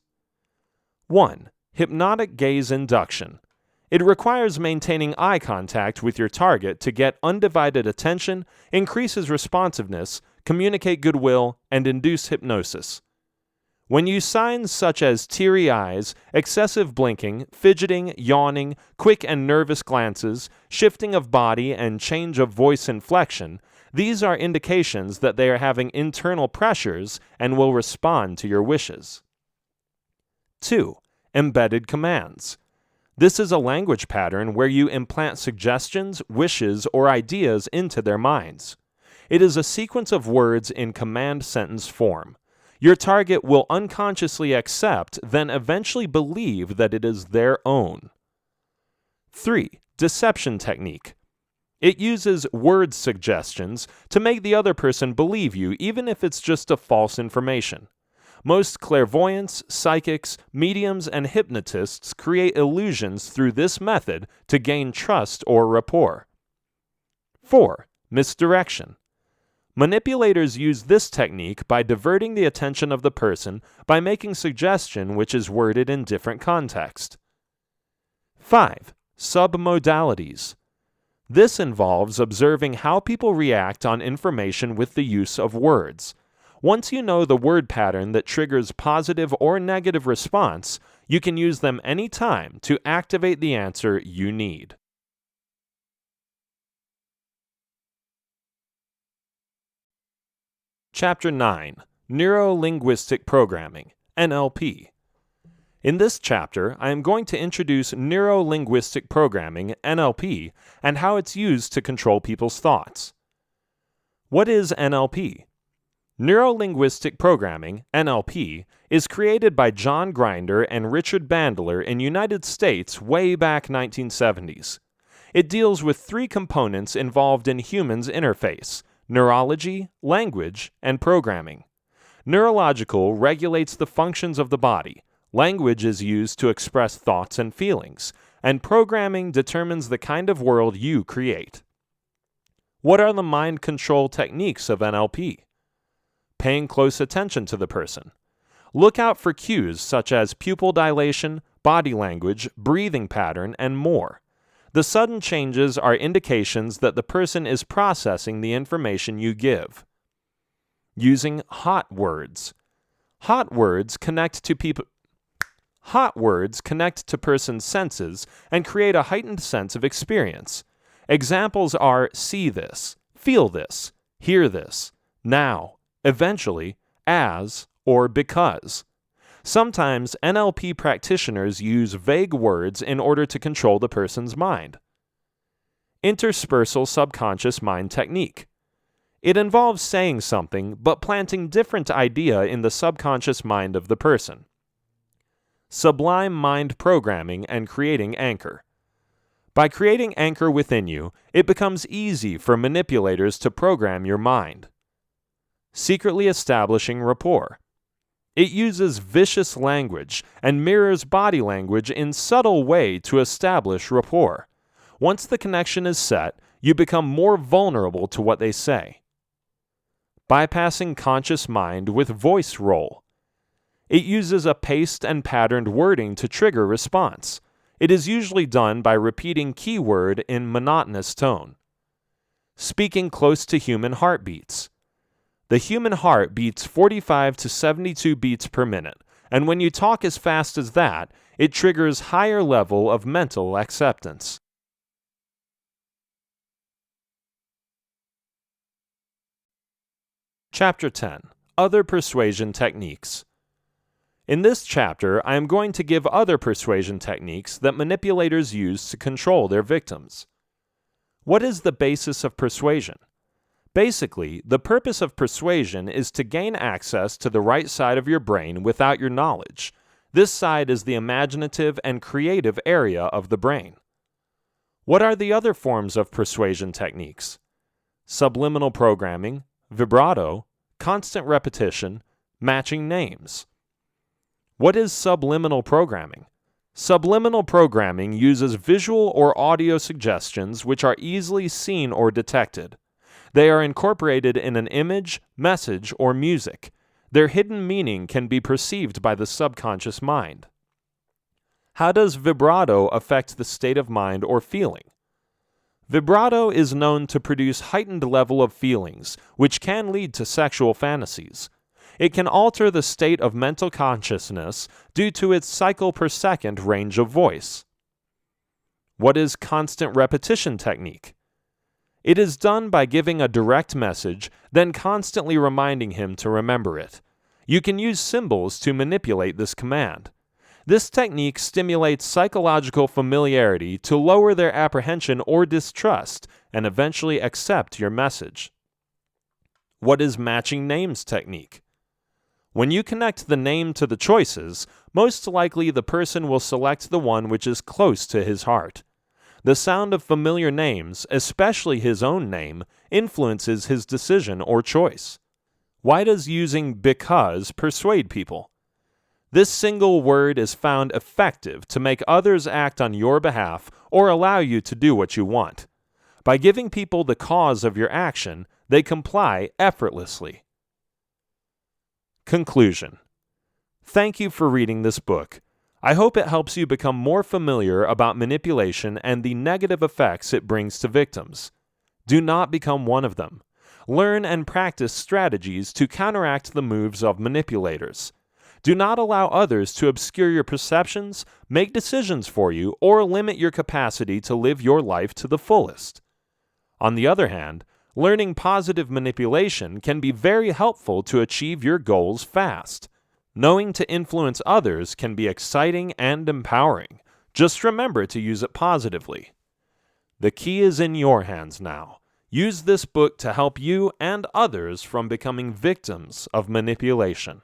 1. Hypnotic gaze induction. It requires maintaining eye contact with your target to get undivided attention, increases responsiveness, communicate goodwill, and induce hypnosis. When you signs such as teary eyes, excessive blinking, fidgeting, yawning, quick and nervous glances, shifting of body, and change of voice inflection, these are indications that they are having internal pressures and will respond to your wishes. 2. Embedded commands. This is a language pattern where you implant suggestions, wishes, or ideas into their minds. It is a sequence of words in command sentence form. Your target will unconsciously accept, then eventually believe that it is their own. 3. Deception technique. It uses word suggestions to make the other person believe you, even if it's just a false information. Most clairvoyants, psychics, mediums, and hypnotists create illusions through this method to gain trust or rapport. 4. Misdirection. Manipulators use this technique by diverting the attention of the person by making suggestion which is worded in different context. 5. Submodalities. This involves observing how people react on information with the use of words. Once you know the word pattern that triggers positive or negative response, you can use them anytime to activate the answer you need. Chapter 9. Neuro-Linguistic Programming, NLP. In this chapter, I am going to introduce neuro-linguistic programming, NLP, and how it's used to control people's thoughts. What is NLP? Neuro-linguistic programming, NLP, is created by John Grinder and Richard Bandler in United States way back 1970s. It deals with three components involved in humans' interface: neurology, language, and programming. Neurological regulates the functions of the body, language is used to express thoughts and feelings, and programming determines the kind of world you create. What are the mind control techniques of NLP? Paying close attention to the person. Look out for cues such as pupil dilation, body language, breathing pattern, and more. The sudden changes are indications that the person is processing the information you give. Using hot words. Hot words connect to person's senses and create a heightened sense of experience. Examples are see this, feel this, hear this, now, eventually, as, or because. Sometimes NLP practitioners use vague words in order to control the person's mind. Interspersal subconscious mind technique. It involves saying something but planting different idea in the subconscious mind of the person. Sublime mind programming and creating anchor. By creating anchor within you, it becomes easy for manipulators to program your mind. Secretly establishing rapport. It uses vicious language and mirrors body language in subtle way to establish rapport. Once the connection is set, you become more vulnerable to what they say. Bypassing conscious mind with voice role. It uses a paced and patterned wording to trigger response. It is usually done by repeating keyword in monotonous tone. Speaking close to human heartbeats. The human heart beats 45 to 72 beats per minute, and when you talk as fast as that, it triggers higher level of mental acceptance. Chapter 10. Other Persuasion Techniques. In this chapter, I am going to give other persuasion techniques that manipulators use to control their victims. What is the basis of persuasion? Basically, the purpose of persuasion is to gain access to the right side of your brain without your knowledge. This side is the imaginative and creative area of the brain. What are the other forms of persuasion techniques? Subliminal programming, vibrato, constant repetition, matching names. What is subliminal programming? Subliminal programming uses visual or audio suggestions which are easily seen or detected. They are incorporated in an image, message, or music. Their hidden meaning can be perceived by the subconscious mind. How does vibrato affect the state of mind or feeling? Vibrato is known to produce heightened level of feelings, which can lead to sexual fantasies. It can alter the state of mental consciousness due to its cycle per second range of voice. What is constant repetition technique? It is done by giving a direct message, then constantly reminding him to remember it. You can use symbols to manipulate this command. This technique stimulates psychological familiarity to lower their apprehension or distrust and eventually accept your message. What is matching names technique? When you connect the name to the choices, most likely the person will select the one which is close to his heart. The sound of familiar names, especially his own name, influences his decision or choice. Why does using because persuade people? This single word is found effective to make others act on your behalf or allow you to do what you want. By giving people the cause of your action, they comply effortlessly. Conclusion. Thank you for reading this book. I hope it helps you become more familiar about manipulation and the negative effects it brings to victims. Do not become one of them. Learn and practice strategies to counteract the moves of manipulators. Do not allow others to obscure your perceptions, make decisions for you, or limit your capacity to live your life to the fullest. On the other hand, learning positive manipulation can be very helpful to achieve your goals fast. Knowing to influence others can be exciting and empowering. Just remember to use it positively. The key is in your hands now. Use this book to help you and others from becoming victims of manipulation.